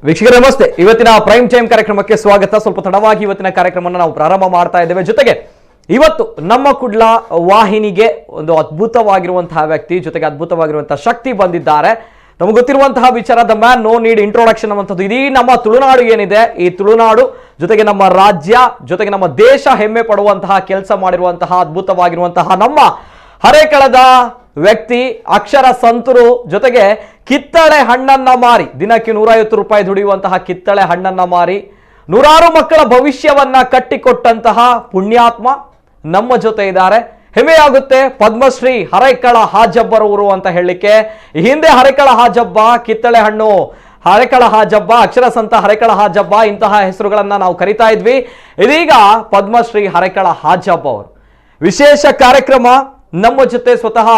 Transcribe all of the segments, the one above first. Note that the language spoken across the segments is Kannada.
ವೀಕ್ಷಕರೇ ನಮಸ್ತೆ. ಇವತ್ತಿನ ಪ್ರೈಮ್ ಟೈಮ್ ಕಾರ್ಯಕ್ರಮಕ್ಕೆ ಸ್ವಾಗತ. ಸ್ವಲ್ಪ ತಡವಾಗಿ ಇವತ್ತಿನ ಕಾರ್ಯಕ್ರಮವನ್ನು ನಾವು ಪ್ರಾರಂಭ ಮಾಡ್ತಾ ಇದ್ದೇವೆ. ಜೊತೆಗೆ ಇವತ್ತು ನಮ್ಮ ಕುಡ್ಲ ವಾಹಿನಿಗೆ ಒಂದು ಅದ್ಭುತವಾಗಿರುವಂತಹ ವ್ಯಕ್ತಿ, ಜೊತೆಗೆ ಅದ್ಭುತವಾಗಿರುವಂತಹ ಶಕ್ತಿ ಬಂದಿದ್ದಾರೆ. ನಮಗೆ ಗೊತ್ತಿರುವಂತಹ ವಿಚಾರ, the man no need introduction ಅನ್ನುವಂಥದ್ದು. ಇಡೀ ನಮ್ಮ ತುಳುನಾಡು ಏನಿದೆ, ಈ ತುಳುನಾಡು ಜೊತೆಗೆ ನಮ್ಮ ರಾಜ್ಯ, ಜೊತೆಗೆ ನಮ್ಮ ದೇಶ ಹೆಮ್ಮೆ ಪಡುವಂತಹ ಕೆಲಸ ಮಾಡಿರುವಂತಹ ಅದ್ಭುತವಾಗಿರುವಂತಹ ನಮ್ಮ ಹರೇಕಳದ ವ್ಯಕ್ತಿ, ಅಕ್ಷರ ಸಂತರು, ಜೊತೆಗೆ ಕಿತ್ತಳೆ ಹಣ್ಣನ್ನ ಮಾರಿ ದಿನಕ್ಕೆ 150 ರೂಪಾಯಿ ದುಡಿಯುವಂತಹ ಕಿತ್ತಳೆ ಹಣ್ಣನ್ನ ಮಾರಿ ನೂರಾರು ಮಕ್ಕಳ ಭವಿಷ್ಯವನ್ನ ಕಟ್ಟಿಕೊಟ್ಟಂತಹ ಪುಣ್ಯಾತ್ಮ ನಮ್ಮ ಜೊತೆ ಇದ್ದಾರೆ. ಹೆಮ್ಮೆಯಾಗುತ್ತೆ ಪದ್ಮಶ್ರೀ ಹರೇಕಳ ಹಾಜಬ್ಬರವರು ಅಂತ ಹೇಳಲಿಕ್ಕೆ. ಈ ಹಿಂದೆ ಹರೇಕಳ ಹಾಜಬ್ಬ, ಕಿತ್ತಳೆ ಹಣ್ಣು ಹರೇಕಳ ಹಾಜಬ್ಬ, ಅಕ್ಷರ ಸಂತ ಹರೇಕಳ ಹಾಜಬ್ಬ, ಇಂತಹ ಹೆಸರುಗಳನ್ನ ನಾವು ಕರಿತಾ ಇದ್ವಿ. ಇದೀಗ ಪದ್ಮಶ್ರೀ ಹರೇಕಳ ಹಾಜಬ್ಬ ಅವರು ವಿಶೇಷ ಕಾರ್ಯಕ್ರಮ. ನಮ್ಮ ಜೊತೆ ಸ್ವತಃ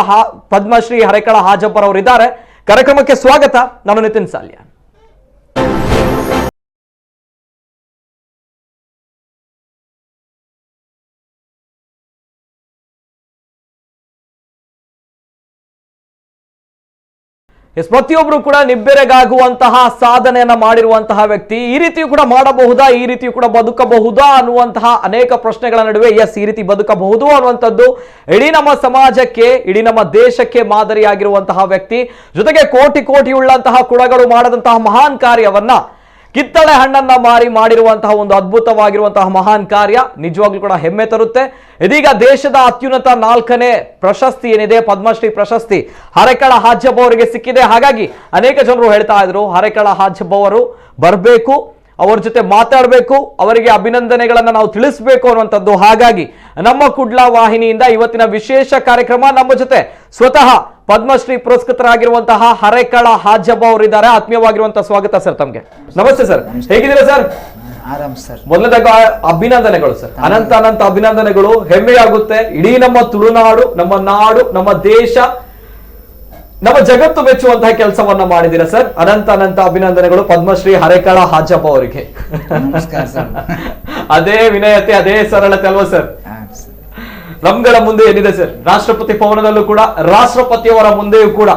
ಪದ್ಮಶ್ರೀ ಹರೇಕಳ ಹಾಜಬ್ಬರ್ ಅವರು ಇದ್ದಾರೆ. ಕಾರ್ಯಕ್ರಮಕ್ಕೆ ಸ್ವಾಗತ. ನಾನು ನಿತಿನ್ ಸಾಲ್ಯ. ಪ್ರತಿಯೊಬ್ರು ಕೂಡ ನಿಬ್ಬೆರಗಾಗುವಂತಹ ಸಾಧನೆಯನ್ನ ಮಾಡಿರುವಂತಹ ವ್ಯಕ್ತಿ. ಈ ರೀತಿಯೂ ಕೂಡ ಮಾಡಬಹುದಾ, ಈ ರೀತಿಯೂ ಕೂಡ ಬದುಕಬಹುದಾ ಅನ್ನುವಂತಹ ಅನೇಕ ಪ್ರಶ್ನೆಗಳ ನಡುವೆ ಎಸ್, ಈ ರೀತಿ ಬದುಕಬಹುದು ಅನ್ನುವಂಥದ್ದು ಇಡೀ ನಮ್ಮ ಸಮಾಜಕ್ಕೆ, ಇಡೀ ನಮ್ಮ ದೇಶಕ್ಕೆ ಮಾದರಿಯಾಗಿರುವಂತಹ ವ್ಯಕ್ತಿ. ಜೊತೆಗೆ ಕೋಟಿ ಕೋಟಿ ಉಳ್ಳಂತಹ ಕುಳಗಳು ಮಾಡದಂತಹ ಮಹಾನ್ ಕಾರ್ಯವನ್ನ ಕಿತ್ತಳೆ ಹಣ್ಣನ್ನ ಮಾರಿ ಮಾಡಿರುವಂತಹ ಒಂದು ಅದ್ಭುತವಾಗಿರುವಂತಹ ಮಹಾನ್ ಕಾರ್ಯ ನಿಜವಾಗ್ಲೂ ಕೂಡ ಹೆಮ್ಮೆ ತರುತ್ತೆ. ಇದೀಗ ದೇಶದ ಅತ್ಯುನ್ನತ 4ನೇ ಪ್ರಶಸ್ತಿ ಏನಿದೆ, ಪದ್ಮಶ್ರೀ ಪ್ರಶಸ್ತಿ ಹರೇಕಳ ಹಾಜಬ್ಬ ಅವರಿಗೆ ಸಿಕ್ಕಿದೆ. ಹಾಗಾಗಿ ಅನೇಕ ಜನರು ಹೇಳ್ತಾ ಇದ್ರು, ಹರೇಕಳ ಹಾಜಬ್ಬ ಅವರು ಬರಬೇಕು, ಅವರ ಜೊತೆ ಮಾತಾಡಬೇಕು, ಅವರಿಗೆ ಅಭಿನಂದನೆಗಳನ್ನ ನಾವು ತಿಳಿಸಬೇಕು ಅನ್ನುವಂಥದ್ದು. ಹಾಗಾಗಿ ನಮ್ಮ ಕುಡ್ಲ ವಾಹಿನಿಯಿಂದ ಇವತ್ತಿನ ವಿಶೇಷ ಕಾರ್ಯಕ್ರಮ. ನಮ್ಮ ಜೊತೆ ಸ್ವತಃ ಪದ್ಮಶ್ರೀ ಪುರಸ್ಕೃತರಾಗಿರುವಂತಹ ಹರೇಕಳ ಹಾಜಬ್ಬ ಅವರಿದ್ದಾರೆ. ಆತ್ಮೀಯವಾಗಿರುವಂತಹ ಸ್ವಾಗತ ಸರ್ ತಮ್ಗೆ. ನಮಸ್ತೆ ಸರ್, ಹೇಗಿದ್ದೀರಾ ಸರ್? ಆರಾಮ್ ಸರ್. ಮೊದಲದಾಗ ಅಭಿನಂದನೆಗಳು ಸರ್, ಅನಂತ ಅನಂತ ಅಭಿನಂದನೆಗಳು. ಹೆಮ್ಮೆಯಾಗುತ್ತೆ ಇಡೀ ನಮ್ಮ ತುಳುನಾಡು, ನಮ್ಮ ನಾಡು, ನಮ್ಮ ದೇಶ, ನಮ್ಮ ಜಗತ್ತು ಮೆಚ್ಚುವಂತಹ ಕೆಲಸವನ್ನ ಮಾಡಿದ್ದೀರಾ ಸರ್. ಅನಂತ ಅನಂತ ಅಭಿನಂದನೆಗಳು ಪದ್ಮಶ್ರೀ ಹರೇಕಳ ಹಾಜಬ್ಬ ಅವರಿಗೆ. ನಮಸ್ಕಾರ ಸರ್. ಅದೇ ವಿನಯತೆ, ಅದೇ ಸರಳತೆ ಅಲ್ವಾ ಸರ್? ನಮ್ಗಳ ಮುಂದೆ ಏನಿದೆ ಸರ್, ರಾಷ್ಟ್ರಪತಿ ಭವನದಲ್ಲೂ ಕೂಡ ರಾಷ್ಟ್ರಪತಿಯವರ ಮುಂದೆಯೂ ಕೂಡ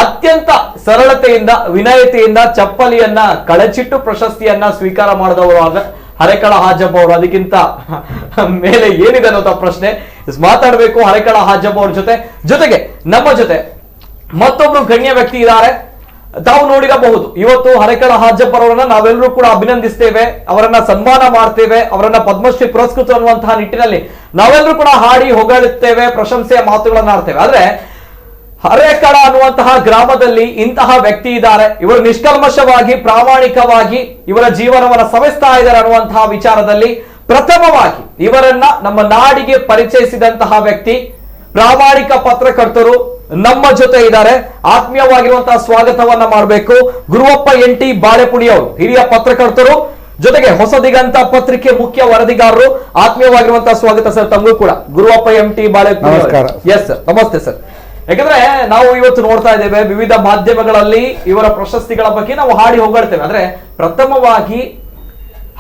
ಅತ್ಯಂತ ಸರಳತೆಯಿಂದ, ವಿನಯತೆಯಿಂದ ಚಪ್ಪಲಿಯನ್ನ ಕಳಚಿಟ್ಟು ಪ್ರಶಸ್ತಿಯನ್ನ ಸ್ವೀಕಾರ ಮಾಡಿದವರು ಆಗ ಹರೇಕಳ ಹಾಜಬ್ಬ ಅವರು. ಅದಕ್ಕಿಂತ ಮೇಲೆ ಏನಿದೆ ಅನ್ನೋ ಪ್ರಶ್ನೆ ಮಾತಾಡಬೇಕು ಹರೇಕಳ ಹಾಜಬ್ಬ ಅವ್ರ ಜೊತೆಗೆ ನಮ್ಮ ಜೊತೆ ಮತ್ತೊಬ್ರು ಗಣ್ಯ ವ್ಯಕ್ತಿ ಇದ್ದಾರೆ. ತಾವು ನೋಡಿರಬಹುದು, ಇವತ್ತು ಹರೇಕಳ ಹಾಜಬ್ಬ ಅವರನ್ನ ನಾವೆಲ್ಲರೂ ಕೂಡ ಅಭಿನಂದಿಸ್ತೇವೆ, ಅವರನ್ನ ಸನ್ಮಾನ ಮಾಡ್ತೇವೆ, ಅವರನ್ನ ಪದ್ಮಶ್ರೀ ಪುರಸ್ಕೃತ ಅನ್ನುವಂತಹ ನಿಟ್ಟಿನಲ್ಲಿ ನಾವೆಲ್ಲರೂ ಕೂಡ ಹಾಡಿ ಹೊಗಳುತ್ತೇವೆ, ಪ್ರಶಂಸೆಯ ಮಾತುಗಳನ್ನ ಆಡ್ತೇವೆ. ಆದ್ರೆ ಹರೇಕಳ ಅನ್ನುವಂತಹ ಗ್ರಾಮದಲ್ಲಿ ಇಂತಹ ವ್ಯಕ್ತಿ ಇದ್ದಾರೆ, ಇವರು ನಿಷ್ಕಲ್ಮಶವಾಗಿ, ಪ್ರಾಮಾಣಿಕವಾಗಿ ಇವರ ಜೀವನವನ್ನ ಸವೆಸ್ತಾ ಇದ್ದಾರೆ ಅನ್ನುವಂತಹ ವಿಚಾರದಲ್ಲಿ ಪ್ರಥಮವಾಗಿ ಇವರನ್ನ ನಮ್ಮ ನಾಡಿಗೆ ಪರಿಚಯಿಸಿದಂತಹ ವ್ಯಕ್ತಿ, ಪ್ರಾಮಾಣಿಕ ಪತ್ರಕರ್ತರು ನಮ್ಮ ಜೊತೆ ಇದ್ದಾರೆ. ಆತ್ಮೀಯವಾಗಿರುವಂತಹ ಸ್ವಾಗತವನ್ನ ಮಾಡಬೇಕು. ಗುರುವಪ್ಪ NT ಬಾಳೆಪುಡಿ ಅವರು, ಹಿರಿಯ ಪತ್ರಕರ್ತರು, ಜೊತೆಗೆ ಹೊಸ ದಿಗಂತ ಪತ್ರಿಕೆ ಮುಖ್ಯ ವರದಿಗಾರರು. ಆತ್ಮೀಯವಾಗಿರುವಂತಹ ಸ್ವಾಗತ ಸರ್ ತಮಗೂ ಕೂಡ. ಗುರುವಪ್ಪ NT ಬಾಳೆಪುಡಿ. ಎಸ್ ಸರ್, ನಮಸ್ತೆ ಸರ್. ಯಾಕಂದ್ರೆ ನಾವು ಇವತ್ತು ನೋಡ್ತಾ ಇದ್ದೇವೆ ವಿವಿಧ ಮಾಧ್ಯಮಗಳಲ್ಲಿ ಇವರ ಪ್ರಶಸ್ತಿಗಳ ಬಗ್ಗೆ ನಾವು ಹಾಡಿ ಹೊಗಳ್ತೇವೆ. ಆದ್ರೆ ಪ್ರಥಮವಾಗಿ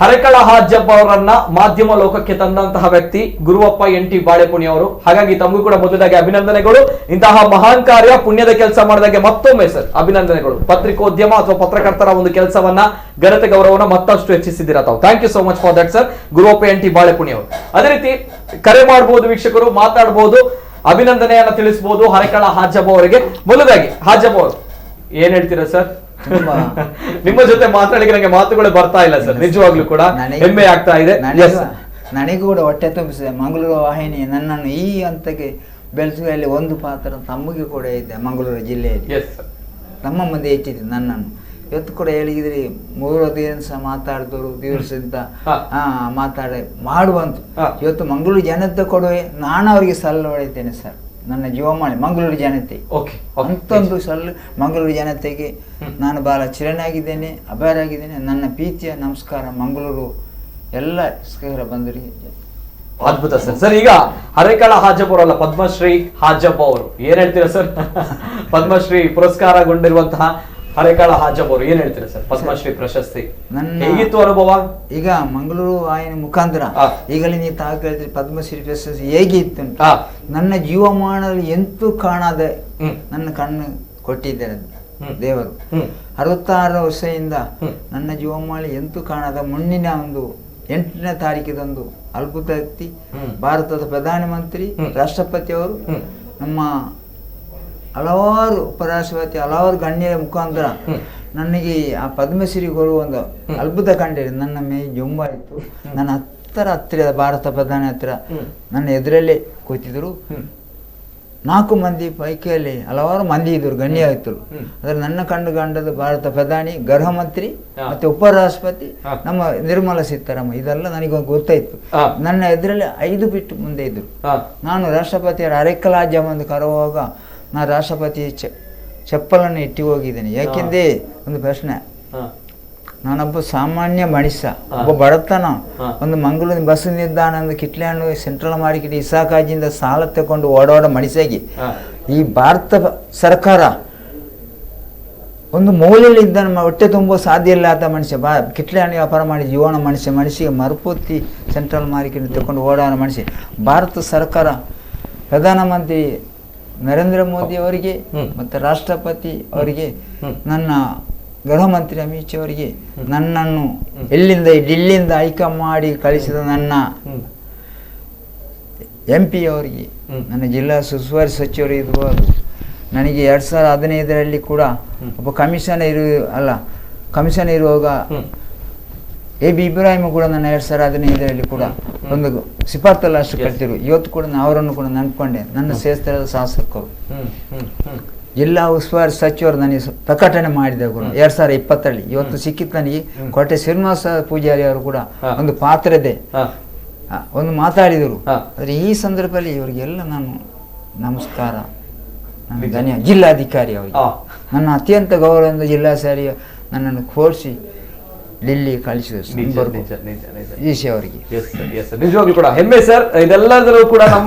ಹರೇಕಳ ಹಾಜಬ್ಬ ಅವರನ್ನ ಮಾಧ್ಯಮ ಲೋಕಕ್ಕೆ ತಂದಂತಹ ವ್ಯಕ್ತಿ ಗುರುವಪ್ಪ NT ಬಾಳೆಪುಣಿ ಅವರು. ಹಾಗಾಗಿ ತಮಗೂ ಕೂಡ ಮೊದಲಾಗಿ ಅಭಿನಂದನೆಗಳು. ಇಂತಹ ಮಹಾನ್ ಕಾರ್ಯ, ಪುಣ್ಯದ ಕೆಲಸ ಮಾಡಿದಾಗೆ ಮತ್ತೊಮ್ಮೆ ಸರ್ ಅಭಿನಂದನೆಗಳು. ಪತ್ರಿಕೋದ್ಯಮ ಅಥವಾ ಪತ್ರಕರ್ತರ ಒಂದು ಕೆಲಸವನ್ನ, ಘನತೆ ಗೌರವನ ಮತ್ತಷ್ಟು ಹೆಚ್ಚಿಸಿದ್ದೀರಾ ತಾವು. Thank you so much for that sir, Guruvappa NT Balepuni ಅವರು. ಅದೇ ರೀತಿ ಕರೆ ಮಾಡಬಹುದು ವೀಕ್ಷಕರು, ಮಾತಾಡಬಹುದು, ಅಭಿನಂದನೆಯನ್ನ ತಿಳಿಸಬಹುದು ಹರೇಕಳ ಹಾಜಬ್ಬ ಅವರಿಗೆ. ಮೊದಲಾಗಿ ಹಾಜಬ್ಬ ಅವರು ಏನ್ ಹೇಳ್ತೀರಾ ಸರ್? ನಿಮ್ಮ ಜೊತೆ ಮಾತಾಡಿಗೆ ನನಗೆ ಮಾತುಗಳು ಬರ್ತಾ ಇಲ್ಲ ಸರ್, ನಿಜವಾಗ್ಲೂ ಕೂಡ ಹೆಮ್ಮೆ ಆಗ್ತಾ ಇದೆ. ನನಗೂ ಕೂಡ ಹೊಟ್ಟೆ ತುಂಬಿಸಿದೆ. ಮಂಗಳೂರು ವಾಹಿನಿ ನನ್ನನ್ನು ಈ ಹಂತಕ್ಕೆ ಬೆಳೆಸುವಲ್ಲಿ ಒಂದು ಪಾತ್ರ ತಮ್ಮಗೆ ಕೂಡ ಇದೆ. ಮಂಗಳೂರು ಜಿಲ್ಲೆಯಲ್ಲಿ ನಮ್ಮ ಮುಂದೆ ಇಟ್ಟಿದೆ ನನ್ನನ್ನು. ಇವತ್ತು ಕೂಡ ಹೇಳಿದ್ರಿ 3 ದಿವಸ ಮಾತಾಡಿದವರು ದಿವಸದಿಂದ ಮಾಡುವಂತ. ಇವತ್ತು ಮಂಗಳೂರು ಜನತೆ ಕೊಡುವೆ, ನಾನು ಅವರಿಗೆ ಸಲ್ಲು ಹೊಡೆಯುತ್ತೇನೆ ಸರ್. ನನ್ನ ಜೀವಮಾನ ಮಂಗಳೂರು ಜನತೆ ಅಂತೊಂದು ಸಲ್ಲು ಮಂಗಳೂರು ಜನತೆಗೆ ನಾನು ಬಹಳ ಚಿರನಾಗಿದ್ದೇನೆ, ಅಭಯರಾಗಿದ್ದೇನೆ. ನನ್ನ ಪ್ರೀತಿಯ ನಮಸ್ಕಾರ ಮಂಗಳೂರು ಎಲ್ಲ ಬಂದರಿಗೆ. ಅದ್ಭುತ ಸರ್. ಸರ್ ಈಗ ಹರೇಕಳ ಹಾಜಬ್ಬ ಅವರಲ್ಲ, ಪದ್ಮಶ್ರೀ ಹಾಜಬ್ಬ ಅವರು, ಏನ್ ಹೇಳ್ತೀರಾ ಸರ್? ಪದ್ಮಶ್ರೀ ಪುರಸ್ಕಾರಗೊಂಡಿರುವಂತಹ ಹರೇಕಳ ಹಾಜಬ್ಬ ಅವರು ಏನ್ ಹೇಳ್ತೀರಾ ಸರ್? ಪದ್ಮಶ್ರೀ ಪ್ರಶಸ್ತಿ ಹೇಗಿತ್ತು ಅನುಭವ? ಈಗ ಮಂಗಳೂರು ವಾಹಿನಿ ಮುಖಾಂತರ ಈಗಲೇ ನೀವು ತಾವು ಕೇಳಿದ್ರಿ ಪದ್ಮಶ್ರೀ ಪ್ರಶಸ್ತಿ ಹೇಗೆ ಇತ್ತು. ನನ್ನ ಜೀವಮಾನದಲ್ಲಿ ಎಂತೂ ಕಾಣದೆ ನನ್ನ ಕಣ್ಣು ಕೊಟ್ಟಿದ್ದಾರೆ. ದೇವರು. 66 ವರ್ಷದಿಂದ ನನ್ನ ಜೀವಮಾಳಿ ಎಂತೂ ಕಾಣದ ಮುಂದಿನ ಒಂದು 8ನೇ ತಾರೀಕಿದಂದು ಅದ್ಭುತ ವ್ಯಕ್ತಿ, ಭಾರತದ ಪ್ರಧಾನಮಂತ್ರಿ, ರಾಷ್ಟ್ರಪತಿಯವರು ನಮ್ಮ ಹಲವಾರು ಉಪರಾಷ್ಟ್ರಪತಿ ಹಲವಾರು ಗಣ್ಯರ ಮುಖಾಂತರ ನನಗೆ ಆ ಪದ್ಮಶ್ರೀ ಕೊಡುವ ಅದ್ಭುತ ಕಂಡಿದೆ. ನನ್ನ ಮೈ ಜೊಂಬಾಯಿತು. ನನ್ನ ಹತ್ತಿರ ಭಾರತ ಪ್ರಧಾನಿ ಹತ್ತಿರ ನನ್ನ ಎದುರಲ್ಲೇ ಕೂತಿದ್ರು. 4 ಮಂದಿ ಪೈಕಿಯಲ್ಲಿ ಹಲವಾರು ಮಂದಿ ಇದ್ರು, ಗಣ್ಯ ಇದ್ರು. ಅದ್ರ ನನ್ನ ಕಂಡದ್ದು ಭಾರತ ಪ್ರಧಾನಿ, ಗೃಹ ಮಂತ್ರಿ ಮತ್ತೆ ಉಪರಾಷ್ಟ್ರಪತಿ ನಮ್ಮ ನಿರ್ಮಲಾ ಸೀತಾರಾಮನ್. ಇದೆಲ್ಲ ನನಗೆ ಗೊತ್ತಾಯ್ತು. ನನ್ನ ಎದುರಲ್ಲಿ 5 ಫೀಟ್ ಮುಂದೆ ಇದ್ರು. ನಾನು ರಾಷ್ಟ್ರಪತಿಯರ ಅರೆಕಲಾಜ್ಯ ಬಂದು ಕರುವಾಗ ನಾನು ರಾಷ್ಟ್ರಪತಿ ಚಪ್ಪಲನ್ನು ಇಟ್ಟು ಹೋಗಿದ್ದೇನೆ. ಯಾಕೆಂದ್ರೆ ಒಂದು ಪ್ರಶ್ನೆ, ನಾನೊಬ್ಬ ಸಾಮಾನ್ಯ ಮನುಷ್ಯ, ಒಬ್ಬ ಬಡತನ, ಒಂದು ಮಂಗಳೂರು ಬಸ್ ನಿಲ್ದಾಣ, ಒಂದು ಕಿಟ್ಲೆಹಣ್ಣು ಸೆಂಟ್ರಲ್ ಮಾರ್ಕೆಟ್ ಇಸಾಕಾಜಿಂದ ಸಾಲ ತಗೊಂಡು ಓಡಾಡೋ ಮನುಷ್ಯಗೆ ಈ ಭಾರತ ಸರ್ಕಾರ ಒಂದು ಮೌಲ್ಯಲಿದ್ದ ನಮ್ಮ ಹೊಟ್ಟೆ ತುಂಬೋ ಸಾಧ್ಯ ಇಲ್ಲ ಆತ ಮನುಷ್ಯ. ಕಿಟ್ಲೆಹಣ್ಣು ವ್ಯಾಪಾರ ಮಾಡಿ ಜೀವನ ಮನುಷ್ಯಗೆ ಮರುಪೂರ್ತಿ ಸೆಂಟ್ರಲ್ ಮಾರ್ಕೆಟ್ ತಗೊಂಡು ಓಡಾಡೋ ಮನುಷ್ಯ. ಭಾರತ ಸರ್ಕಾರ ಪ್ರಧಾನಮಂತ್ರಿ ನರೇಂದ್ರ ಮೋದಿ ಅವರಿಗೆ ಮತ್ತು ರಾಷ್ಟ್ರಪತಿ ಅವರಿಗೆ, ನನ್ನ ಗೃಹ ಮಂತ್ರಿ ಅಮಿತ್ ಶಾ ಅವರಿಗೆ, ನನ್ನನ್ನು ಡಿಲ್ಲಿಯಿಂದ ಆಯ್ಕೆ ಮಾಡಿ ಕಳಿಸಿದ ನನ್ನ MP ಅವರಿಗೆ, ನನ್ನ ಜಿಲ್ಲಾ ಉಸ್ತುವಾರಿ ಸಚಿವರು ಇರ್ಬೋದು, ನನಗೆ 2015ರಲ್ಲಿ ಕೂಡ ಒಬ್ಬ ಕಮಿಷನರ್ ಇರುವಾಗ AB ಇಬ್ರಾಹಿಂ ಕೂಡ ನನ್ನ 2015ರಲ್ಲಿ ಕೂಡ ಒಂದು ಸಿಫಾರ್ತಲ್ಲ ಅಷ್ಟು ಕಲ್ತಿರು. ಇವತ್ತು ಕೂಡ ಅವರನ್ನು ಕೂಡ ನೆನ್ಕೊಂಡೆ. ನನ್ನ ಕ್ಷೇತ್ರದ ಶಾಸಕರು, ಜಿಲ್ಲಾ ಉಸ್ತುವಾರಿ ಸಚಿವರು ನನಗೆ ಪ್ರಕಟಣೆ ಮಾಡಿದವರು 2020ರಲ್ಲಿ. ಇವತ್ತು ಸಿಕ್ಕಿತ್ತು ನನಗೆ. ಕೋಟೆ ಶ್ರೀನಿವಾಸ ಪೂಜಾರಿ ಅವರು ಕೂಡ ಒಂದು ಪಾತ್ರದೆ ಒಂದು ಮಾತಾಡಿದರು. ಆದರೆ ಈ ಸಂದರ್ಭದಲ್ಲಿ ಇವರಿಗೆಲ್ಲ ನಾನು ನಮಸ್ಕಾರ, ನನ್ನ ಧನ್ಯ. ಜಿಲ್ಲಾಧಿಕಾರಿ ಅವರಿಗೆ ನನ್ನ ಅತ್ಯಂತ ಗೌರವದಿಂದ ಜಿಲ್ಲಾಧಿಕಾರಿ ನನ್ನನ್ನು ಕೋರಿಸಿ ಡೆಲ್ಲಿ ಕಳಿಸಿದ್ರು ಅವರಿಗೆ. ನಿಜವಾಗ್ಲೂ ಕೂಡ ಹೆಮ್ಮೆ ಸರ್. ಇದೆಲ್ಲದರೂ ಕೂಡ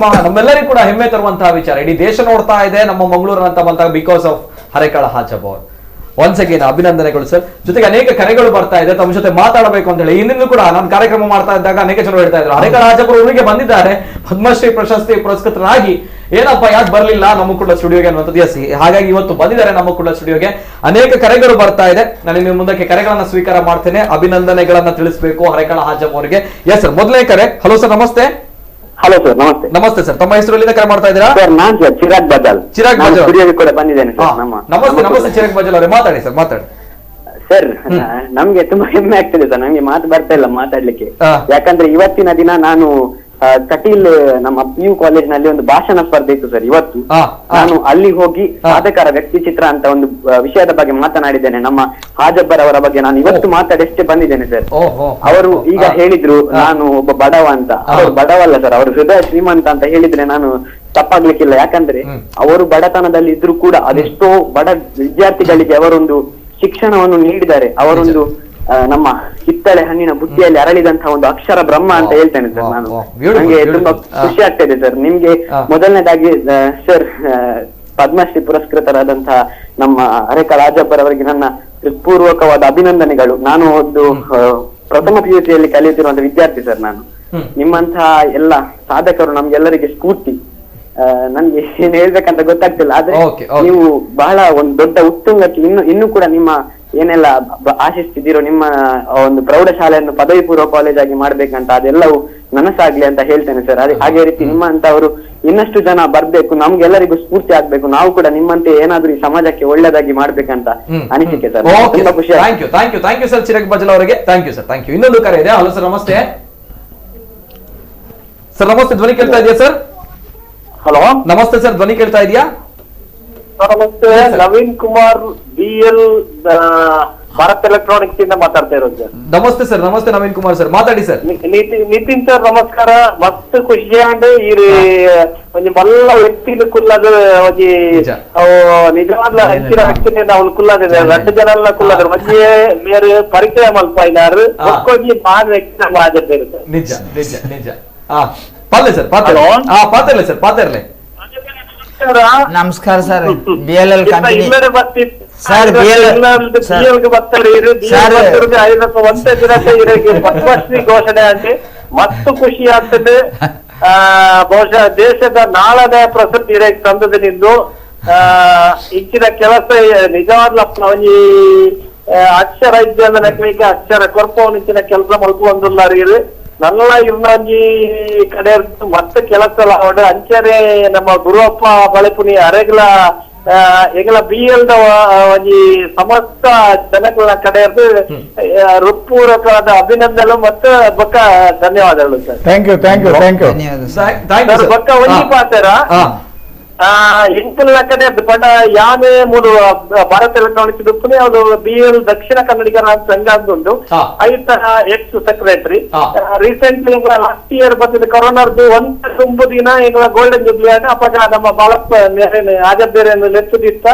ನಮ್ಮೆಲ್ಲರಿಗೂ ಕೂಡ ಹೆಮ್ಮೆ ತರುವಂತಹ ವಿಚಾರ. ಇಡೀ ದೇಶ ನೋಡ್ತಾ ಇದೆ ನಮ್ಮ ಮಂಗಳೂರು ಅಂತ ಬಂದಾಗ ಬಿಕಾಸ್ ಆಫ್ ಹರೇಕಾಳ ಹಾಜಬ್ ಅವರು. ಒನ್ಸ್ ಅಗೇನ್ ಅಭಿನಂದನೆಗಳು ಸರ್. ಜೊತೆಗೆ ಅನೇಕ ಕರೆಗಳು ಬರ್ತಾ ಇದೆ, ತಮ್ಮ ಜೊತೆ ಮಾತಾಡಬೇಕು ಅಂತ ಹೇಳಿ. ಇನ್ನೂ ಕೂಡ ನಾನು ಕಾರ್ಯಕ್ರಮ ಮಾಡ್ತಾ ಇದ್ದಾಗ ಅನೇಕ ಜನ ಹೇಳ್ತಾ ಇದ್ರು, ಹರೇಕಾಳ ಹಾಜಬ್ ಊರಿಗೆ ಬಂದಿದ್ದಾರೆ, ಪದ್ಮಶ್ರೀ ಪ್ರಶಸ್ತಿ ಪುರಸ್ಕೃತರಾಗಿ, ಏನಪ್ಪ ಯಾಕೆ ಬರ್ಲಿಲ್ಲ ನಮ್ಮ ಕೂಡ ಸ್ಟುಡಿಯೋಗೆ ಅನ್ನುವಂಥದ್ದು. ಎಸ್, ಹಾಗಾಗಿ ಇವತ್ತು ಬಂದಿದ್ದಾರೆ ನಮ್ಮ ಕೂಡ ಸ್ಟುಡಿಯೋಗೆ. ಅನೇಕ ಕರೆಗಳು ಬರ್ತಾ ಇದೆ. ನಾನು ಇನ್ನು ಮುಂದಕ್ಕೆ ಕರೆಗಳನ್ನ ಸ್ವೀಕಾರ ಮಾಡ್ತೇನೆ. ಅಭಿನಂದನೆಗಳನ್ನ ತಿಳಿಸಬೇಕು ಹರೇಕಾಳ ಹಾಜಬ್ ಅವರಿಗೆ. ಎಸ್ ಸರ್, ಮೊದಲನೇ ಕರೆ. ಹಲೋ ಸರ್, ನಮಸ್ತೆ. ಹಲೋ ಸರ್, ನಮಸ್ತೆ. ನಮಸ್ತೆ ಸರ್, ತಮ್ಮ ಹೆಸರು ಎಲ್ಲಿಂದ ಕರೆ ಮಾಡ್ತಾ ಇದ್ದೀರಾ? ಸರ್ ನಾನು ಸರ್ ಚಿರಾಗ್ ಬಜಾಲ್. ಚಿರಾಗ್ ಬಜಾಲ್ ಸ್ಟುಡಿಯೋಗೆ ಕೂಡ ಬಂದಿದ್ದೇನೆ ಸರ್. ನಮಸ್ತೆ. ನಮಸ್ತೆ ಚಿರಾಗ್ ಬಜಾಲ್ ಅವರೇ, ಮಾತಾಡಿ ಸರ್, ಮಾತಾಡಿ ಸರ್. ನಮ್ಗೆ ತುಂಬಾ ಹೆಮ್ಮೆ ಆಗ್ತದೆ ಸರ್, ನಮ್ಗೆ ಮಾತು ಬರ್ತಾ ಇಲ್ಲ ಮಾತಾಡ್ಲಿಕ್ಕೆ. ಯಾಕಂದ್ರೆ ಇವತ್ತಿನ ದಿನ ನಾನು ಕಟೀಲ್ ನಮ್ಮ PU ಕಾಲೇಜ್ ನಲ್ಲಿ ಒಂದು ಭಾಷಣ ಸ್ಪರ್ಧೆ ಇತ್ತು ಸರ್ ಇವತ್ತು. ನಾನು ಅಲ್ಲಿ ಹೋಗಿ ಸಾಧಕರ ವ್ಯಕ್ತಿ ಚಿತ್ರ ಅಂತ ಒಂದು ವಿಷಯದ ಬಗ್ಗೆ ಮಾತನಾಡಿದ್ದೇನೆ. ನಮ್ಮ ಹಾಜಬ್ಬರ್ ಅವರ ಬಗ್ಗೆ ನಾನು ಇವತ್ತು ಮಾತಾಡಷ್ಟೇ ಬಂದಿದ್ದೇನೆ ಸರ್. ಅವರು ಈಗ ಹೇಳಿದ್ರು ನಾನು ಒಬ್ಬ ಬಡವ ಅಂತ. ಅವರು ಬಡವಲ್ಲ ಸರ್, ಅವರು ಹೃದಯ ಶ್ರೀಮಂತ ಅಂತ ಹೇಳಿದ್ರೆ ನಾನು ತಪ್ಪಾಗ್ಲಿಕ್ಕಿಲ್ಲ. ಯಾಕಂದ್ರೆ ಅವರು ಬಡತನದಲ್ಲಿ ಇದ್ರು ಕೂಡ ಅದೆಷ್ಟೋ ಬಡ ವಿದ್ಯಾರ್ಥಿಗಳಿಗೆ ಅವರೊಂದು ಶಿಕ್ಷಣವನ್ನು ನೀಡಿದ್ದಾರೆ. ಅವರೊಂದು ನಮ್ಮ ಕಿತ್ತಳೆ ಹಣ್ಣಿನ ಬುದ್ಧಿಯಲ್ಲಿ ಅರಳಿದಂತಹ ಒಂದು ಅಕ್ಷರ ಬ್ರಹ್ಮ ಅಂತ ಹೇಳ್ತೇನೆ ಸರ್ ನಾನು. ನಂಗೆ ತುಂಬಾ ಖುಷಿ ಆಗ್ತಾ ಇದೆ ಸರ್. ನಿಮ್ಗೆ ಮೊದಲನೇದಾಗಿ ಸರ್ ಪದ್ಮಶ್ರೀ ಪುರಸ್ಕೃತರಾದಂತಹ ನಮ್ಮ ಹರೇಕಾಳ ಹಾಜಬ್ಬರ್ ಅವರಿಗೆ ನನ್ನ ಹೃತ್ಪೂರ್ವಕವಾದ ಅಭಿನಂದನೆಗಳು. ನಾನು ಒಂದು ಪ್ರಥಮ PUCಯಲ್ಲಿ ಕಲಿಯುತ್ತಿರುವಂತಹ ವಿದ್ಯಾರ್ಥಿ ಸರ್ ನಾನು. ನಿಮ್ಮಂತಹ ಎಲ್ಲ ಸಾಧಕರು ನಮ್ಗೆಲ್ಲರಿಗೆ ಸ್ಫೂರ್ತಿ. ನನ್ಗೆ ಏನ್ ಹೇಳ್ಬೇಕಂತ ಗೊತ್ತಾಗ್ತಿಲ್ಲ, ಆದ್ರೆ ನೀವು ಬಹಳ ಒಂದು ದೊಡ್ಡ ಉತ್ತುಂಗಕ್ಕೆ ಇನ್ನು ಕೂಡ ನಿಮ್ಮ ಏನೆಲ್ಲ ಆಶಿಸ್ತಿದ್ದೀರೋ, ನಿಮ್ಮ ಒಂದು ಪ್ರೌಢಶಾಲೆಯನ್ನು ಪದವಿ ಪೂರ್ವ ಕಾಲೇಜ್ ಆಗಿ ಮಾಡ್ಬೇಕಂತ ಅದೆಲ್ಲವೂ ನನಸಾಗ್ಲಿ ಅಂತ ಹೇಳ್ತೇನೆ ಸರ್. ಹಾಗೆ ರೀತಿ ನಿಮ್ಮಂತವರು ಇನ್ನಷ್ಟು ಜನ ಬರ್ಬೇಕು, ನಮ್ಗೆಲ್ಲರಿಗೂ ಸ್ಫೂರ್ತಿ ಆಗ್ಬೇಕು. ನಾವು ಕೂಡ ನಿಮ್ಮಂತೆ ಏನಾದ್ರೂ ಈ ಸಮಾಜಕ್ಕೆ ಒಳ್ಳೇದಾಗಿ ಮಾಡ್ಬೇಕಂತ ಅನಿಸಿಕೆ ಸರ್. ತುಂಬಾ ಖುಷಿ. Thank you sir Chirag Bajal ಅವರಿಗೆ. Thank you sir, thank you. ಇನ್ನೊಂದು ಕರೆ ಇದೆ. ಹಲೋ ಸರ್, ನಮಸ್ತೆ. ಸರ್ ನಮಸ್ತೆ, ಧ್ವನಿ ಕೇಳ್ತಾ ಇದೆಯಾ ಸರ್? ಹಲೋ ನಮಸ್ತೆ ಸರ್, ಧ್ವನಿ ಕೇಳ್ತಾ ಇದೆಯಾ? ನಮಸ್ತೆ, ನವೀನ್ ಕುಮಾರ್ BL ಭಾರತ್ ಎಲೆಕ್ಟ್ರಾನಿಕ್ಸ್ ಇಂದ ಮಾತಾಡ್ತಾ ಇರೋದು ಸರ್. ನಮಸ್ತೆ ಸರ್, ನಮಸ್ತೆ ನವೀನ್ ಕುಮಾರ್ ಸರ್, ಮಾತಾಡಿ ಸರ್. ನಿತಿನ್ ಸರ್ ನಮಸ್ಕಾರ. ಮಸ್ತ್ ಖುಷಿ ಆಂಡ್ ಇರಿ ಒಂಜಿ ಮಲ್ಲ ವ್ಯಕ್ತಿಲು ಕುಲ್ಲದ ಒಂಜಿ ನಿಜವಾದ ಹೆಚ್ಚಿನ ವ್ಯಕ್ತಿನ ಅವ್ನು ಕುಲ್ಲದಿದೆ. 2 ಜನ ಎಲ್ಲ ಕುಲ್ಲದ್ರು ಮಧ್ಯೆ ಮೇರೆ ಪರಿಚಯ ಮಲ್ಪ ಇದ್ದಾರೆ. ಒಕ್ಕೋಗಿ ಬಾನ್ ವ್ಯಕ್ತಿ ನಮ್ಮ ಹಾಜರ್ ಸರ್. ನಿಜ ನಿಜ ನಿಜ. ಪಾತ್ರೆ ಸರ್, ಪಾತ್ರೆ ಸರ್, ಪಾತ್ರೆ. ನಮಸ್ಕಾರ sir. BLL company sir. Padmashri ಘೋಷಣೆ ಆಗಿ ಮಸ್ತ್ ಖುಷಿ ಆಗ್ತದೆ. ಬಹುಶಃ ದೇಶದ 4ನೇ ಪ್ರಶಸ್ತಿ ತಂದದ್ದು ನಿಂದು ಇಂಚಿನ ಕೆಲಸ ನಿಜವಾಗ್ಲಪ್ಪ ಒಂಜಿ ಅಕ್ಷರ ಇದ್ದ ನಕ್ಲಿಕ್ಕೆ ಅಕ್ಷರ ಕೊರ್ಪವನ್ ಇಂಚಿನ ಕೆಲಸ ಮಲ್ಕೊಂಡುಲ್ಲಾರಿ ನಲ್ಲ ಇರ್ನಂಜಿ ಕಡೆ ಮತ್ತೆ ಕೆಲಸ ಅಂಚರೆ ನಮ್ಮ ಗುರುವಪ್ಪ ಬಳೆಪುನಿ ಅರೆಗ್ಲ ಎಗಲ BL ಒಂಜಿ ಸಮಸ್ತ ಜನಗಳ ಕಡೆ ಹೃತ್ಪೂರ್ವಕವಾದ ಅಭಿನಂದನೆ ಮತ್ತು ಬೊಕ್ಕ ಧನ್ಯವಾದಗಳು ಸರ್. ಥ್ಯಾಂಕ್ ಯು ಧನ್ಯವಾದ ಬೊಕ್ಕ ಒಂಜಿ ಪಾತ್ರ ಎಂಕಲ್ನ ಕಡೆ ಪಂಡ ಯಾನೆ ಮೂರು ಭಾರತ ಎಲೆಕ್ಟ್ರಾನಿಕ್ಸ್ ದುಪ್ಪನೆ ಅದು BL ದಕ್ಷಿಣ ಕನ್ನಡಿಗರ ಸಂಘ ಅಂತುಂಡು ಐತ X secretary recently last year ಬಂದಿದ್ದ ಕೊರೋನಾರ್ದು ಒಂದು ತುಂಬು ದಿನ ಈಗ ಗೋಲ್ಡನ್ ಜುಬ್ಲಿ ಆಗ ಅಪ್ಪಾಗ ನಮ್ಮ ಬಾಳಪ್ಪ ಆಜಬೇರೆ ಲೆಚ್ಚದಿತ್ತ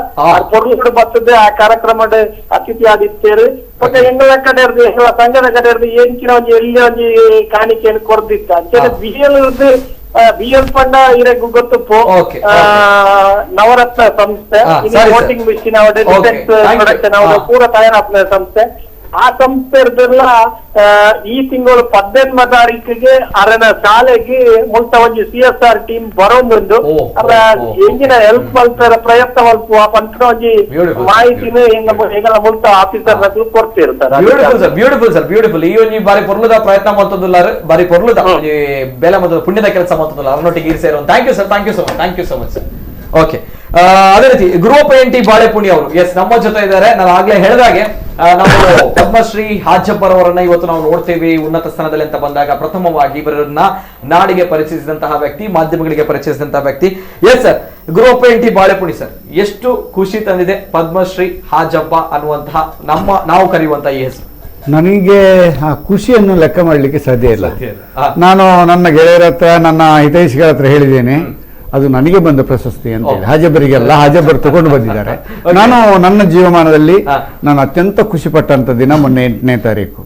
ಪೊರ್ಲು ಬರ್ತದೆ ಆ ಕಾರ್ಯಕ್ರಮದ ಅತಿಥಿ ಆದಿತ್ಯರು ಮತ್ತೆ ಎಂಗಳ ಕಡೆ ಎಂಗಳ ಸಂಘದ ಕಡೆ ಎಂಚಿನ ಒಂಜಿ ಎಲ್ಲಿ ಒಂಜಿ ಕಾಣಿಕೆಯನ್ನು ಕೊರ್ದಿತ್ತ ಅಂಚೆ BL ಪಂಡ ಇರಗೂ ಗೊತ್ತುಪ್ಪು ನವರತ್ನ ಸಂಸ್ಥೆ ವೋಟಿಂಗ್ ಮಿಷಿನ್ ಅವಡೆ ಡಿಫೆನ್ಸ್ ಪ್ರೊಡಕ್ಷನ್ ಅವರ ಪೂರ ತಯಾರಾಪ್ನ ಸಂಸ್ಥೆ ಆ ಸಂಸ್ಥೆಲ್ಲ ಈ ತಿಂಗಳು 18ನೇ ತಾರೀಕಿಗೆ ಅರನ ಶಾಲೆಗೆ ಮುಲ್ತ ಒಂಜಿ CSR ಟೀಮ್ ಬರೋಂದು ಅಲ್ಲ ಎಂಜಿನ ಹೆಲ್ಪ್ ಮಲ್ಪರ ಪ್ರಯತ್ನ ಮಲ್ಪುವ ಪಂಚ ಒಂಜಿ ಮಾಹಿತಿನ ಎಂಗಲ ಮುಲ್ತ ಆಫೀಸರ್ ಕೊಡ್ತಿರ್ತಾರೆ. ಬ್ಯೂಟಿಫುಲ್ ಈ ಒಂಜಿ ಬಾರಿ ಪೊರ್ಲುದ ಪ್ರಯತ್ನ ಮಾಡ್ತದಿಲ್ಲ ಬಾರಿ ಪೊರ್ಲುದ ಬೆಲೆ ಮತ್ತು ಪುಣ್ಯದ ಕೆಲಸ ಮಾಡ್ತದಿಲ್ಲ ಅವರೊಟ್ಟಿಗೆ ಇರಿ ಸೇರೋ. Thank you so much sir. Okay, ಅದೇ ರೀತಿ ಗುರುವಪ್ಪ NT ಬಾಳೆಪುಣಿ ಅವರು ಎಸ್ ನಮ್ಮ ಜೊತೆ ಇದ್ದಾರೆ. ನಾನು ಆಗ್ಲೇ ಹೇಳಿದಾಗೆ ನಾವು ಪದ್ಮಶ್ರೀ ಹಾಜಬ್ಬರ್ ಅವರನ್ನ ಇವತ್ತು ನಾವು ನೋಡ್ತೇವೆ ಉನ್ನತ ಸ್ಥಾನದಲ್ಲಿ ಅಂತ ಬಂದಾಗ ಪ್ರಥಮವಾಗಿ ಇವರನ್ನ ನಾಡಿಗೆ ಪರಿಚಯಿಸಿದಂತಹ ವ್ಯಕ್ತಿ, ಮಾಧ್ಯಮಗಳಿಗೆ ಪರಿಚಯಿಸಿದಂತಹ ವ್ಯಕ್ತಿ. Yes sir, Guruvappa NT Balepuni sir, ಎಷ್ಟು ಖುಷಿ ತಂದಿದೆ ಪದ್ಮಶ್ರೀ ಹಾಜಬ್ಬ ಅನ್ನುವಂತಹ ನಾವು ಕರೆಯುವಂತಹ ಈ ಹೆಸರು? ನನಗೆ ಆ ಖುಷಿಯನ್ನು ಲೆಕ್ಕ ಮಾಡಲಿಕ್ಕೆ ಸಾಧ್ಯ ಇಲ್ಲ. ನಾನು ನನ್ನ ಗೆಳೆಯರ ಹತ್ರ, ನನ್ನ ಹಿತೈಷಿಗಳ ಹತ್ರ ಹೇಳಿದ್ದೇನೆ, ಅದು ನನಗೆ ಬಂದ ಪ್ರಶಸ್ತಿ ಅಂತ ಹೇಳಿ. ಹಾಜಬ್ಬರಿಗೆಲ್ಲ ಹಾಜಬ್ಬರು ತಗೊಂಡು ಬಂದಿದ್ದಾರೆ. ನಾನು ನನ್ನ ಜೀವಮಾನದಲ್ಲಿ ನಾನು ಅತ್ಯಂತ ಖುಷಿ ಪಟ್ಟಂತ ದಿನ ಮೊನ್ನೆ 8ನೇ ತಾರೀಕು.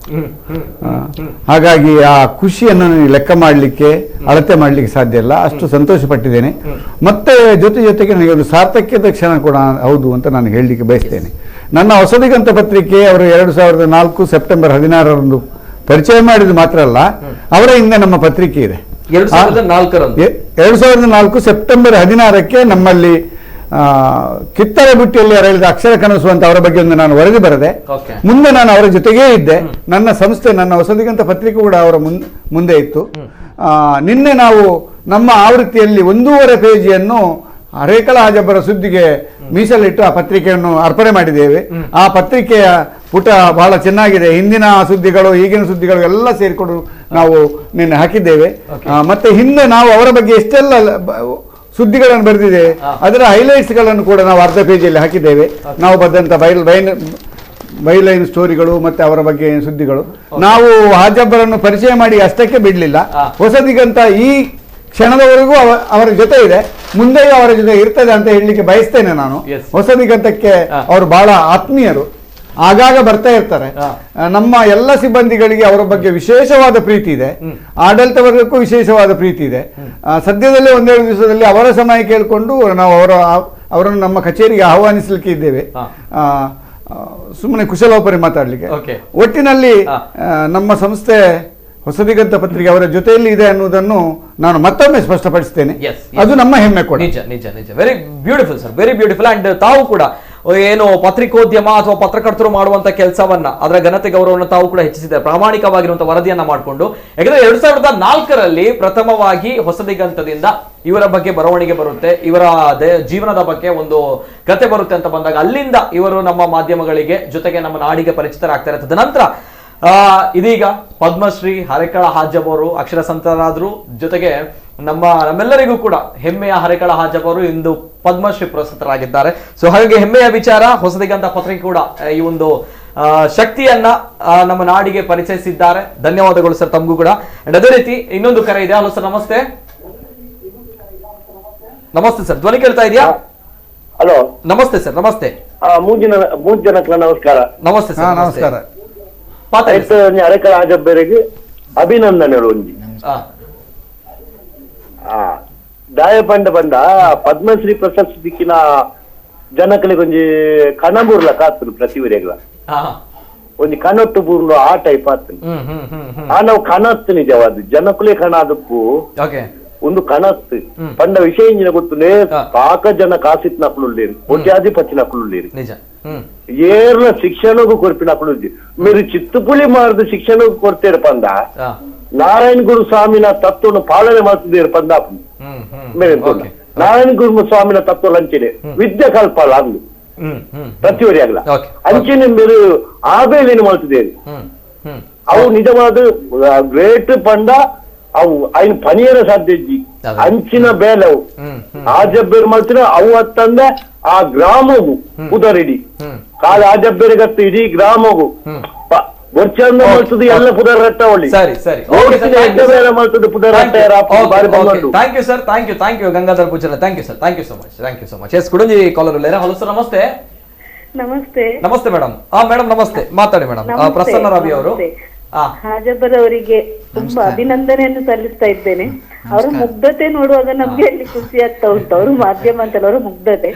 ಹಾಗಾಗಿ ಆ ಖುಷಿಯನ್ನು ಲೆಕ್ಕ ಮಾಡಲಿಕ್ಕೆ, ಅಳತೆ ಮಾಡಲಿಕ್ಕೆ ಸಾಧ್ಯ ಇಲ್ಲ. ಅಷ್ಟು ಸಂತೋಷ ಪಟ್ಟಿದ್ದೇನೆ. ಮತ್ತೆ ಜೊತೆಗೆ ನನಗೆ ಒಂದು ಸಾರ್ಥಕ್ಯದ ಕ್ಷಣ ಕೂಡ ಹೌದು ಅಂತ ನಾನು ಹೇಳಲಿಕ್ಕೆ ಬಯಸ್ತೇನೆ. ನನ್ನ ಹೊಸದಿಗಂತ ಪತ್ರಿಕೆ ಅವರು 2004 ಸೆಪ್ಟೆಂಬರ್ 16ರಂದು ಪರಿಚಯ ಮಾಡಿದ್ದು ಮಾತ್ರ ಅಲ್ಲ, ಅವರ ಹಿಂದೆ ನಮ್ಮ ಪತ್ರಿಕೆ ಇದೆ. 2004 ಸೆಪ್ಟೆಂಬರ್ 16ಕ್ಕೆ ನಮ್ಮಲ್ಲಿ ಕಿತ್ತಳೆ ಬುಟ್ಟಿಯಲ್ಲಿ ಅರಳಿದ ಅಕ್ಷರ ಕನಸು ಅಂತ ಅವರ ಬಗ್ಗೆ ಒಂದು ನಾನು ವರದಿ ಬರೆದೆ. ಮುಂದೆ ನಾನು ಅವರ ಜೊತೆಗೇ ಇದ್ದೆ. ನನ್ನ ಸಂಸ್ಥೆ, ನನ್ನ ಹೊಸದಿಗಂತ ಪತ್ರಿಕೆ ಕೂಡ ಅವರ ಮುಂದೆ ಇತ್ತು. ನಿನ್ನೆ ನಾವು ನಮ್ಮ ಆವೃತ್ತಿಯಲ್ಲಿ 1.5 ಪೇಜಿಯನ್ನು ಹರೇಕಳ ಹಾಜಬ್ಬರ ಸುದ್ದಿಗೆ ಮೀಸಲಿಟ್ಟು ಆ ಪತ್ರಿಕೆಯನ್ನು ಅರ್ಪಣೆ ಮಾಡಿದ್ದೇವೆ. ಆ ಪತ್ರಿಕೆಯ ಪುಟ ಬಹಳ ಚೆನ್ನಾಗಿದೆ. ಹಿಂದಿನ ಸುದ್ದಿಗಳು, ಈಗಿನ ಸುದ್ದಿಗಳು ಎಲ್ಲ ಸೇರಿಕೊಂಡು ನಾವು ನಿನ್ನೆ ಹಾಕಿದ್ದೇವೆ. ಮತ್ತೆ ಹಿಂದೆ ನಾವು ಅವರ ಬಗ್ಗೆ ಎಷ್ಟೆಲ್ಲ ಸುದ್ದಿಗಳನ್ನು ಬರೆದಿದ್ದೇವೆ, ಅದರ ಹೈಲೈಟ್ಸ್ ಗಳನ್ನು ಕೂಡ ನಾವು ಅರ್ಧ ಪೇಜಿಯಲ್ಲಿ ಹಾಕಿದ್ದೇವೆ. ನಾವು ಬರೆದಂತ ಬೈಲೈನ್ ಸ್ಟೋರಿಗಳು ಮತ್ತೆ ಅವರ ಬಗ್ಗೆ ಸುದ್ದಿಗಳು. ನಾವು ಹಾಜಬ್ಬರನ್ನು ಪರಿಚಯ ಮಾಡಿ ಅಷ್ಟಕ್ಕೆ ಬಿಡಲಿಲ್ಲ. ಹೊಸದಿಗಂತ ಈ ಕ್ಷಣದವರೆಗೂ ಅವರ ಜೊತೆ ಇದೆ, ಮುಂದೆಯೂ ಅವರ ಜೊತೆ ಇರ್ತದೆ ಅಂತ ಹೇಳಲಿಕ್ಕೆ ಬಯಸ್ತೇನೆ ನಾನು. ಹೊಸದಿಗಂತಕ್ಕೆ ಅವರು ಬಹಳ ಆತ್ಮೀಯರು, ಆಗಾಗ ಬರ್ತಾ ಇರ್ತಾರೆ. ನಮ್ಮ ಎಲ್ಲ ಸಿಬ್ಬಂದಿಗಳಿಗೆ ಅವರ ಬಗ್ಗೆ ವಿಶೇಷವಾದ ಪ್ರೀತಿ ಇದೆ, ಆಡಳಿತ ವರ್ಗಕ್ಕೂ ವಿಶೇಷವಾದ ಪ್ರೀತಿ ಇದೆ. ಸದ್ಯದಲ್ಲೇ 1-2 ದಿವಸದಲ್ಲಿ ಅವರ ಸಮಯ ಕೇಳಿಕೊಂಡು ನಾವು ಅವರನ್ನು ನಮ್ಮ ಕಚೇರಿಗೆ ಆಹ್ವಾನಿಸಲಿಕ್ಕೆ ಇದ್ದೇವೆ, ಸುಮ್ಮನೆ ಕುಶಲೋಪರಿ ಮಾತಾಡ್ಲಿಕ್ಕೆ. ಒಟ್ಟಿನಲ್ಲಿ ನಮ್ಮ ಸಂಸ್ಥೆ ಹೊಸದಿಗಂತ ಪತ್ರಿಕೆ ಅವರ ಜೊತೆಯಲ್ಲಿ ಇದೆ ಅನ್ನುವುದನ್ನು ನಾನು ಮತ್ತೊಮ್ಮೆ ಸ್ಪಷ್ಟಪಡಿಸ್ತೇನೆ. ಅದು ನಮ್ಮ ಹೆಮ್ಮೆ ಕೂಡ. ನಿಜ. Very beautiful sir, very beautiful. And ತಾವು ಕೂಡ ಏನು ಪತ್ರಿಕೋದ್ಯಮ ಅಥವಾ ಪತ್ರಕರ್ತರು ಮಾಡುವಂತ ಕೆಲಸವನ್ನ, ಅದರ ಘನತೆ ಗೌರವವನ್ನು ತಾವು ಕೂಡ ಹೆಚ್ಚಿಸಿದ್ದಾರೆ, ಪ್ರಾಮಾಣಿಕವಾಗಿರುವಂತಹ ವರದಿಯನ್ನ ಮಾಡಿಕೊಂಡು. ಯಾಕಂದ್ರೆ 2004ರಲ್ಲಿ ಪ್ರಥಮವಾಗಿ ಹೊಸದಿಗಂತದಿಂದ ಇವರ ಬಗ್ಗೆ ಬರವಣಿಗೆ ಬರುತ್ತೆ, ಇವರ ಜೀವನದ ಬಗ್ಗೆ ಒಂದು ಕತೆ ಬರುತ್ತೆ ಅಂತ ಬಂದಾಗ ಅಲ್ಲಿಂದ ಇವರು ನಮ್ಮ ಮಾಧ್ಯಮಗಳಿಗೆ ಜೊತೆಗೆ ನಮ್ಮ ನಾಡಿಗೆ ಪರಿಚಿತರಾಗ್ತಾರೆ. ತದನಂತರ ಇದೀಗ ಪದ್ಮಶ್ರೀ ಹರೇಕಳ ಹಾಜಬ್ಬ ಅವರು ಅಕ್ಷರ ಸಂತರಾದ್ರು, ಜೊತೆಗೆ ನಮ್ಮೆಲ್ಲರಿಗೂ ಕೂಡ ಹೆಮ್ಮೆಯ ಹರೇಕಳ ಹಾಜಬ್ಬ ಅವರು ಇಂದು ಪದ್ಮಶ್ರೀ ಪುರಸ್ಕೃತರಾಗಿದ್ದಾರೆ. ಸೊ ಹಾಗಾಗಿ ಹೆಮ್ಮೆಯ ವಿಚಾರ. ಹೊಸದಿಗಂತ ಪತ್ರಿಕೆ ಕೂಡ ಈ ಒಂದು ಶಕ್ತಿಯನ್ನ ನಮ್ಮ ನಾಡಿಗೆ ಪರಿಚಯಿಸಿದ್ದಾರೆ. ಧನ್ಯವಾದಗಳು ಸರ್ ತಮಗೂ ಕೂಡ. ಅಂಡ್ ಅದೇ ರೀತಿ ಇನ್ನೊಂದು ಕರೆ ಇದೆ. ಹಲೋ ಸರ್, ನಮಸ್ತೆ. ನಮಸ್ತೆ ಸರ್, ಧ್ವನಿ ಕೇಳ್ತಾ ಇದೆಯಾ? ಹಲೋ, ನಮಸ್ತೆ ಸರ್. ನಮಸ್ತೆ. ಮೂರು ಜನಕ್ಕೆ ನಮಸ್ಕಾರ. ನಮಸ್ತೆ ಸರ್. ನಮಸ್ಕಾರ. ಹರೇಕಳ ಹಾಜಬ್ಬರಿಗೆ ಅಭಿನಂದನೆಗಳು. ಒಂಜಿ ದಾಯ ಬಂದ ಪದ್ಮಶ್ರೀ ಪ್ರಶಸ್ತಿ ದಿಕ್ಕಿನ ಜನಗಳಿಗೆ ಒಂಜಿ ಕಣಬೂರ್ಲ ಕಾತರು ಪ್ರತಿ ಊರೆಗ್ಲ ಒಂಜಿ ಕಣೊಟ್ಟು ಬೂರ್ಲು ಆ ಟೈಪ್ ಆತನು. ನಾವು ಕಣ ಹತ್ತು ನಿಜವಾದ ಜನಕುಲೆ ಕಣ ಅದಕ್ಕೂ ಒಂದು ಕಣತ್ತು ಪಂಡ ವಿಷಯ ಇಂಜಿನ ಗೊತ್ತುಲೇ ಪಾಕ ಜನ ಕಾಸಿತ್ ನಕಲುಳ್ಳೇರಿ ಕೋಟ್ಯಾಧಿಪತಿ ನಕಲುಳ್ಳೇರಿ ನಿಜ ಏರ್ನ ಶಿಕ್ಷಣಗೂ ಕೊರ್ಪಿ ನಕಲುದ್ದಿ మీరు ಚಿತ್ತುಪುಳಿ ಮಾಡಿದ ಶಿಕ್ಷಣಗೂ ಕೊಡ್ತೇರ ಪಂದ ನಾರಾಯಣ ಗುರು ಸ್ವಾಮಿನ ತತ್ವವನ್ನು ಪಾಲನೆ ಮಾಡ್ತಿದ್ದೀರ ಪಂದ ಮೇರೆ ನಾರಾಯಣ ಗುರು ಸ್ವಾಮಿನ ತತ್ವ ಲಂಚನೆ ವಿದ್ಯೆ ಕಲ್ಪಲ್ಲ ಅಂದು ಪ್ರತಿವರಿ ಆಗಲ ಅಂಚನೆ మీరు ಆಬೇಲಿನ ಮಾಡ್ತಿದ್ದೀರಿ ಅವು ನಿಜವಾದ ಗ್ರೇಟ್ ಪಂಡ ಅವು ఆయన పనియర సాధ్యజీ అంచిన బేలవు ఆజబ్బేరు మల్చిన అవు అత్తంద ఆ గ్రామము పుదరిడి కాదు ఆజబ్బేరు గತ್ತ ఇಡೀ గ్రామము వచ్చంద మల్ತది ಎಲ್ಲ పుదరట్ట ಒಳ್ಳಿ ಸರಿ ಸರಿ ಮಲ್ತದ పుదరట్ಟ ಬಾರಿ ಬಂದು thank you sir thank you Gangadhar Pujara thank you sir thank you so much S Kudanji caller ಇಲ್ಲೇರಾ ಹಲೋ ಸರ್ ನಮಸ್ತೆ ನಮಸ್ತೆ ಮೇಡಮ್ ಮೇಡಮ್ ನಮಸ್ತೆ ಮಾತಾಡಿ ಮೇಡಮ್ ಪ್ರಸನ್ನ ರವಿ ಅವರು ಹಾಜಬ್ಬರ್ ಅವರಿಗೆ ತುಂಬಾ ಅಭಿನಂದನೆಯನ್ನು ಸಲ್ಲಿಸ್ತಾ ಇದ್ದೇನೆ. ಅವರ ಮುಗ್ಧತೆ ನೋಡುವಾಗ ನಮ್ಗೆ ಅಲ್ಲಿ ಖುಷಿ ಆಗ್ತಾ ಉಂಟು. ಅವರು ಮಾಧ್ಯಮ ಅಂತಲ್ಲ, ಅವರ ಮುಗ್ಧತೆ.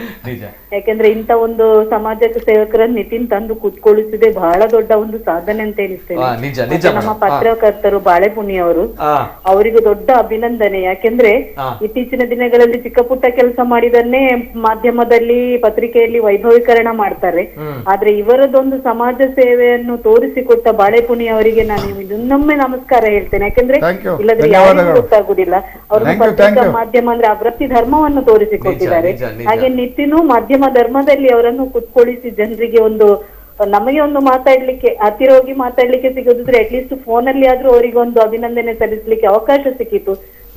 ಯಾಕೆಂದ್ರೆ ಇಂತ ಒಂದು ಸಮಾಜ ಸೇವಕರನ್ನು ನಿತಿನ್ ತಂದು ಕೂತ್ಕೊಳ್ಳಿಸಿದೆ ಬಹಳ ದೊಡ್ಡ ಒಂದು ಸಾಧನೆ ಅಂತ ಎನಿಸ್ತೇನೆ. ನಮ್ಮ ಪತ್ರಕರ್ತರು ಬಾಳೆಪುಣಿ ಅವರು, ಅವರಿಗೂ ದೊಡ್ಡ ಅಭಿನಂದನೆ. ಯಾಕೆಂದ್ರೆ ಇತ್ತೀಚಿನ ದಿನಗಳಲ್ಲಿ ಚಿಕ್ಕ ಪುಟ್ಟ ಕೆಲಸ ಮಾಡಿದನ್ನೇ ಮಾಧ್ಯಮದಲ್ಲಿ ಪತ್ರಿಕೆಯಲ್ಲಿ ವೈಭವೀಕರಣ ಮಾಡ್ತಾರೆ. ಆದ್ರೆ ಇವರದೊಂದು ಸಮಾಜ ಸೇವೆಯನ್ನು ತೋರಿಸಿಕೊಟ್ಟ ಬಾಳೆಪುಣಿ ಅವರಿಗೆ ನಾನು ಇನ್ನೊಮ್ಮೆ ನಮಸ್ಕಾರ ಹೇಳ್ತೇನೆ. ಯಾಕಂದ್ರೆ ಇಲ್ಲದ್ರೆ ಯಾರಿಗೂ ಗೊತ್ತಾಗುದಿಲ್ಲ. ಅವರು ಪತ್ರಿಕಾ ಮಾಧ್ಯಮ ಅಂದ್ರೆ ಆ ವೃತ್ತಿ ಧರ್ಮವನ್ನು ತೋರಿಸಿಕೊಟ್ಟಿದ್ದಾರೆ. ಹಾಗೆ ನಿತಿನು ಮಾಧ್ಯಮ ಧರ್ಮದಲ್ಲಿ ಅವರನ್ನು ಕುತ್ಕೊಳಿಸಿ ಜನರಿಗೆ ನಮಗೆ ಒಂದು ಮಾತಾಡ್ಲಿಕ್ಕೆ ಹತ್ತಿರೋಗಿ ಮಾತಾಡ್ಲಿಕ್ಕೆ ಸಿಗೋದಿದ್ರೆ ಅಟ್ಲೀಸ್ಟ್ ಫೋನ್ ಅಲ್ಲಿ ಆದ್ರೂ ಅವರಿಗೆ ಒಂದು ಅಭಿನಂದನೆ ಸಲ್ಲಿಸ್ಲಿಕ್ಕೆ ಅವಕಾಶ ಸಿಕ್ಕಿತು.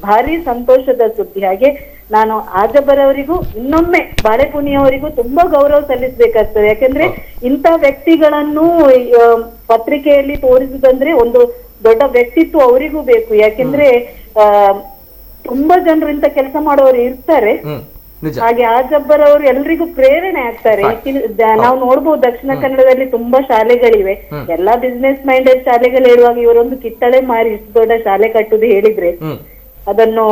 ಭಾರಿ ಸಂತೋಷದ ಸುದ್ದಿ. ಹಾಗೆ ನಾನು ಆಜಬ್ಬರ್ ಅವರಿಗೂ ಇನ್ನೊಮ್ಮೆ ಬಾಳೆಪುಣಿ ಅವರಿಗೂ ತುಂಬಾ ಗೌರವ ಸಲ್ಲಿಸಬೇಕಾಗ್ತದೆ. ಯಾಕಂದ್ರೆ ಇಂಥ ವ್ಯಕ್ತಿಗಳನ್ನು ಪತ್ರಿಕೆಯಲ್ಲಿ ತೋರಿಸುದಂದ್ರೆ ಒಂದು ದೊಡ್ಡ ವ್ಯಕ್ತಿತ್ವ ಅವರಿಗೂ ಬೇಕು. ಯಾಕೆಂದ್ರೆ ತುಂಬಾ ಜನರು ಇಂತ ಕೆಲಸ ಮಾಡೋರು ಇರ್ತಾರೆ. ಹಾಗೆ ಆಜಬ್ಬರ್ ಅವರು ಎಲ್ರಿಗೂ ಪ್ರೇರಣೆ ಆಗ್ತಾರೆ. ನಾವು ನೋಡ್ಬೋದು ದಕ್ಷಿಣ ಕನ್ನಡದಲ್ಲಿ ತುಂಬಾ ಶಾಲೆಗಳಿವೆ. ಎಲ್ಲಾ ಬಿಸ್ನೆಸ್ ಮೈಂಡೆಡ್ ಶಾಲೆಗಳು ಹೇಳುವಾಗ ಇವರೊಂದು ಕಿತ್ತಳೆ ಮಾರಿ ಇಷ್ಟು ದೊಡ್ಡ ಶಾಲೆ ಕಟ್ಟುದು ಹೇಳಿದ್ರೆ ಅದನ್ನು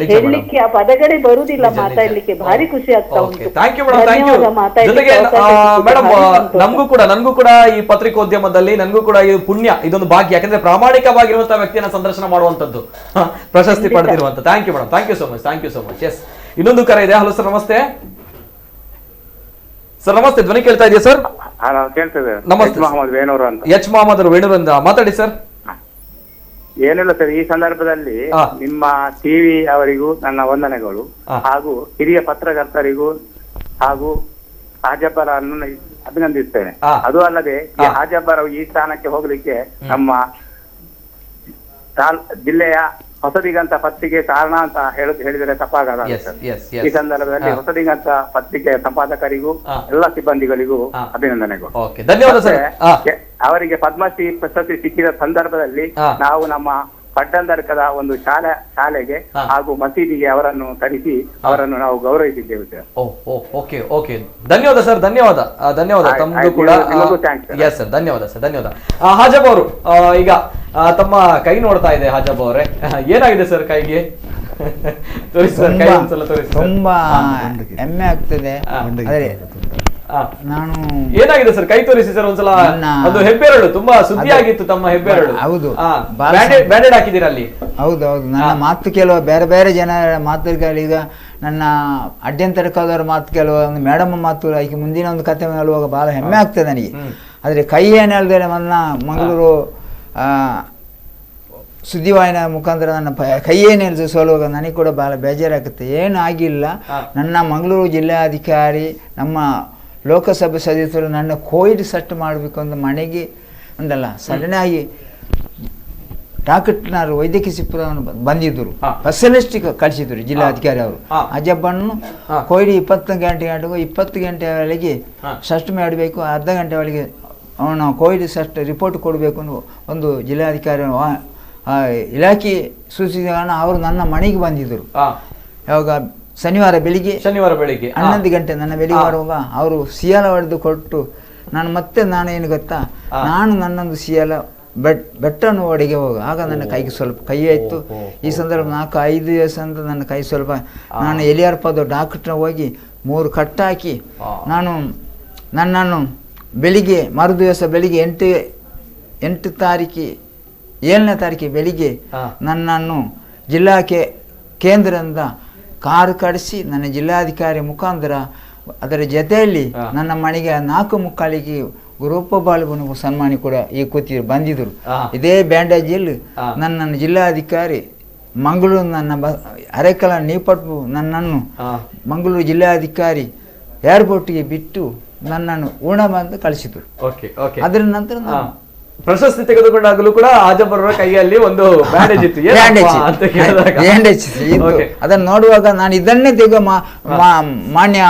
ಹೇಳಲಿಕ್ಕೆ ಆ ಪದಗಳೇ ಬರುದಿಲ್ಲ, ಮಾತಾಡ್ಲಿಕ್ಕೆ ಭಾರಿ ಖುಷಿ ಆಗ್ತಾ ಉಂಟು. ಮೇಡಮ್, ನನ್ಗೂ ಕೂಡ ಈ ಪತ್ರಿಕೋದ್ಯಮದಲ್ಲಿ ನನ್ಗೂ ಕೂಡ ಇದು ಪುಣ್ಯ, ಇದೊಂದು ಭಾಗ್ಯ. ಯಾಕಂದ್ರೆ ಪ್ರಾಮಾಣಿಕವಾಗಿರುವಂತಹ ವ್ಯಕ್ತಿಯನ್ನ ಸಂದರ್ಶನ ಮಾಡುವಂತದ್ದು, ಪ್ರಶಸ್ತಿ ಪಡೆದಿರುವಂತ. Thank you madam, thank you so much. Yes, ಇನ್ನೊಂದು ಕರೆ ಇದೆ. ಹಲೋ ಸರ್, ನಮಸ್ತೆ ಸರ್. ನಮಸ್ತೆ, ಧ್ವನಿ ಕೇಳ್ತಾ ಇದೆಯಾ ಸರ್? ನಮಸ್ತೆ. ಎಚ್ ಮೊಹಮ್ಮದ್ ವೇಣೂರು ಅಂತ ಮಾತಾಡಿ ಸರ್. ಏನಿಲ್ಲ ಸರ್, ಈ ಸಂದರ್ಭದಲ್ಲಿ ನಿಮ್ಮ ಟಿವಿ ಅವರಿಗೂ ನನ್ನ ವಂದನೆಗಳು, ಹಾಗೂ ಹಿರಿಯ ಪತ್ರಕರ್ತರಿಗೂ ಹಾಗೂ ಹಾಜಬ್ಬರನ್ನು ಅಭಿನಂದಿಸ್ತೇನೆ. ಅದು ಅಲ್ಲದೆ ಈ ಹಾಜಬ್ಬರ ಈ ಸ್ಥಾನಕ್ಕೆ ಹೋಗ್ಲಿಕ್ಕೆ ನಮ್ಮ ಜಿಲ್ಲೆಯ ಹೊಸದಿಗಂತ ಪತ್ರಿಕೆ ಕಾರಣ ಅಂತ ಹೇಳಿದರೆ ತಪ್ಪಾಗಲ್ಲ. ಈ ಸಂದರ್ಭದಲ್ಲಿ ಹೊಸದಿಗಂತ ಪತ್ರಿಕೆಯ ಸಂಪಾದಕರಿಗೂ ಎಲ್ಲ ಸಿಬ್ಬಂದಿಗಳಿಗೂ ಅಭಿನಂದನೆಗಳು. ಧನ್ಯವಾದ ಸರ್. ಅವರಿಗೆ ಪದ್ಮಶ್ರೀ ಪ್ರಶಸ್ತಿ ಸಿಕ್ಕಿದ ಸಂದರ್ಭದಲ್ಲಿ ನಾವು ನಮ್ಮ ಪಟ್ಟಣದರ್ಕದ ಒಂದು ಶಾಲೆಗೆ ಹಾಗೂ ಮಸೀದಿಗೆ ಅವರನ್ನು ಕರೆಸಿ ಅವರನ್ನು ನಾವು ಗೌರವಿಸಿದ್ದೇವೆ ಸರ್. ಓಕೆ, ಧನ್ಯವಾದ ಸರ್. ಧನ್ಯವಾದ ತಮ್ಮದು ಕೂಡ. ಎಸ್ ಸರ್, ಧನ್ಯವಾದ. ಹಾಜಬ್ ಅವರು ಈಗ ತಮ್ಮ ಕೈ ನೋಡ್ತಾ ಇದೆ. ಹಾಜಬ್ ಅವರೇ, ಏನಾಗಿದೆ ಸರ್ ಕೈಗೆ? ತುಂಬಾ ಹೆಮ್ಮೆ ಆಗ್ತದೆ. ನಾನು ಏನಾಗಿದೆ ಸರ್? ಕೈ ತೋರಿಸಿ ಸರ್ ಒಂದ್ಸಲ. ಅದು ಹೆಬ್ಬೆರಳು ತುಂಬಾ ಸುದ್ದಿ ಆಗಿತ್ತು, ತಮ್ಮ ಹೆಬ್ಬೆರಳು. ಹೌದು, ಬ್ಯಾಂಡೇಡ್ ಹಾಕಿದ್ದೀರ ಅಲ್ಲಿ. ಹೌದೌದು. ನನ್ನ ಮಾತು ಕೆಲವು ಬೇರೆ ಜನರ ಮಾತುಗಳು, ಈಗ ನನ್ನ ಅಡ್ಯಂತರಕ್ಕಾದವ್ರ ಮಾತು ಕೆಲವು, ಒಂದು ಮೇಡಮ್ ಮಾತು, ಈಗ ಮುಂದಿನ ಒಂದು ಕಥೆ ಹೇಳುವಾಗ ಬಹಳ ಹೆಮ್ಮೆ ಆಗ್ತದೆ ನನಗೆ. ಆದ್ರೆ ಕೈ ಏನು ಹೇಳಿದ್ರೆ ನನ್ನ ಮಂಗಳೂರು ಸುದ್ದಿವಾಹಿನಿಯ ಮುಖಾಂತರ ನನ್ನ ಕೈ ಏನು ಹೇಳಿದ್ರು ಸೋಲುವಾಗ ನನಗೆ ಕೂಡ ಬಹಳ ಬೇಜಾರಾಗುತ್ತೆ. ಏನು ಆಗಿಲ್ಲ. ನನ್ನ ಮಂಗಳೂರು ಜಿಲ್ಲಾಧಿಕಾರಿ, ನಮ್ಮ ಲೋಕಸಭೆ ಸದಸ್ಯರು ನನ್ನ ಕೋವಿಡ್ ಸೆಟ್ ಮಾಡಬೇಕು ಅಂತ ಮನೆಗೆ ಉಂಟಲ್ಲ, ಸಡನ್ ಆಗಿ ಡಾಕ್ಟರ್ನವರು ವೈದ್ಯಕೀಯ ಸಿಬ್ಬಂದಿ ಬಂದಿದ್ದರು, ಸ್ಪೆಷಲಿಸ್ಟ್ ಕಳಿಸಿದ್ರು ಜಿಲ್ಲಾಧಿಕಾರಿ ಅವರು. ಅಜ್ಜಬ್ಬನ್ನು ಕೋವಿಡ್ 20 ಗಂಟೆ ಒಳಗೆ ಸೆಟ್ ಮಾಡಬೇಕು, ಅರ್ಧ ಗಂಟೆ ಒಳಗೆ ಅವನು ಕೋವಿಡ್ ಸೆಟ್ ರಿಪೋರ್ಟ್ ಕೊಡಬೇಕು ಅನ್ನೋ ಒಂದು ಜಿಲ್ಲಾಧಿಕಾರಿ ಇಲಾಖೆ ಸೂಚಿಸಿದ ಕಾರಣ ಅವರು ನನ್ನ ಮನೆಗೆ ಬಂದಿದ್ದರು. ಯಾವಾಗ ಶನಿವಾರ ಬೆಳಿಗ್ಗೆ 11 ಗಂಟೆ ನನ್ನ ಬೆಳಿಗ್ಗೆ ಬರುವಾಗ ಅವರು ಸಿಯಾಲ ಹೊಡೆದು ಕೊಟ್ಟು ನಾನು ಏನು ಗೊತ್ತಾ, ನಾನು ನನ್ನೊಂದು ಸಿಯಾಲ ಬೆಟ್ಟನ್ನು ಒಡೆಗೆ ಹೋಗ, ಆಗ ನನ್ನ ಕೈಗೆ ಸ್ವಲ್ಪ ಕೈ ಆಯಿತು. ಈ ಸಂದರ್ಭ 4-5 ದಿವಸ ಅಂತ ನನ್ನ ಕೈ ಸ್ವಲ್ಪ, ನಾನು ಎಲಿಯಾರ್ಪದ ಡಾಕ್ಟ್ರ ಹೋಗಿ 3 ಕಟ್ಟಾಕಿ ನನ್ನನ್ನು ಬೆಳಿಗ್ಗೆ ಮರುದಿವಸ ಬೆಳಿಗ್ಗೆ 7ನೇ ತಾರೀಕಿಗೆ ಬೆಳಿಗ್ಗೆ ನನ್ನನ್ನು ಜಿಲ್ಲಾಕ್ಕೆ ಕೇಂದ್ರದಿಂದ ಕಾರು ಕಳಿಸಿ ನನ್ನ ಜಿಲ್ಲಾಧಿಕಾರಿ ಮುಖಾಂತರ ಅದರ ಜೊತೆಯಲ್ಲಿ ನನ್ನ ಮನೆಗೆ 4:45 ರೂಪಬಾಳುವನಿಗೂ ಸನ್ಮಾನಿ ಕೂಡ ಈ ಕೂತಿದ್ರು ಬಂದಿದ್ರು. ಇದೇ ಬ್ಯಾಂಡೇಜಲ್ಲಿ ನನ್ನ ಜಿಲ್ಲಾಧಿಕಾರಿ ಮಂಗಳೂರು ನನ್ನ ಅರೆಕಲ ನೀಪಟ್ಟು ನನ್ನನ್ನು ಮಂಗಳೂರು ಜಿಲ್ಲಾಧಿಕಾರಿ ಏರ್ಪೋರ್ಟ್ಗೆ ಬಿಟ್ಟು ನನ್ನನ್ನು ಊರ್ಣ ಅಂತ ಕಳಿಸಿದ್ರು. ಅದರ ನಂತರ ಪ್ರಶಸ್ತಿ ತೆಗೆದುಕೊಂಡಾಗಲೂ ಕೂಡ ಆಜಬ್ಬರ ಕೈಯಲ್ಲಿ ಒಂದು ಬ್ಯಾಂಡೇಜ್ ಇತ್ತು. ಅದನ್ನು ನೋಡುವಾಗ ನಾನು ಇದನ್ನೇ ತೆಗೆದು ಮಾನ್ಯ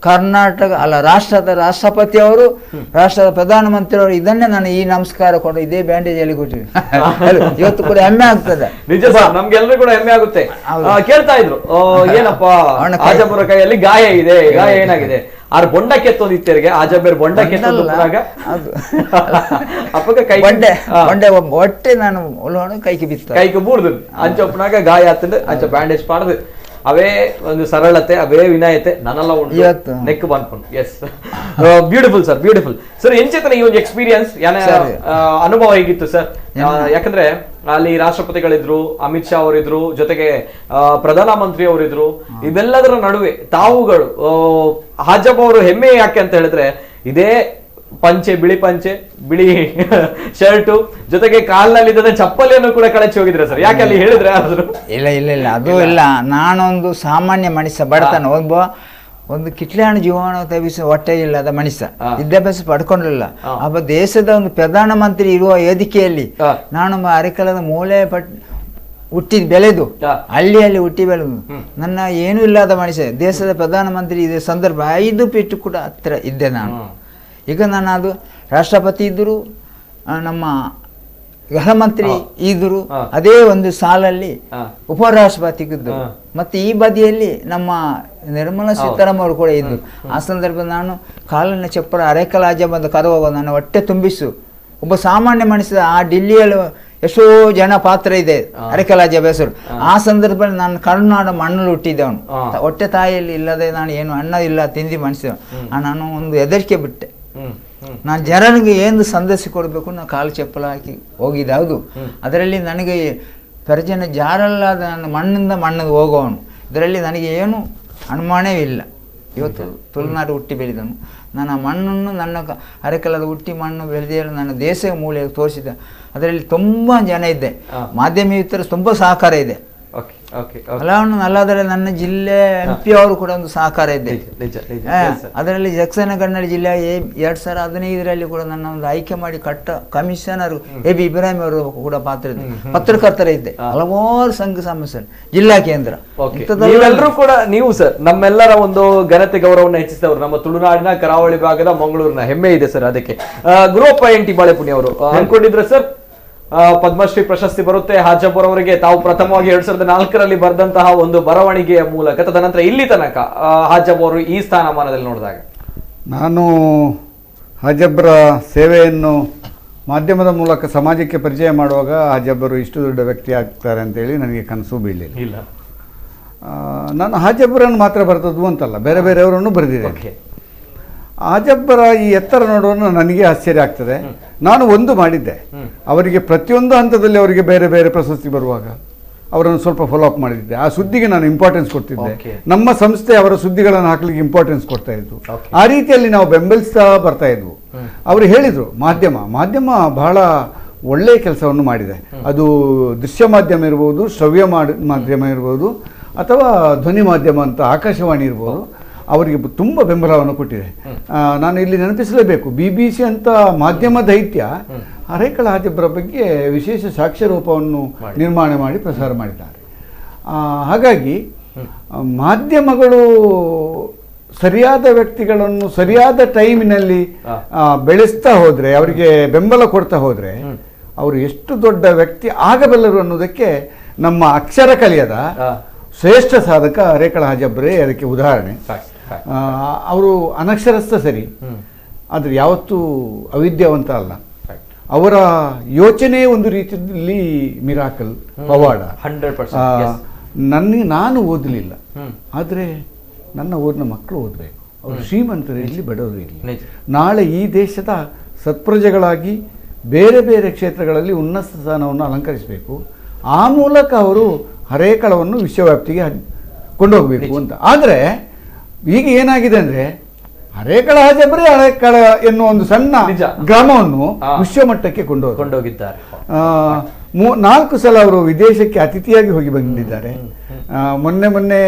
ಕರ್ನಾಟಕ ಅಲ್ಲ ರಾಷ್ಟ್ರದ ರಾಷ್ಟ್ರಪತಿ ಅವರು, ರಾಷ್ಟ್ರದ ಪ್ರಧಾನಮಂತ್ರಿ ಅವರು ಇದನ್ನೇ ನಾನು ಈ ನಮಸ್ಕಾರ ಕೊಡು ಇದೇ ಬ್ಯಾಂಡೇಜ್ ಅಲ್ಲಿ ಕೊಟ್ಟಿವಿ. ಇವತ್ತು ಕೂಡ ಹೆಮ್ಮೆ ಆಗ್ತದೆ. ನಿಜ ಸರ್, ನಮ್ಗೆಲ್ಲರೂ ಕೂಡ ಹೆಮ್ಮೆ ಆಗುತ್ತೆ. ಕೇಳ್ತಾ ಇದ್ರು ಏನಪ್ಪಾ ಆಜಬ್ಬರ ಕೈಯಲ್ಲಿ ಗಾಯ ಇದೆ, ಗಾಯ ಏನಾಗಿದೆ? ಆರ್ ಬೊಂಡ ಕೆತ್ತೋದು ಇತ್ತೇರಿಗೆ ಆಜಬೇರ್ ಬೊಂಡ ಕೆತ್ತೋದಾಗ ಅಪ್ಪಗ ಕೈ ಬೊಂಡೆ ಒಟ್ಟೆ ನಾನು ಕೈಗೆ ಬಿತ್ತು, ಕೈಗೆ ಬೂರ್ದು ಅಂಚೊಪ್ಪನಾಗ ಗಾಯ ಆಗ್ತದೆ. ಅಂಚ ಬ್ಯಾಂಡೇಜ್ ಪಾಡ್ದು ಅವೇ ಒಂದು ಸರಳತೆ, ಅವೇ ವಿನಾಯತೆ ನನ್ನೆಲ್ಲ ಉಂಟು ನೆಕ್ ಬಂದ್ಕೊಂಡು. Yes, beautiful sir, beautiful sir. ಎಂಚೇತನ ಈ ಒಂದು ಎಕ್ಸ್ಪೀರಿಯನ್ಸ್ ಅನುಭವ ಹೇಗಿತ್ತು ಸರ್? ಯಾಕಂದ್ರೆ ಅಲ್ಲಿ ರಾಷ್ಟ್ರಪತಿಗಳಿದ್ರು, ಅಮಿತ್ ಶಾ ಅವರಿದ್ರು, ಜೊತೆಗೆ ಪ್ರಧಾನ ಮಂತ್ರಿ ಅವರಿದ್ರು. ಇವೆಲ್ಲದರ ನಡುವೆ ತಾವುಗಳು ಹಾಜಬ್ ಅವರು ಹೆಮ್ಮೆ ಯಾಕೆ ಅಂತ ಹೇಳಿದ್ರೆ ಇದೇ ಪಂಚೆ, ಬಿಳಿ ಪಂಚೆ, ಬಿಳಿ ಶರ್ಟು, ಜೊತೆಗೆ ಕಾಲ್ನಲ್ಲಿ ಚಪ್ಪಲಿಯನ್ನು ಕೂಡ ಕಳಚಿ ಹೋಗಿದ್ರೆ ಸರ್. ಯಾಕೆ ಅಲ್ಲಿ ಹೇಳಿದ್ರೆ ಆದ್ರು? ಇಲ್ಲ ಇಲ್ಲ ಇಲ್ಲ, ಅದು ಇಲ್ಲ. ನಾನೊಂದು ಸಾಮಾನ್ಯ ಮನುಷ್ಯ, ಬಡತನ, ಒಂದು ಕಿಟ್ಲಾಣ ಜೀವನ ತವಿಸ ಹೊಟ್ಟೆ ಇಲ್ಲದ ಮನುಷ್ಯ, ವಿದ್ಯಾಭ್ಯಾಸ ಪಡ್ಕೊಂಡಿಲ್ಲ. ಅಪ್ಪ ದೇಶದ ಒಂದು ಪ್ರಧಾನ ಮಂತ್ರಿ ಇರುವ ವೇದಿಕೆಯಲ್ಲಿ ನಾನು ಅರೆಕಲದ ಮೂಲೆ ಹುಟ್ಟಿ ಬೆಳೆದು ಹಳ್ಳಿಯಲ್ಲಿ ಹುಟ್ಟಿ ಬೆಳೆದು ನನ್ನ ಏನೂ ಇಲ್ಲದ ಮನುಷ್ಯ, ದೇಶದ ಪ್ರಧಾನ ಮಂತ್ರಿ ಇದೇ ಸಂದರ್ಭ 5 ಫೀಟ್ ಕೂಡ ಹತ್ತಿರ ಇದ್ದೆ ನಾನು. ಈಗ ನಾನು ಅದು ರಾಷ್ಟ್ರಪತಿ ಇದ್ದರು, ನಮ್ಮ ಗೃಹ ಮಂತ್ರಿ ಇದ್ರು, ಅದೇ ಒಂದು ಸಾಲಲ್ಲಿ ಉಪರಾಷ್ಟ್ರಪತಿಗಿದ್ದು, ಮತ್ತೆ ಈ ಬದಿಯಲ್ಲಿ ನಮ್ಮ ನಿರ್ಮಲಾ ಸೀತಾರಾಮನ್ ಅವರು ಕೂಡ ಇದ್ದರು. ಆ ಸಂದರ್ಭದಲ್ಲಿ ನಾನು ಕಾಲನ್ನ ಚಪ್ಪರ ಅರೆಕಲ ಆಜಬ್ ಅಂತ ಕರೆಯುವಾಗ ನನ್ನ ಹೊಟ್ಟೆ ತುಂಬಿಸು. ಒಬ್ಬ ಸಾಮಾನ್ಯ ಮನುಷ್ಯ, ಆ ಡಿಲ್ಲಿಯಲ್ಲಿ ಎಷ್ಟೋ ಜನ ಪಾತ್ರ ಇದೆ ಅರೆಕಲ ಆಜಬ್ ಹೆಸರು. ಆ ಸಂದರ್ಭದಲ್ಲಿ ನಾನು ಕರುನಾಡ ಮಣ್ಣಲ್ಲಿ ಹುಟ್ಟಿದ್ದವನು, ಹೊಟ್ಟೆ ತಾಯಿಯಲ್ಲಿ ಇಲ್ಲದೆ ನಾನು ಏನು ಅನ್ನ ಇಲ್ಲ ತಿಂದಿ ಮನುಷ್ಯ. ನಾನು ಒಂದು ಹೆದರಿಕೆ ಬಿಟ್ಟೆ. ನಾನು ಜನರಿಗೆ ಏನು ಸಂದೇಶ ಕೊಡಬೇಕು, ನಾನು ಕಾಲು ಚಪ್ಪಲ ಹಾಕಿ ಹೋಗಿದ್ದೆ. ಹೌದು, ಅದರಲ್ಲಿ ನನಗೆ ಪ್ರಜನ ಜಾರಲ್ಲಾದ ನನ್ನ ಮಣ್ಣಿಂದ ಮಣ್ಣಿಗೆ ಹೋಗೋವನು, ಇದರಲ್ಲಿ ನನಗೆ ಏನು ಅನುಮಾನವೇ ಇಲ್ಲ. ಇವತ್ತು ತುಳುನಾಡು ಹುಟ್ಟಿ ಬೆಳೆದನು. ನನ್ನ ಮಣ್ಣನ್ನು ನನ್ನ ಅರೆಕಲದ ಹುಟ್ಟಿ ಮಣ್ಣು ಬೆಳೆದಿರೋ ನನ್ನ ದೇಶ ಮೂಲೆಗೆ ತೋರಿಸಿದೆ. ಅದರಲ್ಲಿ ತುಂಬ ಜನ ಇದ್ದೆ, ಮಾಧ್ಯಮಿಕರು ತುಂಬ ಸಹಕಾರ ಇದೆ. ಅಲ್ಲಾದರೆ ನನ್ನ ಜಿಲ್ಲೆ MP ಅವರು ಕೂಡ ಒಂದು ಸಹಕಾರ ಇದೆ. ಅದರಲ್ಲಿ ದಕ್ಷಿಣ ಕನ್ನಡ ಜಿಲ್ಲೆ 2015 ಕೂಡ ನನ್ನ ಒಂದು ಆಯ್ಕೆ ಮಾಡಿ ಕಮಿಷನರ್ AB ಇಬ್ರಾಹಿಂ ಅವರು ಕೂಡ ಪಾತ್ರ ಇದೆ, ಪತ್ರಕರ್ತರ ಇದ್ದೆ, ಹಲವಾರು ಸಂಘ ಸಂಸ್ಥೆ, ಜಿಲ್ಲಾ ಕೇಂದ್ರ. ಎಲ್ಲರೂ ಕೂಡ ನೀವು ಸರ್ ನಮ್ಮೆಲ್ಲರ ಒಂದು ಘನತೆ ಗೌರವವನ್ನು ಹೆಚ್ಚಿಸಿದವರು, ನಮ್ಮ ತುಳುನಾಡಿನ ಕರಾವಳಿ ಭಾಗದ ಮಂಗಳೂರಿನ ಹೆಮ್ಮೆ ಇದೆ ಸರ್. ಅದಕ್ಕೆ ಗುರುಪ್ಪ NT ಬಾಳೆಪುಣಿ ಅವರು ಅನ್ಕೊಂಡಿದ್ರೆ ಸರ್ ಪದ್ಮಶ್ರೀ ಪ್ರಶಸ್ತಿ ಬರುತ್ತೆ ಹಾಜಬ್ಬರ್ ಅವರಿಗೆ. ತಾವು ಪ್ರಥಮವಾಗಿ 2004ರಲ್ಲಿ ಬರೆದಂತಹ ಒಂದು ಬರವಣಿಗೆಯ ಮೂಲಕ ತದನಂತರ ಇಲ್ಲಿ ತನಕ ಹಾಜಬ್ ಅವರು ಈ ಸ್ಥಾನಮಾನದಲ್ಲಿ ನೋಡಿದಾಗ ನಾನು ಹಾಜಬ್ರ ಸೇವೆಯನ್ನು ಮಾಧ್ಯಮದ ಮೂಲಕ ಸಮಾಜಕ್ಕೆ ಪರಿಚಯ ಮಾಡುವಾಗ ಹಾಜಬ್ಬರು ಇಷ್ಟು ದೊಡ್ಡ ವ್ಯಕ್ತಿ ಆಗ್ತಾರೆ ಅಂತೇಳಿ ನನಗೆ ಕನಸು ಬೀಳಲಿಲ್ಲ. ನಾನು ಹಾಜಬ್ಬರನ್ನು ಮಾತ್ರ ಬರೆದದ್ದು ಅಂತಲ್ಲ, ಬೇರೆ ಬೇರೆಯವರನ್ನು ಬರೆದಿದ್ದೆ. ಹಾಜಬ್ಬರ ಈ ಎತ್ತರ ನೋಡುವ ನನಗೆ ಆಶ್ಚರ್ಯ ಆಗ್ತದೆ. ನಾನು ಒಂದು ಮಾಡಿದ್ದೆ, ಅವರಿಗೆ ಪ್ರತಿಯೊಂದು ಹಂತದಲ್ಲಿ ಅವರಿಗೆ ಬೇರೆ ಬೇರೆ ಪ್ರಶಸ್ತಿ ಬರುವಾಗ ಅವರನ್ನು ಸ್ವಲ್ಪ ಫಾಲೋ ಅಪ್ ಮಾಡಿದ್ದೆ. ಆ ಸುದ್ದಿಗೆ ನಾನು ಇಂಪಾರ್ಟೆನ್ಸ್ ಕೊಡ್ತಿದ್ದೆ. ನಮ್ಮ ಸಂಸ್ಥೆ ಅವರ ಸುದ್ದಿಗಳನ್ನು ಹಾಕ್ಲಿಕ್ಕೆ ಇಂಪಾರ್ಟೆನ್ಸ್ ಕೊಡ್ತಾ ಇತ್ತು. ಆ ರೀತಿಯಲ್ಲಿ ನಾವು ಬೆಂಬಲಿಸ್ತಾ ಬರ್ತಾ ಇದ್ವು. ಅವರು ಹೇಳಿದರು ಮಾಧ್ಯಮ ಬಹಳ ಒಳ್ಳೆಯ ಕೆಲಸವನ್ನು ಮಾಡಿದೆ. ಅದು ದೃಶ್ಯ ಮಾಧ್ಯಮ ಇರ್ಬೋದು, ಶ್ರವ್ಯ ಮಾಧ್ಯಮ ಇರ್ಬೋದು, ಅಥವಾ ಧ್ವನಿ ಮಾಧ್ಯಮ ಅಂತ ಆಕಾಶವಾಣಿ ಇರ್ಬೋದು, ಅವರಿಗೆ ತುಂಬ ಬೆಂಬಲವನ್ನು ಕೊಟ್ಟಿದೆ. ನಾನು ಇಲ್ಲಿ ನೆನಪಿಸಲೇಬೇಕು, BBC ಅಂತ ಮಾಧ್ಯಮ ದೈತ್ಯ ಅರೆಕಲ ಹಾಜಬ್ರ ಬಗ್ಗೆ ವಿಶೇಷ ಸಾಕ್ಷ್ಯರೂಪವನ್ನು ನಿರ್ಮಾಣ ಮಾಡಿ ಪ್ರಸಾರ ಮಾಡಿದ್ದಾರೆ. ಹಾಗಾಗಿ ಮಾಧ್ಯಮಗಳು ಸರಿಯಾದ ವ್ಯಕ್ತಿಗಳನ್ನು ಸರಿಯಾದ ಟೈಮಿನಲ್ಲಿ ಬೆಳೆಸ್ತಾ ಹೋದರೆ, ಅವರಿಗೆ ಬೆಂಬಲ ಕೊಡ್ತಾ ಹೋದರೆ ಅವರು ಎಷ್ಟು ದೊಡ್ಡ ವ್ಯಕ್ತಿ ಆಗಬಲ್ಲರು ಅನ್ನೋದಕ್ಕೆ ನಮ್ಮ ಅಕ್ಷರ ಕಲಿಯದ ಶ್ರೇಷ್ಠ ಸಾಧಕ ಅರೆಕಲ ಹಾಜಬ್ರೇ ಅದಕ್ಕೆ ಉದಾಹರಣೆ. ಅವರು ಅನಕ್ಷರಸ್ಥ ಸರಿ, ಆದರೆ ಯಾವತ್ತೂ ಅವಿದ್ಯಾವಂತ ಅಲ್ಲ. ಅವರ ಯೋಚನೆ ಒಂದು ರೀತಿಯಲ್ಲಿ ಮಿರಾಕಲ್, ಪವಾಡ. ನಾನು ಓದಲಿಲ್ಲ, ಆದರೆ ನನ್ನ ಊರಿನ ಮಕ್ಕಳು ಓದಬೇಕು. ಅವರು ಶ್ರೀಮಂತರು ಇರಲಿ, ಬಡವರು ಇರಲಿ, ನಾಳೆ ಈ ದೇಶದ ಸತ್ಪ್ರಜೆಗಳಾಗಿ ಬೇರೆ ಬೇರೆ ಕ್ಷೇತ್ರಗಳಲ್ಲಿ ಉನ್ನತ ಸ್ಥಾನವನ್ನು ಅಲಂಕರಿಸಬೇಕು. ಆ ಮೂಲಕ ಅವರು ಹರೇಕಳವನ್ನು ವಿಶ್ವವ್ಯಾಪ್ತಿಗೆ ಕೊಂಡೋಗ್ಬೇಕು ಅಂತ. ಆದರೆ ಈಗ ಏನಾಗಿದೆ ಅಂದ್ರೆ ಹರೇಕಳ ಹಾಜಬ್ರೆ ಹರೇಕಳ ಎನ್ನುವ ಒಂದು ಸಣ್ಣ ಗ್ರಾಮವನ್ನು ವಿಶ್ವಮಟ್ಟಕ್ಕೆ ಕೊಂಡೋಗಿದ್ದಾರೆ. 4 ಸಲ ಅವರು ವಿದೇಶಕ್ಕೆ ಅತಿಥಿಯಾಗಿ ಹೋಗಿ ಬಂದಿದ್ದಾರೆ. ಮೊನ್ನೆ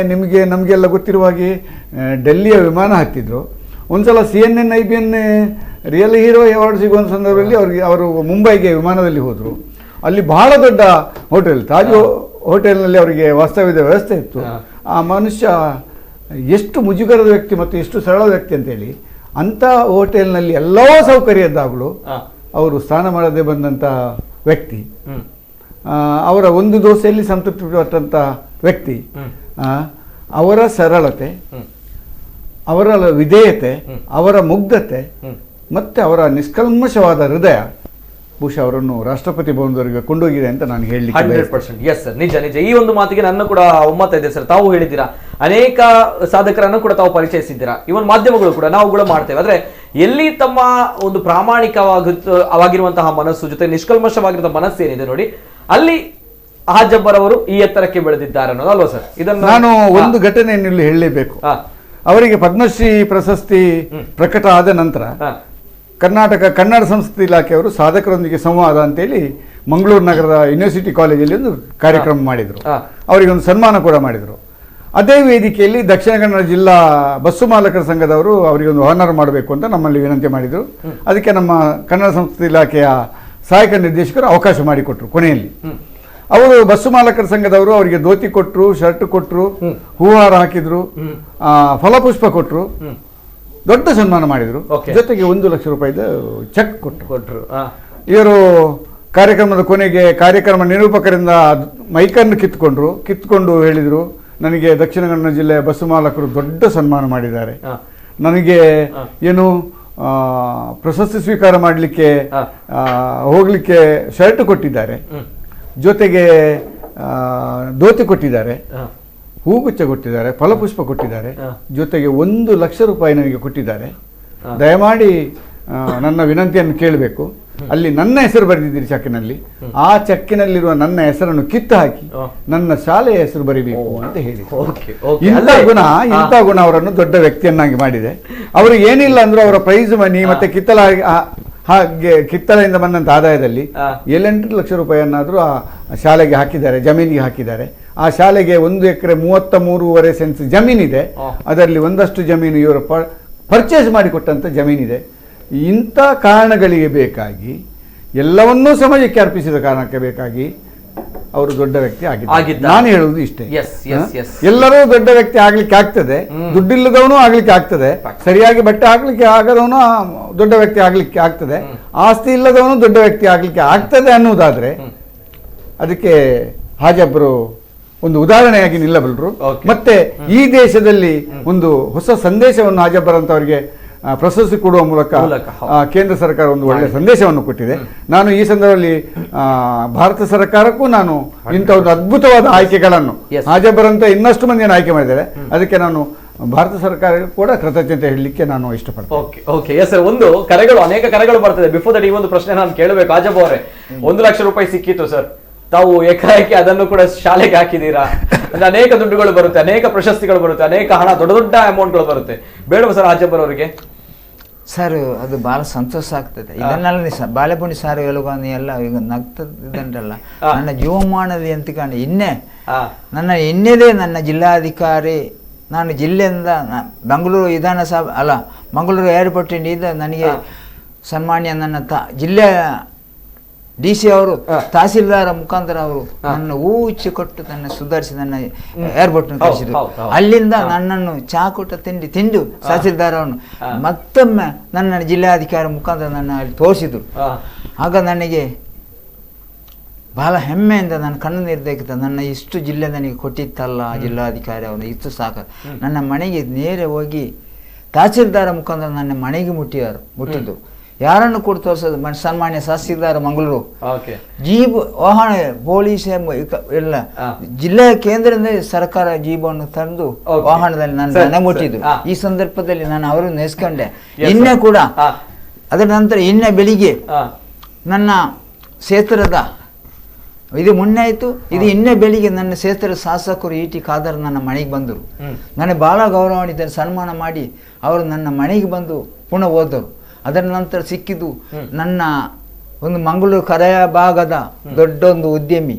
ನಮಗೆಲ್ಲ ಗೊತ್ತಿರುವ ಹಾಗೆ ಡೆಲ್ಲಿಯ ವಿಮಾನ ಹತ್ತಿದ್ರು. ಒಂದ್ಸಲ CNN IBN real hero award ಸಿಗುವ ಸಂದರ್ಭದಲ್ಲಿ ಅವರು ಮುಂಬೈಗೆ ವಿಮಾನದಲ್ಲಿ ಹೋದರು. ಅಲ್ಲಿ ಬಹಳ ದೊಡ್ಡ ಹೋಟೆಲ್, ತಾಜ್ ಹೋಟೆಲ್ನಲ್ಲಿ ಅವರಿಗೆ ವಾಸ್ತವ್ಯದ ವ್ಯವಸ್ಥೆ ಇತ್ತು. ಆ ಮನುಷ್ಯ ಎಷ್ಟು ಮುಜುಗರದ ವ್ಯಕ್ತಿ ಮತ್ತು ಎಷ್ಟು ಸರಳ ವ್ಯಕ್ತಿ ಅಂತೇಳಿ ಅಂಥ ಹೋಟೆಲ್ನಲ್ಲಿ ಎಲ್ಲವೂ ಸೌಕರ್ಯದ್ದಾಗಲೂ ಅವರು ಸ್ನಾನ ಮಾಡದೆ ಬಂದಂಥ ವ್ಯಕ್ತಿ, ಅವರ ಒಂದು ದೋಸೆಯಲ್ಲಿ ಸಂತೃಪ್ತಿ ಪಟ್ಟಂಥ ವ್ಯಕ್ತಿ, ಅವರ ಸರಳತೆ, ಅವರ ವಿಧೇಯತೆ, ಅವರ ಮುಗ್ಧತೆ ಮತ್ತೆ ಅವರ ನಿಷ್ಕಲ್ಮಶವಾದ ಹೃದಯ ಬಹುಶಃ ಅವರನ್ನು ರಾಷ್ಟ್ರಪತಿ ಭವನದವರೆಗೆ ಕೊಂಡೋಗಿದೆ ಅಂತ ನಾನು ಹೇಳಲಿಕ್ಕೆ 100%. ಎಸ್ ಸರ್, ನಿಜ ನಿಜ. ಈ ಒಂದು ಮಾತಿಗೆ ನನ್ನ ಕೂಡ ಒಮ್ಮತ ಇದೆ ಸರ್. ತಾವು ಹೇಳಿದ್ದೀರಾ, ಅನೇಕ ಸಾಧಕರನ್ನು ಕೂಡ ತಾವು ಪರಿಚಯಿಸಿದ್ದೀರಾ, ಇವನ್ ಮಾಧ್ಯಮಗಳು ಕೂಡ ನಾವುಗಳು ಮಾಡ್ತೇವೆ. ಆದ್ರೆ ಎಲ್ಲಿ ತಮ್ಮ ಒಂದು ಪ್ರಾಮಾಣಿಕವಾಗಿರುವಂತಹ ಮನಸ್ಸು ಜೊತೆ ನಿಷ್ಕಲ್ಮಶವಾಗಿರುವ ಮನಸ್ಸು ಏನಿದೆ ನೋಡಿ, ಅಲ್ಲಿ ಹಾಜಬ್ಬರ್ ಅವರು ಈ ಎತ್ತರಕ್ಕೆ ಬೆಳೆದಿದ್ದಾರೆ ಅನ್ನೋದು ಅಲ್ವಾ ಸರ್? ಇದನ್ನು ನಾನು ಒಂದು ಘಟನೆಯನ್ನು ಇಲ್ಲಿ ಹೇಳಲೇಬೇಕು. ಅವರಿಗೆ ಪದ್ಮಶ್ರೀ ಪ್ರಶಸ್ತಿ ಪ್ರಕಟ ಆದ ನಂತರ ಕರ್ನಾಟಕ ಕನ್ನಡ ಸಂಸ್ಕೃತಿ ಇಲಾಖೆಯವರು ಸಾಧಕರೊಂದಿಗೆ ಸಂವಾದ ಅಂತೇಳಿ ಮಂಗಳೂರು ನಗರದ ಯೂನಿವರ್ಸಿಟಿ ಕಾಲೇಜಲ್ಲಿ ಒಂದು ಕಾರ್ಯಕ್ರಮ ಮಾಡಿದರು. ಅವರಿಗೆ ಒಂದು ಸನ್ಮಾನ ಕೂಡ ಮಾಡಿದರು. ಅದೇ ವೇದಿಕೆಯಲ್ಲಿ ದಕ್ಷಿಣ ಕನ್ನಡ ಜಿಲ್ಲಾ ಬಸ್ಸು ಮಾಲಕರ ಸಂಘದವರು ಅವರಿಗೆ ಒಂದು ಆನರ್ ಮಾಡಬೇಕು ಅಂತ ನಮ್ಮಲ್ಲಿ ವಿನಂತಿ ಮಾಡಿದರು. ಅದಕ್ಕೆ ನಮ್ಮ ಕನ್ನಡ ಸಂಸ್ಕೃತಿ ಇಲಾಖೆಯ ಸಹಾಯಕ ನಿರ್ದೇಶಕರು ಅವಕಾಶ ಮಾಡಿಕೊಟ್ರು. ಕೊನೆಯಲ್ಲಿ ಅವರು ಬಸ್ಸು ಮಾಲಕರ ಸಂಘದವರು ಅವರಿಗೆ ಧೋತಿ ಕೊಟ್ಟರು, ಶರ್ಟ್ ಕೊಟ್ಟರು, ಹೂಹಾರ ಹಾಕಿದ್ರು, ಫಲಪುಷ್ಪ ಕೊಟ್ಟರು, ದೊಡ್ಡ ಸನ್ಮಾನ ಮಾಡಿದ್ರು. ಜೊತೆಗೆ 1 ಲಕ್ಷ ರೂಪಾಯಿದ ಚೆಕ್ ಕೊಟ್ಟರು. ಇವರು ಕಾರ್ಯಕ್ರಮದ ಕೊನೆಗೆ ಕಾರ್ಯಕ್ರಮ ನಿರೂಪಕರಿಂದ ಮೈಕನ್ನು ಕಿತ್ಕೊಂಡು ಹೇಳಿದ್ರು, ನನಗೆ ದಕ್ಷಿಣ ಕನ್ನಡ ಜಿಲ್ಲೆಯ ಬಸ್ಸು ಮಾಲಕರು ದೊಡ್ಡ ಸನ್ಮಾನ ಮಾಡಿದ್ದಾರೆ, ನನಗೆ ಏನು ಪ್ರಶಸ್ತಿ ಸ್ವೀಕಾರ ಮಾಡಲಿಕ್ಕೆ ಹೋಗ್ಲಿಕ್ಕೆ ಶರ್ಟ್ ಕೊಟ್ಟಿದ್ದಾರೆ, ಜೊತೆಗೆ ಧೋತಿ ಕೊಟ್ಟಿದ್ದಾರೆ, ಹೂಗುಚ್ಚ ಕೊಟ್ಟಿದ್ದಾರೆ, ಫಲಪುಷ್ಪ ಕೊಟ್ಟಿದ್ದಾರೆ, ಜೊತೆಗೆ 1 ಲಕ್ಷ ರೂಪಾಯಿ ನನಗೆ ಕೊಟ್ಟಿದ್ದಾರೆ. ದಯಮಾಡಿ ನನ್ನ ವಿನಂತಿಯನ್ನು ಕೇಳಬೇಕು. ಅಲ್ಲಿ ನನ್ನ ಹೆಸರು ಬರೆದಿದ್ದೀರಿ ಚೆಕ್ಕಿನಲ್ಲಿ, ಆ ಚೆಕ್ಕಿನಲ್ಲಿರುವ ನನ್ನ ಹೆಸರನ್ನು ಕಿತ್ತು ಹಾಕಿ ನನ್ನ ಶಾಲೆಯ ಹೆಸರು ಬರೀಬೇಕು ಅಂತ ಹೇಳಿ. ಇಂಥ ಗುಣ ಅವರನ್ನು ದೊಡ್ಡ ವ್ಯಕ್ತಿಯನ್ನಾಗಿ ಮಾಡಿದೆ. ಅವರು ಏನಿಲ್ಲ ಅಂದ್ರೂ ಅವರ ಪ್ರೈಸ್ ಮನಿ ಮತ್ತೆ ಕಿತ್ತಳೆಯಿಂದ ಬಂದಂತ ಆದಾಯದಲ್ಲಿ 7-8 ಲಕ್ಷ ರೂಪಾಯಿಯನ್ನಾದರೂ ಆ ಶಾಲೆಗೆ ಹಾಕಿದ್ದಾರೆ, ಜಮೀನಿಗೆ ಹಾಕಿದ್ದಾರೆ. ಆ ಶಾಲೆಗೆ 1 ಎಕರೆ 33.5 ಸೆಂಟ್ಸ್ ಜಮೀನಿದೆ. ಅದರಲ್ಲಿ ಒಂದಷ್ಟು ಜಮೀನು ಇವರು ಪರ್ಚೇಸ್ ಮಾಡಿಕೊಟ್ಟಂತ ಜಮೀನಿದೆ. ಇಂಥ ಕಾರಣಗಳಿಗೆ ಬೇಕಾಗಿ, ಎಲ್ಲವನ್ನೂ ಸಮಾಜಕ್ಕೆ ಅರ್ಪಿಸಿದ ಕಾರಣಕ್ಕೆ ಬೇಕಾಗಿ ಅವರು ದೊಡ್ಡ ವ್ಯಕ್ತಿ ಆಗಿದ್ದಾರೆ. ನಾನು ಹೇಳುವುದು ಇಷ್ಟೇ, ಎಲ್ಲರೂ ದೊಡ್ಡ ವ್ಯಕ್ತಿ ಆಗ್ಲಿಕ್ಕೆ ಆಗ್ತದೆ, ದುಡ್ಡಿಲ್ಲದವನು ಆಗ್ಲಿಕ್ಕೆ ಆಗ್ತದೆ, ಸರಿಯಾಗಿ ಬಟ್ಟೆ ಹಾಕ್ಲಿಕ್ಕೆ ಆಗದವನು ದೊಡ್ಡ ವ್ಯಕ್ತಿ ಆಗ್ಲಿಕ್ಕೆ ಆಗ್ತದೆ, ಆಸ್ತಿ ಇಲ್ಲದವನು ದೊಡ್ಡ ವ್ಯಕ್ತಿ ಆಗ್ಲಿಕ್ಕೆ ಆಗ್ತದೆ ಅನ್ನುವುದಾದ್ರೆ ಅದಕ್ಕೆ ಹಾಜಬ್ಬರು ಒಂದು ಉದಾಹರಣೆಯಾಗಿ ನಿಲ್ಲಬಲ್ಲರು. ಮತ್ತೆ ಈ ದೇಶದಲ್ಲಿ ಒಂದು ಹೊಸ ಸಂದೇಶವನ್ನು ಹಾಜಬ್ಬರ್ ಅಂತವರಿಗೆ ಪ್ರಶಸ್ತಿ ಕೊಡುವ ಮೂಲಕ ಕೇಂದ್ರ ಸರ್ಕಾರ ಒಂದು ಒಳ್ಳೆಯ ಸಂದೇಶವನ್ನು ಕೊಟ್ಟಿದೆ. ನಾನು ಈ ಸಂದರ್ಭದಲ್ಲಿ ಭಾರತ ಸರ್ಕಾರಕ್ಕೂ ನಾನು ಇಂಥ ಒಂದು ಅದ್ಭುತವಾದ ಆಯ್ಕೆಗಳನ್ನು ಹಾಜಬ್ಬರ್ ಅಂತ ಇನ್ನಷ್ಟು ಮಂದಿಯನ್ನು ಆಯ್ಕೆ ಮಾಡಿದ್ದಾರೆ. ಅದಕ್ಕೆ ನಾನು ಭಾರತ ಸರ್ಕಾರ ಕೂಡ ಕೃತಜ್ಞತೆ ಹೇಳಲಿಕ್ಕೆ ನಾನು ಇಷ್ಟಪಡ್ತೇನೆ. ಒಂದು ಅನೇಕ ಕರೆಗಳು ಬರ್ತದೆ. ಬಿಫೋರ್ ದಟ್ ಈ ಒಂದು ಪ್ರಶ್ನೆ ನಾನು ಕೇಳಬೇಕು. ಹಾಜಬ್ಬರ್ ಅವರೇ, 1 ಲಕ್ಷ ರೂಪಾಯಿ ಸಿಕ್ಕಿತ್ತು ಸರ್, ತಾವು ಏಕಾಏಕಿ ಅದನ್ನು ಕೂಡ ಶಾಲೆಗೆ ಹಾಕಿದ್ದೀರಾ. ಅಂದ್ರೆ ಅನೇಕ ದುಡ್ಡುಗಳು ಬರುತ್ತೆ, ಅನೇಕ ಪ್ರಶಸ್ತಿಗಳು ಬರುತ್ತೆ, ಅನೇಕ ಹಣ, ದೊಡ್ಡ ದೊಡ್ಡ ಅಮೌಂಟ್ಗಳು ಬರುತ್ತೆ. ಬೇಡವಾ ಸರ್ ಹಾಜಬ್ಬರ್ ಅವರಿಗೆ? ಸರ್, ಅದು ಬಹಳ ಸಂತೋಷ ಆಗ್ತದೆ. ಇದನ್ನೆಲ್ಲ ಬಾಳೆಪುಣಿ ಸಾರು ಹೇಳುವಾಗ ಎಲ್ಲ ಈಗ ನಗ್ತದಂಟಲ್ಲ, ನನ್ನ ಜೀವಮಾನದ ಎಂತಕೊಂಡು ನನ್ನ ಇನ್ನೇದೇ ನನ್ನ ಜಿಲ್ಲಾಧಿಕಾರಿ, ನಾನು ಜಿಲ್ಲೆಯಿಂದ ಬೆಂಗಳೂರು ವಿಧಾನಸಭೆ ಮಂಗಳೂರು ಏರ್ಪೋರ್ಟಿನಿಂದ ನನಗೆ ಸನ್ಮಾನ್ಯ ನನ್ನ ಜಿಲ್ಲೆಯ DC ಅವರು ತಹಸೀಲ್ದಾರ ಮುಖಾಂತರ ಅವರು ನನ್ನ ಹೂಚಿ ಕೊಟ್ಟು ನನ್ನ ಸುಧಾರಿಸಿ ನನ್ನ ಏರ್ಪೋರ್ಟ್ ಕಳಿಸಿದ್ರು. ಅಲ್ಲಿಂದ ನನ್ನನ್ನು ಚಹಾ ಕೊಟ್ಟ ತಿಂದು ತಹಸೀಲ್ದಾರ್ ಅವನು ಮತ್ತೊಮ್ಮೆ ನನ್ನ ಜಿಲ್ಲಾಧಿಕಾರಿ ಮುಖಾಂತರ ನನ್ನ ಅಲ್ಲಿ ತೋರಿಸಿದ್ರು. ಆಗ ನನಗೆ ಬಹಳ ಹೆಮ್ಮೆಯಿಂದ ನನ್ನ ಕಣ್ಣು ನಿರ್ದೇಕಿತ, ನನ್ನ ಇಷ್ಟು ಜಿಲ್ಲೆ ನನಗೆ ಕೊಟ್ಟಿತ್ತಲ್ಲ ಜಿಲ್ಲಾಧಿಕಾರಿ ಅವನು, ಇಷ್ಟು ಸಾಕು. ನನ್ನ ಮನೆಗೆ ನೇರ ಹೋಗಿ ತಹಸೀಲ್ದಾರ ಮುಖಾಂತರ ನನ್ನ ಮನೆಗೆ ಮುಟ್ಟಿದ್ದು. ಯಾರನ್ನು ಕೂಡ ತೋರಿಸೋದು ಸನ್ಮಾನ್ಯ ತಹಸೀಲ್ದಾರ್ ಮಂಗಳೂರು, ಜೀಬ್ ವಾಹನ ಪೊಲೀಸ್ ಎಲ್ಲ ಜಿಲ್ಲೆಯ ಕೇಂದ್ರದಿಂದ ಸರ್ಕಾರ ಜೀಬನ್ನು ತಂದು ವಾಹನದಲ್ಲಿ ನನ್ನ ಮನೆ ಮುಟ್ಟಿದ್ರು. ಈ ಸಂದರ್ಭದಲ್ಲಿ ನಾನು ಅವರನ್ನು ನೆನೆಸ್ಕೊಂಡೆ. ಇನ್ನೇ ಕೂಡ ಅದರ ನಂತರ ಬೆಳಿಗ್ಗೆ ನನ್ನ ಕ್ಷೇತ್ರದ ಇದು ಮೊನ್ನೆ ಆಯಿತು. ಇದು ಇನ್ನೇ ಬೆಳಿಗ್ಗೆ ನನ್ನ ಕ್ಷೇತ್ರದ ಶಾಸಕರು ಇ.ಟಿ. ಖಾದರ್ ನನ್ನ ಮನೆಗೆ ಬಂದರು. ನನಗೆ ಭಾಳ ಗೌರವಾನ್ವಿತ ಸನ್ಮಾನ ಮಾಡಿ ಅವರು ನನ್ನ ಮನೆಗೆ ಬಂದು ಪುನಃ ಹೋದರು. ಅದರ ನಂತರ ಸಿಕ್ಕಿದ್ದು ನನ್ನ ಒಂದು ಮಂಗಳೂರು ಕರಾಯ ಭಾಗದ ದೊಡ್ಡೊಂದು ಉದ್ಯಮಿ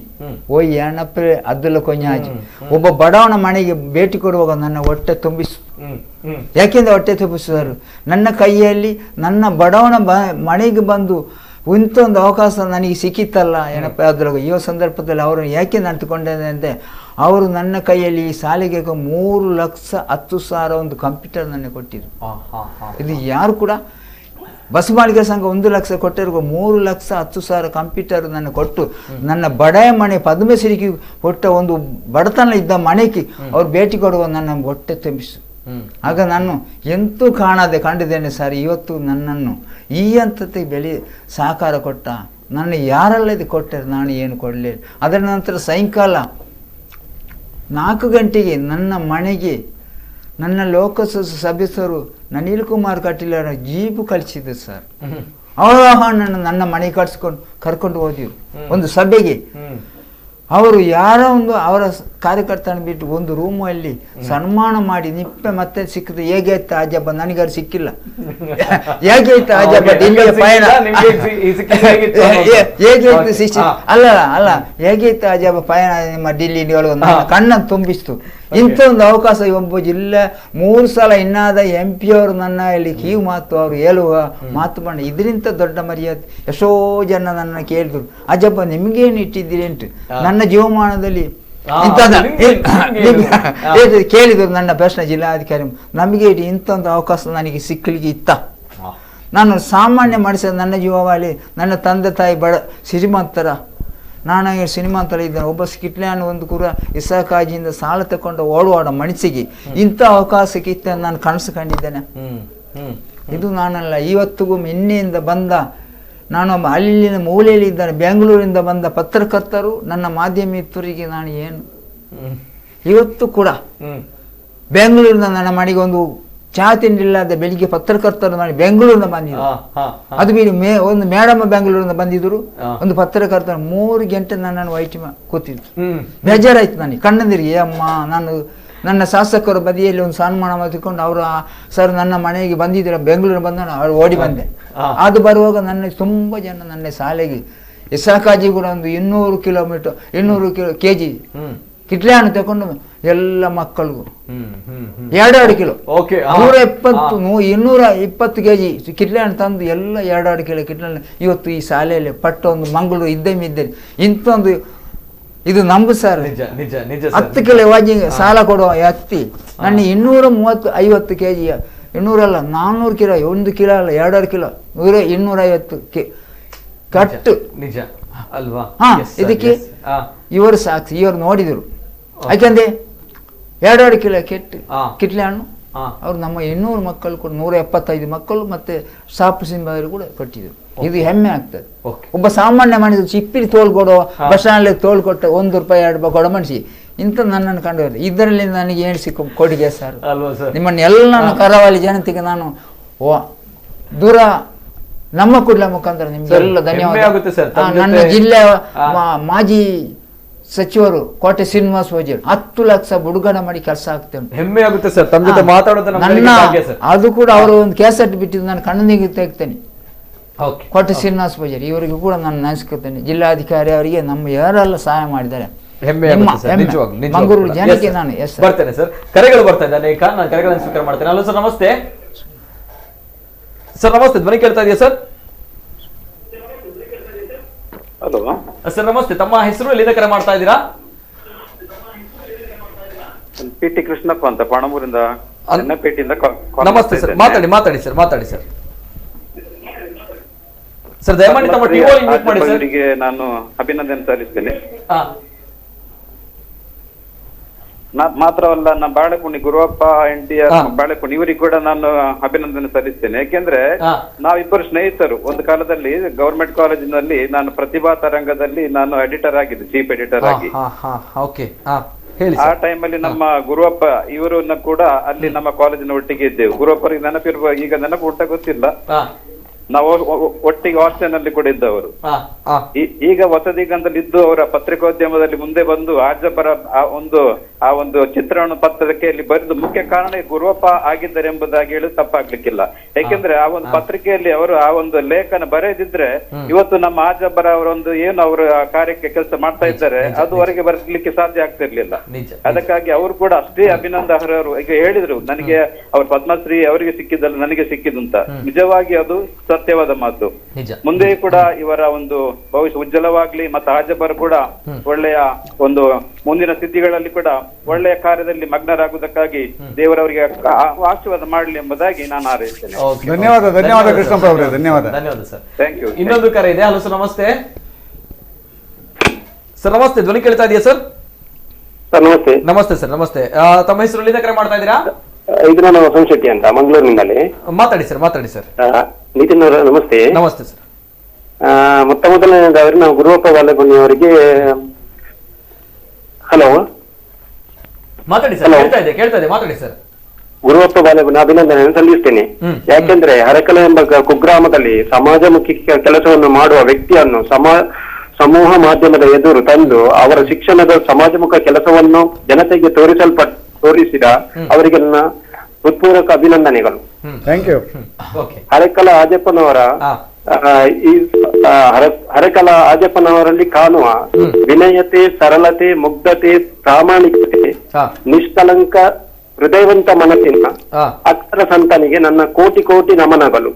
ಎಣ್ಣಪ್ಪೆ ಅಬ್ದುಲ್ಲ ಕೊಂಜಾಜಿ ಒಬ್ಬ ಬಡವನ ಮನೆಗೆ ಭೇಟಿ ಕೊಡುವಾಗ ನನ್ನ ಹೊಟ್ಟೆ ತುಂಬಿಸು. ಯಾಕೆಂದ್ರೆ ಹೊಟ್ಟೆ ತುಂಬಿಸಿದರು ನನ್ನ ಕೈಯಲ್ಲಿ ನನ್ನ ಬಡವನ ಮನೆಗೆ ಬಂದು ಇಂಥೊಂದು ಅವಕಾಶ ನನಗೆ ಸಿಕ್ಕಿತ್ತಲ್ಲ ಏನಪ್ಪ ಅದ್ರಾಗ ಈ ಸಂದರ್ಭದಲ್ಲಿ ಅವರು ಯಾಕೆ ನಂತುಕೊಂಡಿದೆ ಅಂದರೆ ಅವರು ನನ್ನ ಕೈಯಲ್ಲಿ ಈ ಶಾಲೆಗೆ 3,10,000 ಒಂದು ಕಂಪ್ಯೂಟರ್ ನನಗೆ ಕೊಟ್ಟಿದ್ರು. ಇದು ಯಾರು ಕೂಡ ಬಸ್ ಮಾಳಿಗೆ ಸಂಘ 1 ಲಕ್ಷ ಕೊಟ್ಟಿರೋ 3,10,000 ಕಂಪ್ಯೂಟರ್ ನನ್ನ ಕೊಟ್ಟು ನನ್ನ ಬಡಯ ಮನೆ ಪದ್ಮಶ್ರೀಗೆ ಕೊಟ್ಟ ಒಂದು ಬಡತನ ಇದ್ದ ಮನೆಗೆ ಅವ್ರು ಭೇಟಿ ಕೊಡುವ ನನ್ನ ಹೊಟ್ಟೆ ತುಂಬಿಸು. ಆಗ ನಾನು ಎಂತೂ ಕಂಡಿದ್ದೇನೆ ಸರ್. ಇವತ್ತು ನನ್ನನ್ನು ಈ ಹಂತಕ್ಕೆ ಬೆಲೆ ಸಹಕಾರ ಕೊಟ್ಟ ನನ್ನ ಯಾರೆಲ್ಲ ಇದು ಕೊಟ್ಟರೆ ನಾನು ಏನು ಕೊಡಲಿಲ್ಲ. ಅದರ ನಂತರ ಸಾಯಂಕಾಲ 4 ಗಂಟೆಗೆ ನನ್ನ ಮನೆಗೆ ನನ್ನ ಲೋಕಸಭಾ ಸದಸ್ಯರು ಅನಿಲ್ ಕುಮಾರ್ ಕಟೀಲ್ ಅವರ ಜೀಪು ಕಳಿಸಿದ್ರು ಸರ್. ನನ್ನ ಮನೆ ಕರ್ಕೊಂಡು ಹೋದಿರು ಒಂದು ಸಭೆಗೆ. ಅವರು ಯಾರೋ ಒಂದು ಅವರ ಕಾರ್ಯಕರ್ತನ ಬಿಟ್ಟು ಒಂದು ರೂಮಲ್ಲಿ ಸನ್ಮಾನ ಮಾಡಿ ನಿಪ್ಪೆ ಮತ್ತೆ ಸಿಕ್ಕಿದ್ರು. ಹೇಗೆ ಆಯ್ತು ಆಜಬ್ಬ, ನನಗಾರು ಸಿಕ್ಕಿಲ್ಲ. ಹೇಗೆ ಆಯ್ತು ಆಜಬ್ಬ ಡೆಲ್ಲಿಯ ಪಯಣ, ಹೇಗೆ ಆಯ್ತು ಶಿಷ್ಯ ಅಲ್ಲ ಹೇಗೆ ಆಯ್ತು ಆಜಬ್ಬ ಪಯಣ ನಿಮ್ಮ ಡೆಲ್ಲಿ ಕಣ್ಣನ್ನು ತುಂಬಿಸ್ತು. ಇಂಥ ಒಂದು ಅವಕಾಶ ಒಬ್ಬ ಜಿಲ್ಲೆ 3 ಸಲ ಇನ್ನಾದ MP ಅವರು ನನ್ನ ಇಲ್ಲಿ ಕೀವು ಮಾತು ಅವರು ಹೇಳುವ ಮಾತು ಮಾಡಿ ಇದರಿಂದ ದೊಡ್ಡ ಮರ್ಯಾದೆ. ಎಷ್ಟೋ ಜನ ನನ್ನ ಕೇಳಿದ್ರು, ಅಜ್ಜಪ್ಪ ನಿಮ್ಗೇನು ಇಟ್ಟಿದ್ದೀರಿ ಅಂತ. ನನ್ನ ಜೀವಮಾನದಲ್ಲಿ ಕೇಳಿದ್ರು ನನ್ನ ಪ್ರಶ್ನೆ ಜಿಲ್ಲಾಧಿಕಾರಿ, ನಮಗೆ ಇಂಥೊಂದು ಅವಕಾಶ ನನಗೆ ಸಿಕ್ಕಲಿಕ್ಕೆ ಇತ್ತ. ನಾನು ಸಾಮಾನ್ಯ ಮನುಷ್ಯ, ನನ್ನ ಜೀವಮಾಲಿ ನನ್ನ ತಂದೆ ತಾಯಿ ಶ್ರೀಮಂತರ, ನಾನು ಶ್ರೀಮಂತರ ಇದ್ದೇನೆ. ಒಬ್ಬ ಕಿಟ್ಲ್ಯಾನ್ ಒಂದು ಕೂಡ ಇಸಾಕಾಜಿಯಿಂದ ಸಾಲ ತಗೊಂಡು ಓಡುವಾಡ ಮನಸ್ಸಿಗೆ ಇಂಥ ಅವಕಾಶಕ್ಕೆ ಇತ್ತ ನಾನು ಕನಸು ಕಂಡಿದ್ದೇನೆ. ಇದು ನಾನಲ್ಲ. ಇವತ್ತಿಗೂ ನಿನ್ನೆಯಿಂದ ಬಂದ ನಾನು ಅಲ್ಲಿನ ಮೂಲೆಯಲ್ಲಿ ಇದ್ದಾನೆ ಬೆಂಗಳೂರಿಂದ ಬಂದ ಪತ್ರಕರ್ತರು ನನ್ನ ಮಾಧ್ಯಮ ಮಿತ್ರರಿಗೆ ನಾನು ಏನು ಇವತ್ತು ಕೂಡ ಬೆಂಗಳೂರಿನ ನನ್ನ ಮನೆಗೆ ಒಂದು ಚಹಾ ತಿಂಡಿಲ್ಲದ ಬೆಳಿಗ್ಗೆ ಪತ್ರಕರ್ತರು ಮಾಡಿ ಬೆಂಗಳೂರಿನ ಬಂದಿದ್ರು. ಅದು ಬಿಡಿ ಒಂದು ಮೇಡಮ್ ಬೆಂಗಳೂರಿನ ಬಂದಿದ್ರು. ಒಂದು ಪತ್ರಕರ್ತರ 3 ಗಂಟೆ ನನ್ನನ್ನು ವೈಟ್ ಕೂತಿದ್ರು. ಬೇಜಾರಾಯ್ತು ನನಗೆ ಕಣ್ಣಂದಿರಿಗೆ. ಅಮ್ಮ ನಾನು ನನ್ನ ಶಾಸಕರ ಬದಿಯಲ್ಲಿ ಒಂದು ಸನ್ಮಾನ ಮಾಡಿಕೊಂಡು ಅವರು ಸರ್ ನನ್ನ ಮನೆಗೆ ಬಂದಿದ್ದೀರ ಬೆಂಗಳೂರು ಬಂದ ಅವ್ರು ಓಡಿ ಬಂದೆ. ಅದು ಬರುವಾಗ ನನ್ನ ತುಂಬ ಜನ ನನ್ನ ಶಾಲೆಗೆ ಇಸಾಕಾಜಿ ಕೂಡ ಒಂದು 200 kg ಕಿಟ್ಲೆ ಹಣ್ಣು ತಗೊಂಡು ಎಲ್ಲ ಮಕ್ಕಳಿಗೂ 2 ಕಿಲೋ 220 kg ಕಿಟ್ಲೆ ಹಣ್ಣು ತಂದು ಎಲ್ಲ 2 ಕಿಲೋ ಕಿಟ್ಲೆ ಹಣ್ಣು ಇವತ್ತು ಈ ಶಾಲೆಯಲ್ಲಿ ಪಟ್ಟ ಒಂದು ಮಂಗಳೂರು ಇದ್ದಲ್ಲಿ ಇಂಥೊಂದು ಇದು ನಂಬು ಸರ್. 10 ಕಿಲೋ ವಾಜಿ ಸಾಲ ಕೊಡುವ ವ್ಯಕ್ತಿ ನನ್ನ 250 kg 200 ಅಲ್ಲ 400 ಕಿಲೋ 1 ಕಿಲೋ ಅಲ್ಲ 2 ಕಿಲೋ 250 ಕಟ್ಟು ನಿಜ ಅಲ್ವಾ. ಇದಕ್ಕೆ ಇವರು ಸಾಕ್ಷಿ, ಇವರು ನೋಡಿದರು. ಯಾಕೆಂದ್ರೆ 2 ಕಿಲೋ ಕಿಟ್ಲೆ ಹಣ್ಣು ಅವ್ರು ನಮ್ಮ 200 ಮಕ್ಕಳು ಕೂಡ 175 ಮಕ್ಕಳು ಮತ್ತೆ ಸಾಪು ಸಿಂಬರು ಕೂಡ ಕೊಟ್ಟಿದ್ರು. ಇದು ಹೆಮ್ಮೆ ಆಗ್ತದೆ. ಒಬ್ಬ ಸಾಮಾನ್ಯ ಮನುಷ್ಯ ಚಿಪ್ಪಿಲಿ ತೋಲ್ ಕೊಡೋ ಬಸ್ ಸ್ಟ್ಯಾಂಡ್ ತೋಲ್ ಕೊಟ್ಟ 1 ರೂಪಾಯಿ 2 ರೂಪಾಯಿ ಕೊಡ ಮನುಷ್ಯ ಇಂಥ ನನ್ನನ್ನು ಕಂಡು ಇದರಲ್ಲಿ ನನಗೆ ಏನು ಸಿಕ್ಕ ಕೊಡುಗೆ ಸರ್. ನಿಮ್ಮನ್ನು ಎಲ್ಲ ಕರಾವಳಿ ಜನತೆಗೆ ನಾನು ದೂರ ನಮ್ಮ ಕುಡ್ಲ ಮುಖಾಂತರ ನಿಮ್ಗೆಲ್ಲ ಧನ್ಯವಾದ. ನನ್ನ ಜಿಲ್ಲೆಯ ಮಾಜಿ ಸಚಿವರು ಕೋಟೆ ಶ್ರೀನಿವಾಸ ವಜೀರ್ 10 ಲಕ್ಷ ಬಿಡುಗಡೆ ಮಾಡಿ ಕೆಲಸ ಆಗ್ತೇನೆ. ಹೆಮ್ಮೆ ಆಗುತ್ತೆ ಸರ್ ತಮ್ಮ ಜೊತೆ ಮಾತಾಡೋದು. ಅದು ಕೂಡ ಅವರು ಒಂದು ಕೇಸೆಟ್ ಬಿಟ್ಟಿದ್ದು ನಾನು ಕಣ್ಣಿಗೆ ತೆಗ್ತೇನೆ. ಕೋಟೆ ಶ್ರೀನಿವಾಸ ವಜೀರ್ ಇವರಿಗೂ ಕೂಡ ನಾನು ನೆನೆಸ್ಕೊಳ್ತೇನೆ. ಜಿಲ್ಲಾಧಿಕಾರಿ ಅವರಿಗೆ ನಮ್ಮ ಯಾರೆಲ್ಲ ಸಹಾಯ ಮಾಡಿದ್ದಾರೆ. ಮಂಗಳೂರು ಜನಕ್ಕೆ ನಾನು ಬರ್ತೇನೆ ಸರ್. ಕರೆಗಳು ಬರ್ತಾ ಇದ್ದಾನೆ, ನಾನು ಕರೆಗಳನ್ನು ಸ್ವೀಕಾರ ಮಾಡ್ತೇನೆ. ಹಲೋ ಸರ್, ನಮಸ್ತೆ ಸರ್. ನಮಸ್ತೆ, ಧ್ವನಿ ಕೇಳ್ತಾ ಇದೆಯಾ ಸರ್? ಹಲೋ ಸರ್ ನಮಸ್ತೆ, ತಮ್ಮ ಹೆಸರು, ಎಲ್ಲಿಂದ ಕರೆ ಮಾಡ್ತಾ ಇದ್ದೀರಾ? PT ಕೃಷ್ಣಪ್ಪ ಅಂತ ಪಾಣಮೂರಿಂದ. ನಮಸ್ತೆ ಸರ್, ಮಾತಾಡಿ ಸರ್. ಸರ್ ದಯಮಾಡಿ ತಮ್ಮ ಟಿವಿ ಮ್ಯೂಟ್ ಮಾಡಿ ಸರ್. ಅವರಿಗೆ ನಾನು ಅಭಿನಂದನೆ ಸಲ್ಲಿಸ್ತೇನೆ. ಮಾತ್ರವಲ್ಲ, ನಮ್ಮ ಬಾಳೆಕುಣಿ ಗುರುವಪ್ಪ NTR ಬಾಳೆಕುಣಿ ಇವರಿಗೆ ಕೂಡ ನಾನು ಅಭಿನಂದನೆ ಸಲ್ಲಿಸ್ತೇನೆ. ಯಾಕೆಂದ್ರೆ ನಾವಿಬ್ಬರು ಸ್ನೇಹಿತರು. ಒಂದು ಕಾಲದಲ್ಲಿ ಗವರ್ಮೆಂಟ್ ಕಾಲೇಜಿನಲ್ಲಿ ನಾನು ಪ್ರತಿಭಾ ತರಂಗದಲ್ಲಿ ನಾನು ಎಡಿಟರ್ ಆಗಿದ್ದೆ, ಚೀಫ್ ಎಡಿಟರ್ ಆಗಿ. ಆ ಟೈಮಲ್ಲಿ ನಮ್ಮ ಗುರುವಪ್ಪ ಇವರನ್ನ ಕೂಡ ಅಲ್ಲಿ ನಮ್ಮ ಕಾಲೇಜಿನ ಒಟ್ಟಿಗೆ ಇದ್ದೆವು. ಗುರುವಪ್ಪರಿಗೆ ನೆನಪಿರುವ, ಈಗ ನೆನಪು ಉಂಟ ಗೊತ್ತಿಲ್ಲ. ನಾವು ಒಟ್ಟಿಗೆ ಹಾಸ್ಟೆಲ್ನಲ್ಲಿ ಕೂಡ ಇದ್ದವರು. ಈಗ ಹೊಸದಿಗಂತಲ್ಲಿ ಇದ್ದು ಅವರ ಪತ್ರಿಕೋದ್ಯಮದಲ್ಲಿ ಮುಂದೆ ಬಂದು ಆಜಬ್ಬರ ಆ ಒಂದು ಚಿತ್ರಣ ಪತ್ರಿಕೆಯಲ್ಲಿ ಬರೆದು ಮುಖ್ಯ ಕಾರಣ ಗುರುವಪ್ಪ ಆಗಿದ್ದಾರೆ ಎಂಬುದಾಗಿ ಹೇಳಿ ತಪ್ಪಾಗ್ಲಿಕ್ಕಿಲ್ಲ. ಯಾಕೆಂದ್ರೆ ಆ ಒಂದು ಪತ್ರಿಕೆಯಲ್ಲಿ ಅವರು ಆ ಒಂದು ಲೇಖನ ಬರೆದಿದ್ರೆ ಇವತ್ತು ನಮ್ಮ ಆಜಬ್ಬರ ಅವರೊಂದು ಏನು ಅವರು ಆ ಕಾರ್ಯಕ್ಕೆ ಕೆಲಸ ಮಾಡ್ತಾ ಇದ್ದಾರೆ ಅದು ಹೊರಗೆ ಬರ್ಲಿಕ್ಕೆ ಸಾಧ್ಯ ಆಗ್ತಿರ್ಲಿಲ್ಲ. ಅದಕ್ಕಾಗಿ ಅವರು ಕೂಡ ಅಷ್ಟೇ ಅಭಿನಂದನರು. ಈಗ ಹೇಳಿದ್ರು ನನಗೆ ಅವ್ರ ಪದ್ಮಶ್ರೀ ಅವರಿಗೆ ಸಿಕ್ಕಿದ್ದಲ್ಲ ನನಗೆ ಸಿಕ್ಕಿದ್ದು ಅಂತ. ನಿಜವಾಗಿ ಅದು ಸತ್ಯವಾದ ಮಾತು. ಮುಂದೆ ಕೂಡ ಇವರ ಒಂದು ಭವಿಷ್ಯ ಉಜ್ವಲವಾಗ್ಲಿ ಮತ್ತು ಆಜಬ್ಬರ್ ಕೂಡ ಒಳ್ಳೆಯ ಒಂದು ಮುಂದಿನ ಸ್ಥಿತಿಗಳಲ್ಲಿ ಕೂಡ ಒಳ್ಳೆಯ ಕಾರ್ಯದಲ್ಲಿ ಮಗ್ನರಾಗುವುದಕ್ಕಾಗಿ ದೇವರವರಿಗೆ ಆಶೀರ್ವಾದ ಮಾಡಲಿ ಎಂಬುದಾಗಿ ನಾನು ಹಾರೈಸ್ತೇನೆ. ಧನ್ಯವಾದ ಕೃಷ್ಣಪ್ಪ ಅವರೇ, ಧನ್ಯವಾದ ಸರ್. Thank you. ಇನ್ನೊಂದು ಕರೆ ಇದೆ. ಹಲೋ ಸರ್, ನಮಸ್ತೆ ಸರ್. ನಮಸ್ತೆ, ಧ್ವನಿ ಕೇಳ್ತಾ ಇದೆಯಾ ಸರ್? ಸರ್ ನಮಸ್ತೆ. ನಮಸ್ತೆ ಸರ್, ನಮಸ್ತೆ. ತಮ್ಮ ಹೆಸರು ಎಲ್ಲಿಂದ ಕರೆ ಮಾಡ್ತಾ ಇದ್ದೀರಾ? ಇದು ನಾನು ವಸಂತ್ ಶೆಟ್ಟಿ ಅಂತ ಮಂಗಳೂರಿನಿಂದಲೇ. ಮಾತಾಡಿ ಸರ್, ಮಾತಾಡಿ ಸರ್. ನಿತಿನ್ ಅವರ ನಮಸ್ತೆ. ನಮಸ್ತೆ ಸರ್. ಮೊದಲನೇದಾದ್ರೆ ನಾವು ಗುರುವಪ್ಪ ಬಾಲಗುಣಿ ಅವರಿಗೆ ಹಲೋ ಮಾತಾಡಿ ಸರ್. ಕೇಳ್ತಾ ಇದೆ ಮಾತಾಡಿ ಸರ್. ಗುರುವಪ್ಪ ಬಾಲಗುಣಿ ಅಭಿನಂದನೆಯನ್ನು ಸಲ್ಲಿಸ್ತೇನೆ. ಯಾಕೆಂದ್ರೆ ಹರಕಲ ಎಂಬ ಕುಗ್ರಾಮದಲ್ಲಿ ಸಮಾಜಮುಖಿ ಕೆಲಸವನ್ನು ಮಾಡುವ ವ್ಯಕ್ತಿಯನ್ನು ಸಮೂಹ ಮಾಧ್ಯಮದ ಎದುರು ತಂದು ಅವರ ಶಿಕ್ಷಣದ ಸಮಾಜಮುಖ ಕೆಲಸವನ್ನು ಜನತೆಗೆ ತೋರಿಸಿದ ಅವರಿಗೆ ನನ್ನ ಹೃತ್ಪೂರ್ವಕ ಅಭಿನಂದನೆಗಳು. ಹರಕಲ ಆಜಪ್ಪನವರ ಹರಕಲ ಆಜಪ್ಪನವರಲ್ಲಿ ಕಾಣುವ ವಿನಯತೆ, ಸರಳತೆ, ಮುಗ್ಧತೆ, ಪ್ರಾಮಾಣಿಕತೆ, ನಿಷ್ಕಲಂಕ ಹೃದಯವಂತ ಮನಸ್ಸಿನ ಅಕ್ಷರ ಸಂತನಿಗೆ ನನ್ನ ಕೋಟಿ ಕೋಟಿ ನಮನಗಳು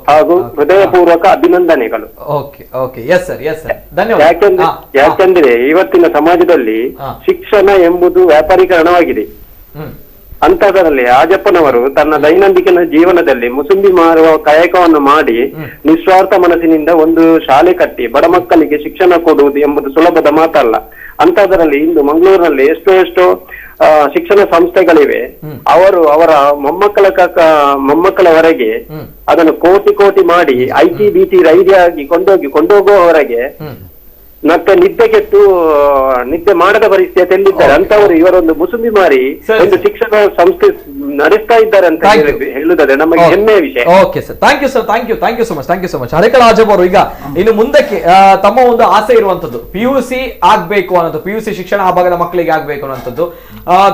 ಹಾಗೂ ಹೃದಯಪೂರ್ವಕ ಅಭಿನಂದನೆಗಳು. ಯಾಕೆಂದ್ರೆ ಇವತ್ತಿನ ಸಮಾಜದಲ್ಲಿ ಶಿಕ್ಷಣ ಎಂಬುದು ವ್ಯಾಪಾರೀಕರಣವಾಗಿದೆ. ಅಂತಹದರಲ್ಲಿ ಆಜಪ್ಪನವರು ತನ್ನ ದೈನಂದಿನ ಜೀವನದಲ್ಲಿ ಮುಸುಂಬಿ ಮಾರುವ ಕಾಯಕವನ್ನು ಮಾಡಿ ನಿಸ್ವಾರ್ಥ ಮನಸ್ಸಿನಿಂದ ಒಂದು ಶಾಲೆ ಕಟ್ಟಿ ಬಡ ಮಕ್ಕಳಿಗೆ ಶಿಕ್ಷಣ ಕೊಡುವುದು ಎಂಬುದು ಸುಲಭದ ಮಾತಲ್ಲ. ಅಂತಹದರಲ್ಲಿ ಇಂದು ಮಂಗಳೂರಿನಲ್ಲಿ ಎಷ್ಟೋ ಶಿಕ್ಷಣ ಸಂಸ್ಥೆಗಳಿವೆ. ಅವರು ಅವರ ಮೊಮ್ಮಕ್ಕಳವರೆಗೆ ಅದನ್ನು ಕೋಟಿ ಮಾಡಿ ITBT ರೈಲಿಯಾಗಿ ಕೊಂಡೋಗುವವರೆಗೆ ಮತ್ತೆ ನಿದ್ದೆ ಮಾಡದ ಪರಿಸ್ಥಿತಿಯಲ್ಲಿದ್ದಾರೆ. ಅಂತವರು ಇವರೊಂದು ಮುಸುಂಬಿ ಮಾರಿ ಒಂದು ಶಿಕ್ಷಣ ಸಂಸ್ಥೆ ನಡೆಸ್ತಾ ಇದ್ದಾರೆ ಅಂತ ಹೇಳುತ್ತದೆ ನಮಗೆ ಹೆಮ್ಮೆಯ ವಿಷಯ. Okay sir, thank you so much. ಹರಕಲ ಆಜಬ್ ಅವರು ಈಗ ಇನ್ನು ಮುಂದಕ್ಕೆ ತಮ್ಮ ಒಂದು ಆಸೆ ಇರುವಂತದ್ದು PUC ಆಗ್ಬೇಕು ಅನ್ನೋದು, PUC ಶಿಕ್ಷಣ ಆ ಭಾಗದ ಮಕ್ಕಳಿಗೆ ಆಗ್ಬೇಕು ಅನ್ನೋಂಥದ್ದು.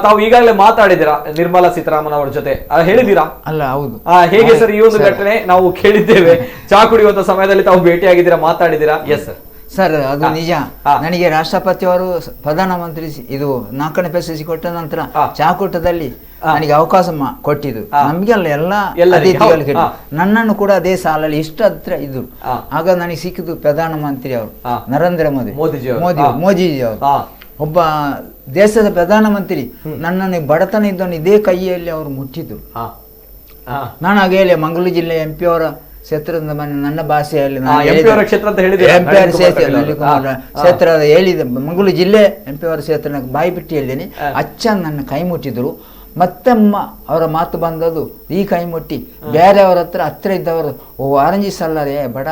ತಾವು ಈಗಾಗಲೇ ಮಾತಾಡಿದಿರಾ ನಿರ್ಮಲಾ ಸೀತಾರಾಮನ್ ಅವರ ಜೊತೆ, ಹೇಳಿದೀರಾ? ಅಲ್ಲ, ಹೌದು. ಹೇಗೆ ಸರ್ ಈ ಒಂದು ಘಟನೆ? ನಾವು ಕೇಳಿದ್ದೇವೆ, ಚಾ ಕುಡಿಯುವಂತ ಸಮಯದಲ್ಲಿ ತಾವು ಭೇಟಿಯಾಗಿದ್ದೀರಾ, ಮಾತಾಡಿದ್ದೀರಾ? Yes sir. ಸರ್, ಅದು ನಿಜ. ನನಗೆ ರಾಷ್ಟ್ರಪತಿಯವರು ಪ್ರಧಾನಮಂತ್ರಿ ಇದು 4ನೇ ಪ್ರಶಸ್ತಿ ಕೊಟ್ಟ ನಂತರ ಚಾಕೂಟದಲ್ಲಿ ನನಗೆ ಅವಕಾಶ ಕೊಟ್ಟಿದ್ರು. ನಮ್ಗೆಲ್ಲ ಎಲ್ಲ ಅತಿಥಿಗಳಿಗೆ ನನ್ನನ್ನು ಕೂಡ ಅದೇ ಸಾಲಲ್ಲಿ ಇಷ್ಟ ಹತ್ರ ಇದ್ರು. ಆಗ ನನಗೆ ಸಿಕ್ಕಿದ್ದು ಪ್ರಧಾನಮಂತ್ರಿ ಅವರು, ನರೇಂದ್ರ ಮೋದಿಜಿ ಅವರು. ಒಬ್ಬ ದೇಶದ ಪ್ರಧಾನಮಂತ್ರಿ ನನ್ನನ್ನು ಬಡತನ ಇದ್ದವನು ಇದೇ ಕೈಯಲ್ಲಿ ಅವರು ಮುಟ್ಟಿದ್ರು. ನಾನು ಹಾಗೆ ಮಂಗಳೂರು ಜಿಲ್ಲೆ MP ಅವರ ಕ್ಷೇತ್ರದ ನನ್ನ ಭಾಷೆಯಲ್ಲಿ ಕ್ಷೇತ್ರ ಹೇಳಿದೆ. ಮಂಗಳೂರು ಜಿಲ್ಲೆ MP ಅವರ ಕ್ಷೇತ್ರ ಬಾಯಿ ಬಿಟ್ಟು ಹೇಳಿದ್ದೇನೆ. ಅಚ್ಚ ನನ್ನ ಕೈ ಮುಟ್ಟಿದ್ರು. ಮತ್ತಮ್ಮ ಅವರ ಮಾತು ಬಂದದ್ದು, ಈ ಕೈ ಮುಟ್ಟಿ ಬೇರೆಯವರ ಹತ್ರ ಇದ್ದವರು ಆರಂಜಿ ಸಲ್ಲರೆ ಬಡ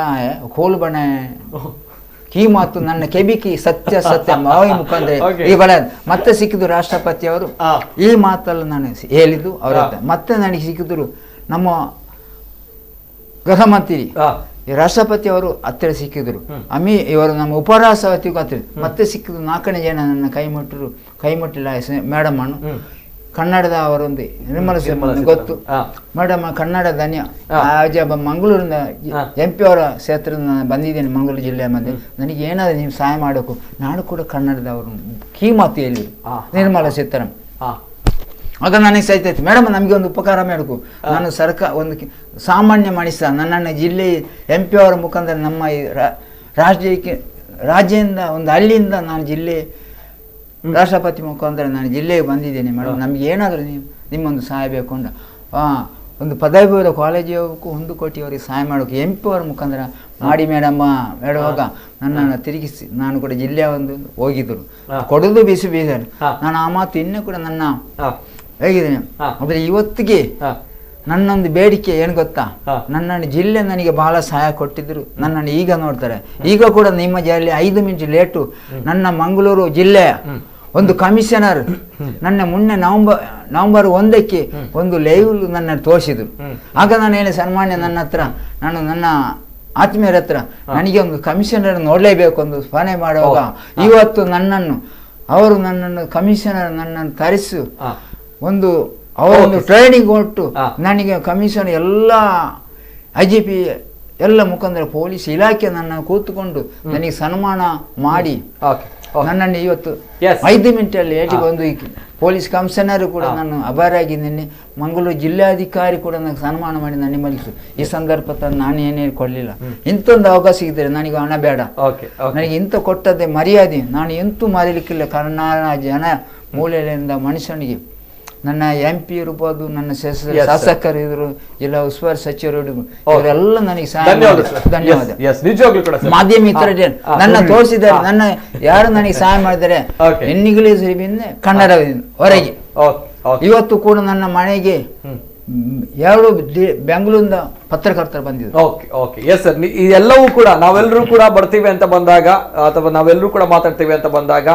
ಕೋಲು ಬಣ ಈ ಮಾತು ನನ್ನ ಕೆಬಿಕಿ ಸತ್ಯ ಮಾವಿ ಮುಖಂದ್ರೆ ಈ ಬಡ ಮತ್ತೆ ಸಿಕ್ಕಿದ್ರು ರಾಷ್ಟ್ರಪತಿ ಅವರು. ಈ ಮಾತಲ್ಲ ನಾನು ಹೇಳಿದ್ದು ಅವರ ಮತ್ತೆ ನನಗೆ ಸಿಕ್ಕಿದ್ರು ನಮ್ಮ ಗೃಹ ಮಂತ್ರಿ ರಾಷ್ಟ್ರಪತಿ ಅವರು ಹತ್ತಿರ ಸಿಕ್ಕಿದ್ರು. ಇವರು ನಮ್ಮ ಉಪರಾಷ್ಟ್ರಪತಿಗೂ ಹತ್ತಿರ ಮತ್ತೆ ಸಿಕ್ಕಿದ್ರು. 4ನೇ ಜನ ನನ್ನ ಕೈ ಮುಟ್ಟಿಲ್ಲ ಮೇಡಮ್ ಅನ್ನು. ಕನ್ನಡದ ಅವರೊಂದು ನಿರ್ಮಲಾ ಸೀತಾರಾಮನ್ ಗೊತ್ತು ಮೇಡಮ್, ಕನ್ನಡ ಧನ್ಯ. ಮಂಗಳೂರಿನ MP ಅವರ ಕ್ಷೇತ್ರದ ನಾನು ಬಂದಿದ್ದೇನೆ, ಮಂಗಳೂರು ಜಿಲ್ಲೆಯ ಮಧ್ಯೆ. ನನಗೆ ಏನಾದ್ರು ನೀವು ಸಹಾಯ ಮಾಡಬೇಕು. ನಾನು ಕೂಡ ಕನ್ನಡದವರು ಕೀ ಮಾತು ಹೇಳಿ ನಿರ್ಮಲಾ ಸೀತಾರಾಮನ್. ಆಗ ನನಗೆ ಸಹಿತ ಮೇಡಮ್ ನಮಗೆ ಒಂದು ಉಪಕಾರ ಮಾಡಬೇಕು. ನಾನು ಒಂದು ಸಾಮಾನ್ಯ ಮನುಷ್ಯ, ನನ್ನನ್ನು ಜಿಲ್ಲೆ MP ಅವರ ಮುಖಾಂತರ ನಮ್ಮ ರಾಜ್ಯದಿಂದ ಒಂದು ಹಳ್ಳಿಯಿಂದ ನಾನು ಜಿಲ್ಲೆ ರಾಷ್ಟ್ರಪತಿ ಮುಖಾಂತರ ನಾನು ಜಿಲ್ಲೆಗೆ ಬಂದಿದ್ದೇನೆ ಮೇಡಮ್. ನಮ್ಗೆ ಏನಾದರೂ ನಿಮ್ಮೊಂದು ಸಹಾಯ ಬೇಕು ಅಂದ ಒಂದು ಪದವಿ ಪೂರ್ವ ಕಾಲೇಜಿಗೆ ಹೋಗ್ಬೇಕು, 1 ಕೋಟಿ ಅವರಿಗೆ ಸಹಾಯ ಮಾಡಬೇಕು. MP ಅವರ ಮುಖಾಂತರ ಮಾಡಿ ಮೇಡಮ್ಮ ಹೇಳುವಾಗ ನನ್ನನ್ನು ತಿರುಗಿಸಿ ನಾನು ಕೂಡ ಜಿಲ್ಲೆಯ ಒಂದು ಹೋಗಿದ್ದರು. ಕೊಡೋದು ಬಿಸಿ ನಾನು ಆ ಮಾತು ಇನ್ನೂ ಕೂಡ ನನ್ನ ಹೇಗಿದ್ದೇನೆ. ಆದರೆ ಇವತ್ತಿಗೆ ನನ್ನೊಂದು ಬೇಡಿಕೆ ಏನು ಗೊತ್ತಾ, ನನ್ನನ್ನು ಜಿಲ್ಲೆ ನನಗೆ ಬಹಳ ಸಹಾಯ ಕೊಟ್ಟಿದ್ರು. ನನ್ನನ್ನು ಈಗ ನೋಡ್ತಾರೆ. ಈಗ ಕೂಡ ನಿಮ್ಮ ಜಿಲ್ಲೆ 5 ಮಿನಿಟ್ ಲೇಟು ನನ್ನ ಮಂಗಳೂರು ಜಿಲ್ಲೆಯ ಒಂದು ಕಮಿಷನರ್ ನನ್ನ ನವೆಂಬರ್ 1ಕ್ಕೆ ಒಂದು ಲೈವ್ ನನ್ನ ತೋರಿಸಿದ್ರು. ಆಗ ನಾನು ಹೇಳಿ ಸನ್ಮಾನ್ಯ ನನ್ನ ಹತ್ರ ನನ್ನ ಆತ್ಮೀಯರ ಹತ್ರ ನನಗೆ ಒಂದು ಕಮಿಷನರ್ ನೋಡಲೇಬೇಕು ಒಂದು ಸ್ಮರಣೆ ಮಾಡುವಾಗ ಇವತ್ತು ನನ್ನನ್ನು ಕಮಿಷನರ್ ನನ್ನನ್ನು ಕರೆಸಿ ಒಂದು ಟ್ರೈನಿಂಗ್ ಕೊಟ್ಟು ನನಗೆ ಕಮಿಷನ್ ಎಲ್ಲ IGP ಎಲ್ಲ ಮುಖಂಡರ ಪೊಲೀಸ್ ಇಲಾಖೆ ನನ್ನ ಕೂತ್ಕೊಂಡು ನನಗೆ ಸನ್ಮಾನ ಮಾಡಿ ನನ್ನನ್ನು ಇವತ್ತು 5 ಮಿನಿಟಲ್ಲಿ ಒಂದು ಪೊಲೀಸ್ ಕಮಿಷನರ್ ಕೂಡ ನಾನು ಅಭಾರಾಗಿದ್ದೇನೆ. ಮಂಗಳೂರು ಜಿಲ್ಲಾಧಿಕಾರಿ ಕೂಡ ನನಗೆ ಸನ್ಮಾನ ಮಾಡಿ ನನ್ನ ಮಲಿಸು. ಈ ಸಂದರ್ಭ ನಾನು ಏನೇನು ಕೊಡಲಿಲ್ಲ. ಇಂಥೊಂದು ಅವಕಾಶ ಇದ್ದರೆ ನನಗೆ ಹಣ ಬೇಡ, ನನಗೆ ಇಂಥ ಕೊಟ್ಟದ್ದೇ ಮರ್ಯಾದೆ, ನಾನು ಎಂತೂ ಮರೀಲಿಕ್ಕಿಲ್ಲ. ಕಾರಣ ನಾನು ಜನ ಮೂಲೆಯಿಂದ ಮನುಷ್ಯನಿಗೆ ನನ್ನ MP ಇರ್ಬೋದು, ನನ್ನ ಶಾಸಕರು ಇದ್ರು, ಇಲ್ಲ ಉಸ್ತುವಾರಿ ಸಚಿವರು ಇವರೆಲ್ಲ ನನಗೆ ಧನ್ಯವಾದ. ಮಾಧ್ಯಮ ಮಿತ್ರರೇ ನನ್ನ ತೋರಿಸಿದ್ದಾರೆ, ನನ್ನ ಯಾರು ನನಗೆ ಸಹಾಯ ಮಾಡಿದ್ದಾರೆ. ಇಂಗ್ಲಿಷ್ ಕನ್ನಡ ಹೊರಗೆ ಇವತ್ತು ಕೂಡ ನನ್ನ ಮನೆಗೆ 2 ಬೆಂಗಳೂರಿಂದ ಪತ್ರಕರ್ತರು ಬಂದಿದ್ರು. ಎಸ್ ಸರ್, ಇದೆಲ್ಲವೂ ಕೂಡ ನಾವೆಲ್ಲರೂ ಕೂಡ ಬರ್ತೀವಿ ಅಂತ ಬಂದಾಗ ಅಥವಾ ನಾವೆಲ್ಲರೂ ಕೂಡ ಮಾತಾಡ್ತೀವಿ ಅಂತ ಬಂದಾಗ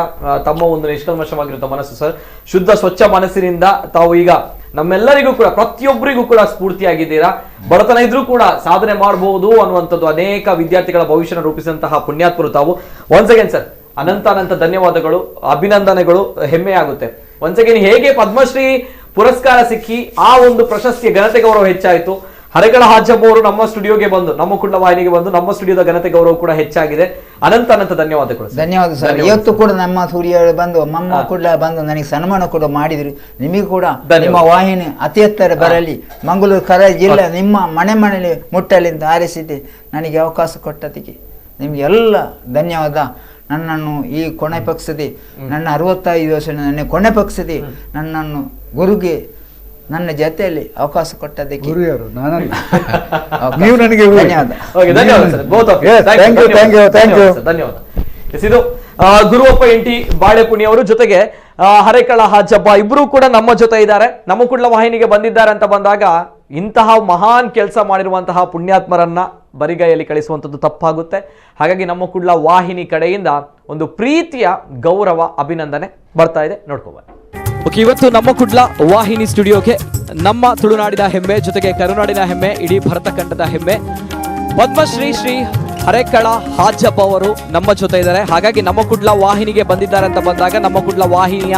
ತಮ್ಮ ಒಂದು ನಿಷ್ಕಲ್ಮಶವಾಗಿರುವಂತ ಮನಸ್ಸು ಸರ್, ಶುದ್ಧ ಸ್ವಚ್ಛ ಮನಸ್ಸಿನಿಂದ ತಾವು ಈಗ ನಮ್ಮೆಲ್ಲರಿಗೂ ಕೂಡ ಪ್ರತಿಯೊಬ್ಬರಿಗೂ ಕೂಡ ಸ್ಫೂರ್ತಿಯಾಗಿದ್ದೀರಾ. ಬಡತನ ಇದ್ರೂ ಕೂಡ ಸಾಧನೆ ಮಾಡಬಹುದು ಅನ್ನುವಂಥದ್ದು ಅನೇಕ ವಿದ್ಯಾರ್ಥಿಗಳ ಭವಿಷ್ಯನ ರೂಪಿಸಿದಂತಹ ಪುಣ್ಯಾತ್ಮರು ತಾವು. ಒನ್ಸ್ ಅಗೇನ್ ಸರ್ ಅನಂತ ಧನ್ಯವಾದಗಳು, ಅಭಿನಂದನೆಗಳು, ಹೆಮ್ಮೆ ಆಗುತ್ತೆ. ಒನ್ಸ್ ಅಗೇನ್ ಹೇಗೆ ಪದ್ಮಶ್ರೀ ಪುರಸ್ಕಾರ ಸಿಕ್ಕಿ ಆ ಒಂದು ಪ್ರಶಸ್ತಿಯ ಘನತೆ ಗೌರವ ಹೆಚ್ಚಾಯಿತು. ಹರೇಕಳ ಹಾಜಬ್ಬ ಅವರು ನಮ್ಮ ಸ್ಟುಡಿಯೋಗೆ ಬಂದು, ನಮ್ಮ ಕುಂಡ ವಾಹಿನಿಗೆ ಬಂದು ನಮ್ಮ ಸ್ಟುಡಿಯೋದ ಘನತೆ ಗೌರವ ಕೂಡ ಹೆಚ್ಚಾಗಿದೆ. ಅನಂತ ಧನ್ಯವಾದಗಳು. ಧನ್ಯವಾದ ಸರ್. ಇವತ್ತು ಕೂಡ ನಮ್ಮ ಸೂರ್ಯ ಬಂದು ಮಮ್ಮ ಕೂಡ ಬಂದು ನನಗೆ ಸನ್ಮಾನ ಕೂಡ ಮಾಡಿದ್ರು. ನಿಮಗೆ ಕೂಡ ನಿಮ್ಮ ವಾಹಿನಿ ಅತಿ ಎತ್ತರ ಬರಲಿ, ಮಂಗಳೂರು ಕರ ಜಿಲ್ಲೆ ನಿಮ್ಮ ಮನೆಯಲ್ಲಿ ಮುಟ್ಟಲಿ ಅಂತ ಹಾರೈಸಿದ್ದೆ. ನನಗೆ ಅವಕಾಶ ಕೊಟ್ಟದಕ್ಕೆ ನಿಮ್ಗೆ ಎಲ್ಲ ಧನ್ಯವಾದ. ನನ್ನನ್ನು ಈ ಕೊನೆ ಪಕ್ಷದಿ ನನ್ನ 65 ವರ್ಷ ನನ್ನ ಕೊನೆ ಪಕ್ಷದಿ ನನ್ನನ್ನು ಗುರುಗೆ ನನ್ನ ಜೊತೆಯಲ್ಲಿ ಅವಕಾಶ ಕೊಟ್ಟದಕ್ಕೆ ಧನ್ಯವಾದ. ಇದು ಗುರುವಪ್ಪ ಎಂಟಿ ಬಾಳೆಪುಣಿ ಅವರು, ಜೊತೆಗೆ ಹರೇಕಳ ಹಾಜಬ್ಬ ಇಬ್ರು ಕೂಡ ನಮ್ಮ ಜೊತೆ ಇದ್ದಾರೆ. ನಮ್ಮ ಕುಡ್ಲ ವಾಹಿನಿಗೆ ಬಂದಿದ್ದಾರೆ ಅಂತ ಬಂದಾಗ ಇಂತಹ ಮಹಾನ್ ಕೆಲಸ ಮಾಡಿರುವಂತಹ ಪುಣ್ಯಾತ್ಮರನ್ನ ಬರಿಗೈಯಲ್ಲಿ ಕಳಿಸುವಂಥದ್ದು ತಪ್ಪಾಗುತ್ತೆ. ಹಾಗಾಗಿ ನಮ್ಮ ಕುಡ್ಲ ವಾಹಿನಿ ಕಡೆಯಿಂದ ಒಂದು ಪ್ರೀತಿಯ ಗೌರವ ಅಭಿನಂದನೆ ಬರ್ತಾ ಇದೆ, ನೋಡ್ಕೋಬಾರ. ಓಕೆ, ಇವತ್ತು ನಮ್ಮ ಕುಡ್ಲ ವಾಹಿನಿ ಸ್ಟುಡಿಯೋಗೆ ನಮ್ಮ ತುಳುನಾಡಿನ ಹೆಮ್ಮೆ, ಜೊತೆಗೆ ಕರುನಾಡಿನ ಹೆಮ್ಮೆ, ಇಡೀ ಭರತಖಂಡದ ಹೆಮ್ಮೆ ಪದ್ಮಶ್ರೀ ಶ್ರೀ ಹರೇಕಳ ಹಾಜಬ್ಬ ಅವರು ನಮ್ಮ ಜೊತೆ ಇದ್ದಾರೆ. ಹಾಗಾಗಿ ನಮ್ಮ ಕುಡ್ಲ ವಾಹಿನಿಗೆ ಬಂದಿದ್ದಾರೆ ಅಂತ ಬಂದಾಗ ನಮ್ಮ ಕುಡ್ಲ ವಾಹಿನಿಯ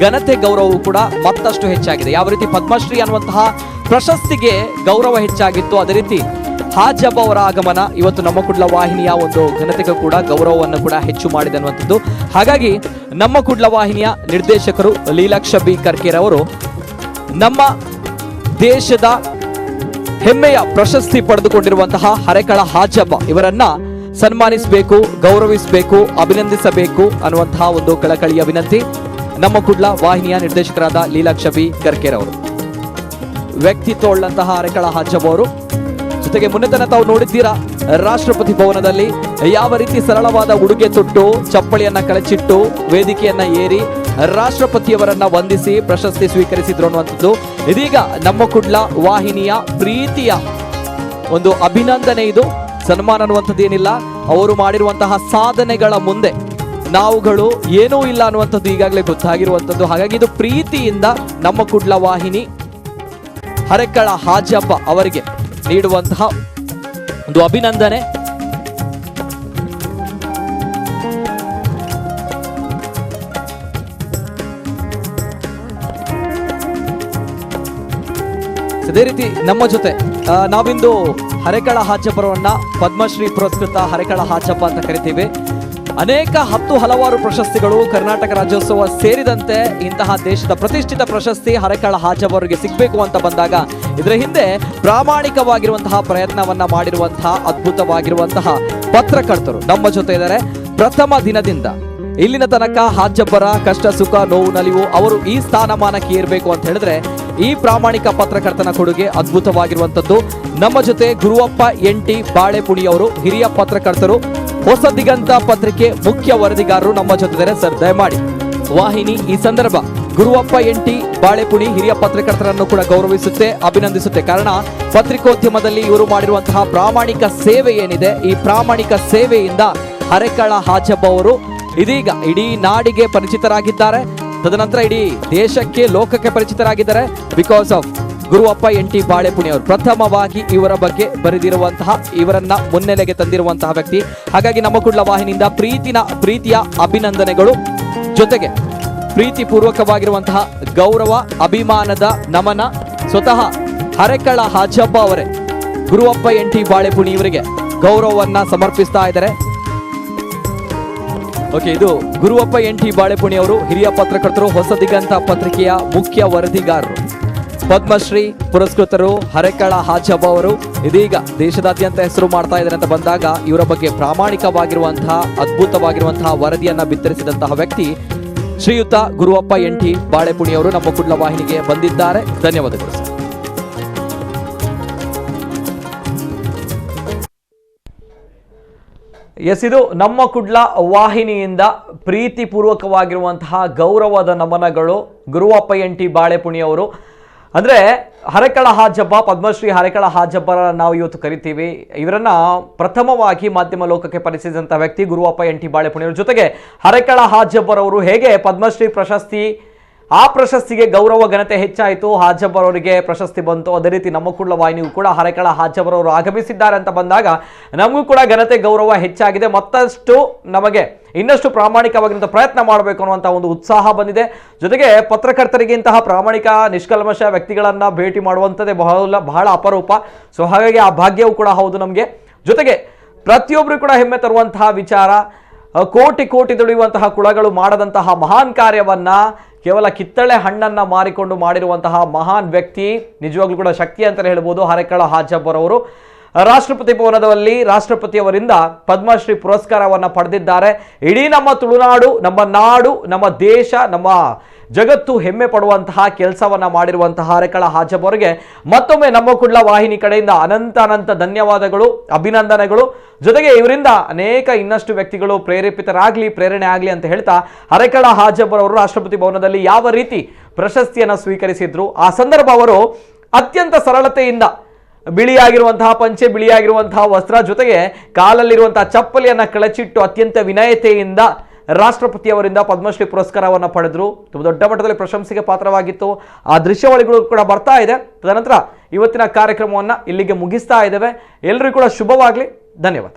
ಘನತೆ ಗೌರವವು ಕೂಡ ಮತ್ತಷ್ಟು ಹೆಚ್ಚಾಗಿದೆ. ಯಾವ ರೀತಿ ಪದ್ಮಶ್ರೀ ಅನ್ನುವಂತಹ ಪ್ರಶಸ್ತಿಗೆ ಗೌರವ ಹೆಚ್ಚಾಗಿತ್ತು, ಅದೇ ರೀತಿ ಹಾಜಬ್ಬ ಅವರ ಆಗಮನ ಇವತ್ತು ನಮ್ಮ ಕುಡ್ಲ ವಾಹಿನಿಯ ಒಂದು ಘನತೆಗೂ ಕೂಡ ಗೌರವವನ್ನು ಕೂಡ ಹೆಚ್ಚು ಮಾಡಿದೆ ಅನ್ನುವಂಥದ್ದು. ಹಾಗಾಗಿ ನಮ್ಮ ಕುಡ್ಲ ವಾಹಿನಿಯ ನಿರ್ದೇಶಕರು ಲೀಲಾಕ್ಷ ಬಿ ಕರ್ಕೇರ್ ಅವರು ನಮ್ಮ ದೇಶದ ಹೆಮ್ಮೆಯ ಪ್ರಶಸ್ತಿ ಪಡೆದುಕೊಂಡಿರುವಂತಹ ಹರೇಕಳ ಹಾಜಬ್ಬ ಇವರನ್ನ ಸನ್ಮಾನಿಸಬೇಕು, ಗೌರವಿಸಬೇಕು, ಅಭಿನಂದಿಸಬೇಕು ಅನ್ನುವಂತಹ ಒಂದು ಕಳಕಳಿಯ ವಿನಂತಿ ನಮ್ಮ ಕುಡ್ಲ ವಾಹಿನಿಯ ನಿರ್ದೇಶಕರಾದ ಲೀಲಾಕ್ಷ ಬಿ ಕರ್ಕೇರ್ ಅವರು. ವ್ಯಕ್ತಿತ್ವ ಉಳ್ಳಂತಹ ಹರೇಕಳ ಹಾಜಬ್ಬ ಅವರು, ಜೊತೆಗೆ ಮುನ್ನೆತನ ತಾವು ನೋಡಿದ್ದೀರಾ ರಾಷ್ಟ್ರಪತಿ ಭವನದಲ್ಲಿ ಯಾವ ರೀತಿ ಸರಳವಾದ ಉಡುಗೆ ತೊಟ್ಟು ಚಪ್ಪಳಿಯನ್ನ ಕಳಚಿಟ್ಟು ವೇದಿಕೆಯನ್ನ ಏರಿ ರಾಷ್ಟ್ರಪತಿಯವರನ್ನ ವಂದಿಸಿ ಪ್ರಶಸ್ತಿ ಸ್ವೀಕರಿಸಿದ್ರು ಅನ್ನುವಂಥದ್ದು. ಇದೀಗ ನಮ್ಮ ಕುಡ್ಲ ವಾಹಿನಿಯ ಪ್ರೀತಿಯ ಒಂದು ಅಭಿನಂದನೆ. ಇದು ಸನ್ಮಾನ ಅನ್ನುವಂಥದ್ದು ಏನಿಲ್ಲ, ಅವರು ಮಾಡಿರುವಂತಹ ಸಾಧನೆಗಳ ಮುಂದೆ ನಾವುಗಳು ಏನೂ ಇಲ್ಲ ಅನ್ನುವಂಥದ್ದು ಈಗಾಗಲೇ ಗೊತ್ತಾಗಿರುವಂಥದ್ದು. ಹಾಗಾಗಿ ಇದು ಪ್ರೀತಿಯಿಂದ ನಮ್ಮ ಕುಡ್ಲ ವಾಹಿನಿ ಹರೇಕಳ ಹಾಜಬ್ಬ ಅವರಿಗೆ ನೀಡುವಂತಹ ಒಂದು ಅಭಿನಂದನೆ. ಅದೇ ರೀತಿ ನಮ್ಮ ಜೊತೆ ನಾವಿಂದು ಹರೇಕಳ ಹಾಜಬ್ಬರವನ್ನ ಪದ್ಮಶ್ರೀ ಪುರಸ್ಕೃತ ಹರೇಕಳ ಹಾಜಬ್ಬ ಅಂತ ಕರಿತೀವಿ. ಅನೇಕ ಹಲವಾರು ಪ್ರಶಸ್ತಿಗಳು ಕರ್ನಾಟಕ ರಾಜ್ಯೋತ್ಸವ ಸೇರಿದಂತೆ ಇಂತಹ ದೇಶದ ಪ್ರತಿಷ್ಠಿತ ಪ್ರಶಸ್ತಿ ಹರೇಕಳ ಹಾಜಬ್ಬ ಅವರಿಗೆ ಸಿಗಬೇಕು ಅಂತ ಬಂದಾಗ ಇದರ ಹಿಂದೆ ಪ್ರಾಮಾಣಿಕವಾಗಿರುವಂತಹ ಪ್ರಯತ್ನವನ್ನ ಮಾಡಿರುವಂತಹ ಅದ್ಭುತವಾಗಿರುವಂತಹ ಪತ್ರಕರ್ತರು ನಮ್ಮ ಜೊತೆ ಇದ್ದಾರೆ. ಪ್ರಥಮ ದಿನದಿಂದ ಇಲ್ಲಿನ ತನಕ ಹಾಜಬ್ಬರ ಕಷ್ಟ ಸುಖ ನೋವು ನಲಿವು ಅವರು ಈ ಸ್ಥಾನಮಾನಕ್ಕೆ ಏರ್ಬೇಕು ಅಂತ ಹೇಳಿದ್ರೆ ಈ ಪ್ರಾಮಾಣಿಕ ಪತ್ರಕರ್ತನ ಕೊಡುಗೆ ಅದ್ಭುತವಾಗಿರುವಂತದ್ದು. ನಮ್ಮ ಜೊತೆ ಗುರುವಪ್ಪ ಎಂಟಿ ಬಾಳೆಪುಣಿ ಅವರು ಹಿರಿಯ ಪತ್ರಕರ್ತರು, ಹೊಸ ದಿಗಂತ ಪತ್ರಿಕೆ ಮುಖ್ಯ ವರದಿಗಾರರು ನಮ್ಮ ಜೊತೆ ಇದ್ದಾರೆ. ಸರ್ ದಯಮಾಡಿ ವಾಹಿನಿ ಈ ಸಂದರ್ಭ ಗುರುವಪ್ಪ ಎಂಟಿ ಬಾಳೆಪುಣಿ ಹಿರಿಯ ಪತ್ರಕರ್ತರನ್ನು ಕೂಡ ಗೌರವಿಸುತ್ತೆ, ಅಭಿನಂದಿಸುತ್ತೆ. ಕಾರಣ ಪತ್ರಿಕೋದ್ಯಮದಲ್ಲಿ ಇವರು ಮಾಡಿರುವಂತಹ ಪ್ರಾಮಾಣಿಕ ಸೇವೆ ಏನಿದೆ, ಈ ಪ್ರಾಮಾಣಿಕ ಸೇವೆಯಿಂದ ಹರೇಕಳ ಹಾಜಬ್ಬ ಅವರು ಇದೀಗ ಇಡೀ ನಾಡಿಗೆ ಪರಿಚಿತರಾಗಿದ್ದಾರೆ. ತದನಂತರ ಇಡೀ ದೇಶಕ್ಕೆ ಲೋಕಕ್ಕೆ ಪರಿಚಿತರಾಗಿದ್ದಾರೆ because of Guruvappa NT Balepuni ಅವರು. ಪ್ರಥಮವಾಗಿ ಇವರ ಬಗ್ಗೆ ಬರೆದಿರುವಂತಹ, ಇವರನ್ನ ಮುನ್ನೆಲೆಗೆ ತಂದಿರುವಂತಹ ವ್ಯಕ್ತಿ. ಹಾಗಾಗಿ ನಮ್ಮ ಕುಡ್ಲ ವಾಹಿನಿಯಿಂದ ಪ್ರೀತಿಯ ಅಭಿನಂದನೆಗಳು, ಜೊತೆಗೆ ಪ್ರೀತಿಪೂರ್ವಕವಾಗಿರುವಂತಹ ಗೌರವ, ಅಭಿಮಾನದ ನಮನ. ಸ್ವತಃ ಹರೆಕಳ ಹಾಜಬ್ಬ ಅವರೇ ಗುರುವಪ್ಪ NT ಬಾಳೆಪುಣಿ ಇವರಿಗೆ ಗೌರವವನ್ನ ಸಮರ್ಪಿಸ್ತಾ ಇದ್ದಾರೆ. ಓಕೆ, ಇದು ಗುರುವಪ್ಪ NT ಬಾಳೆಪುಣಿ ಅವರು, ಹಿರಿಯ ಪತ್ರಕರ್ತರು, ಹೊಸ ದಿಗಂತ ಪತ್ರಿಕೆಯ ಮುಖ್ಯ ವರದಿಗಾರರು, ಪದ್ಮಶ್ರೀ ಪುರಸ್ಕೃತರು ಹರೆಕಳ ಹಾಜಬ್ಬ ಅವರು. ಇದೀಗ ದೇಶದಾದ್ಯಂತ ಹೆಸರು ಮಾಡ್ತಾ ಇದ್ದಾರೆ ಅಂತ ಬಂದಾಗ ಇವರ ಬಗ್ಗೆ ಪ್ರಾಮಾಣಿಕವಾಗಿರುವಂತಹ, ಅದ್ಭುತವಾಗಿರುವಂತಹ ವರದಿಯನ್ನ ಬಿತ್ತರಿಸಿದಂತಹ ವ್ಯಕ್ತಿ ಶ್ರೀಯುತ ಗುರುವಪ್ಪ NT ಬಾಳೆಪುಣಿ ಅವರು ನಮ್ಮ ಕುಡ್ಲ ವಾಹಿನಿಗೆ ಬಂದಿದ್ದಾರೆ. ಧನ್ಯವಾದಗಳು ಸರ್. ಎಸ್, ಇದು ನಮ್ಮ ಕುಡ್ಲ ವಾಹಿನಿಯಿಂದ ಪ್ರೀತಿಪೂರ್ವಕವಾಗಿರುವಂತಹ ಗೌರವದ ನಮನಗಳು ಗುರುವಪ್ಪ NT ಬಾಳೆಪುಣಿ ಅವರು. ಅಂದರೆ ಹರೆಕಳ ಹಾಜಬ್ಬ, ಪದ್ಮಶ್ರೀ ಹರೆಕಳ ಹಾಜಬ್ಬರ ನಾವು ಇವತ್ತು ಕರಿತೀವಿ. ಇವರನ್ನ ಪ್ರಥಮವಾಗಿ ಮಾಧ್ಯಮ ಲೋಕಕ್ಕೆ ಪರಿಚಯಿಸಿದಂಥ ವ್ಯಕ್ತಿ ಗುರುವಪ್ಪ NT ಬಾಳೆಪುಣಿ ಅವರು. ಜೊತೆಗೆ ಹರೆಕಳ ಹಾಜಬ್ಬರವರು ಹೇಗೆ ಪದ್ಮಶ್ರೀ ಪ್ರಶಸ್ತಿ, ಆ ಪ್ರಶಸ್ತಿಗೆ ಗೌರವ ಘನತೆ ಹೆಚ್ಚಾಯಿತು, ಹಾಜಬ್ಬರವರಿಗೆ ಪ್ರಶಸ್ತಿ ಬಂತು, ಅದೇ ರೀತಿ ನಮ್ಮ ಕುಡ್ಲ ವಾಹಿನಿಗೂ ಕೂಡ ಹರೆಕಳ ಹಾಜಬ್ಬರವರು ಆಗಮಿಸಿದ್ದಾರೆ ಅಂತ ಬಂದಾಗ ನಮಗೂ ಕೂಡ ಘನತೆ ಗೌರವ ಹೆಚ್ಚಾಗಿದೆ. ಮತ್ತಷ್ಟು ನಮಗೆ ಇನ್ನಷ್ಟು ಪ್ರಾಮಾಣಿಕವಾಗಿರುವಂಥ ಪ್ರಯತ್ನ ಮಾಡಬೇಕು ಅನ್ನುವಂಥ ಒಂದು ಉತ್ಸಾಹ ಬಂದಿದೆ. ಜೊತೆಗೆ ಪತ್ರಕರ್ತರಿಗೆ ಇಂತಹ ಪ್ರಾಮಾಣಿಕ ನಿಷ್ಕಲ್ಮಶ ವ್ಯಕ್ತಿಗಳನ್ನ ಭೇಟಿ ಮಾಡುವಂಥದ್ದೇ ಬಹಳ ಅಪರೂಪ. ಸೊ ಹಾಗಾಗಿ ಆ ಭಾಗ್ಯವೂ ಕೂಡ ಹೌದು ನಮಗೆ. ಜೊತೆಗೆ ಪ್ರತಿಯೊಬ್ಬರು ಕೂಡ ಹೆಮ್ಮೆ ತರುವಂತಹ ವಿಚಾರ, ಕೋಟಿ ಕೋಟಿ ದುಡಿಯುವಂತಹ ಕುಳಗಳು ಮಾಡದಂತಹ ಮಹಾನ್ ಕಾರ್ಯವನ್ನ ಕೇವಲ ಕಿತ್ತಳೆ ಹಣ್ಣನ್ನ ಮಾರಿಕೊಂಡು ಮಾಡಿರುವಂತಹ ಮಹಾನ್ ವ್ಯಕ್ತಿ, ನಿಜವಾಗ್ಲೂ ಕೂಡ ಶಕ್ತಿ ಅಂತಲೇ ಹೇಳ್ಬೋದು, ಹರೆಕಳ ಹಾಜಬ್ಬರವರು. ರಾಷ್ಟ್ರಪತಿ ಭವನದಲ್ಲಿ ರಾಷ್ಟ್ರಪತಿಯವರಿಂದ ಪದ್ಮಶ್ರೀ ಪುರಸ್ಕಾರವನ್ನು ಪಡೆದಿದ್ದಾರೆ. ಇಡೀ ನಮ್ಮ ತುಳುನಾಡು, ನಮ್ಮ ನಾಡು, ನಮ್ಮ ದೇಶ, ನಮ್ಮ ಜಗತ್ತು ಹೆಮ್ಮೆ ಪಡುವಂತಹ ಕೆಲಸವನ್ನ ಮಾಡಿರುವಂತಹ ಹರೆಕಳ ಹಾಜಬ್ಬರಿಗೆ ಮತ್ತೊಮ್ಮೆ ನಮ್ಮ ಕುಡ್ಲ ವಾಹಿನಿ ಕಡೆಯಿಂದ ಅನಂತ ಧನ್ಯವಾದಗಳು, ಅಭಿನಂದನೆಗಳು. ಜೊತೆಗೆ ಇವರಿಂದ ಅನೇಕ ಇನ್ನಷ್ಟು ವ್ಯಕ್ತಿಗಳು ಪ್ರೇರೇಪಿತರಾಗಲಿ, ಪ್ರೇರಣೆ ಆಗಲಿ ಅಂತ ಹೇಳ್ತಾ ಹರೆಕಳ ಹಾಜಬ್ಬರವರು ರಾಷ್ಟ್ರಪತಿ ಭವನದಲ್ಲಿ ಯಾವ ರೀತಿ ಪ್ರಶಸ್ತಿಯನ್ನು ಸ್ವೀಕರಿಸಿದ್ರು, ಆ ಸಂದರ್ಭ ಅವರು ಅತ್ಯಂತ ಸರಳತೆಯಿಂದ ಬಿಳಿಯಾಗಿರುವಂತಹ ಪಂಚೆ, ಬಿಳಿಯಾಗಿರುವಂತಹ ವಸ್ತ್ರ, ಜೊತೆಗೆ ಕಾಲಲ್ಲಿರುವಂತಹ ಚಪ್ಪಲಿಯನ್ನ ಕಳಚಿಟ್ಟು ಅತ್ಯಂತ ವಿನಯತೆಯಿಂದ ರಾಷ್ಟ್ರಪತಿಯವರಿಂದ ಪದ್ಮಶ್ರೀ ಪುರಸ್ಕಾರವನ್ನು ಪಡೆದ್ರು. ತುಂಬ ದೊಡ್ಡ ಮಟ್ಟದಲ್ಲಿ ಪ್ರಶಂಸೆಗೆ ಪಾತ್ರವಾಗಿತ್ತು. ಆ ದೃಶ್ಯಾವಳಿಗಳು ಕೂಡ ಬರ್ತಾ ಇದೆ. ತದನಂತರ ಇವತ್ತಿನ ಕಾರ್ಯಕ್ರಮವನ್ನು ಇಲ್ಲಿಗೆ ಮುಗಿಸ್ತಾ ಇದ್ದೇವೆ. ಎಲ್ಲರಿಗೂ ಕೂಡ ಶುಭವಾಗಲಿ. ಧನ್ಯವಾದ.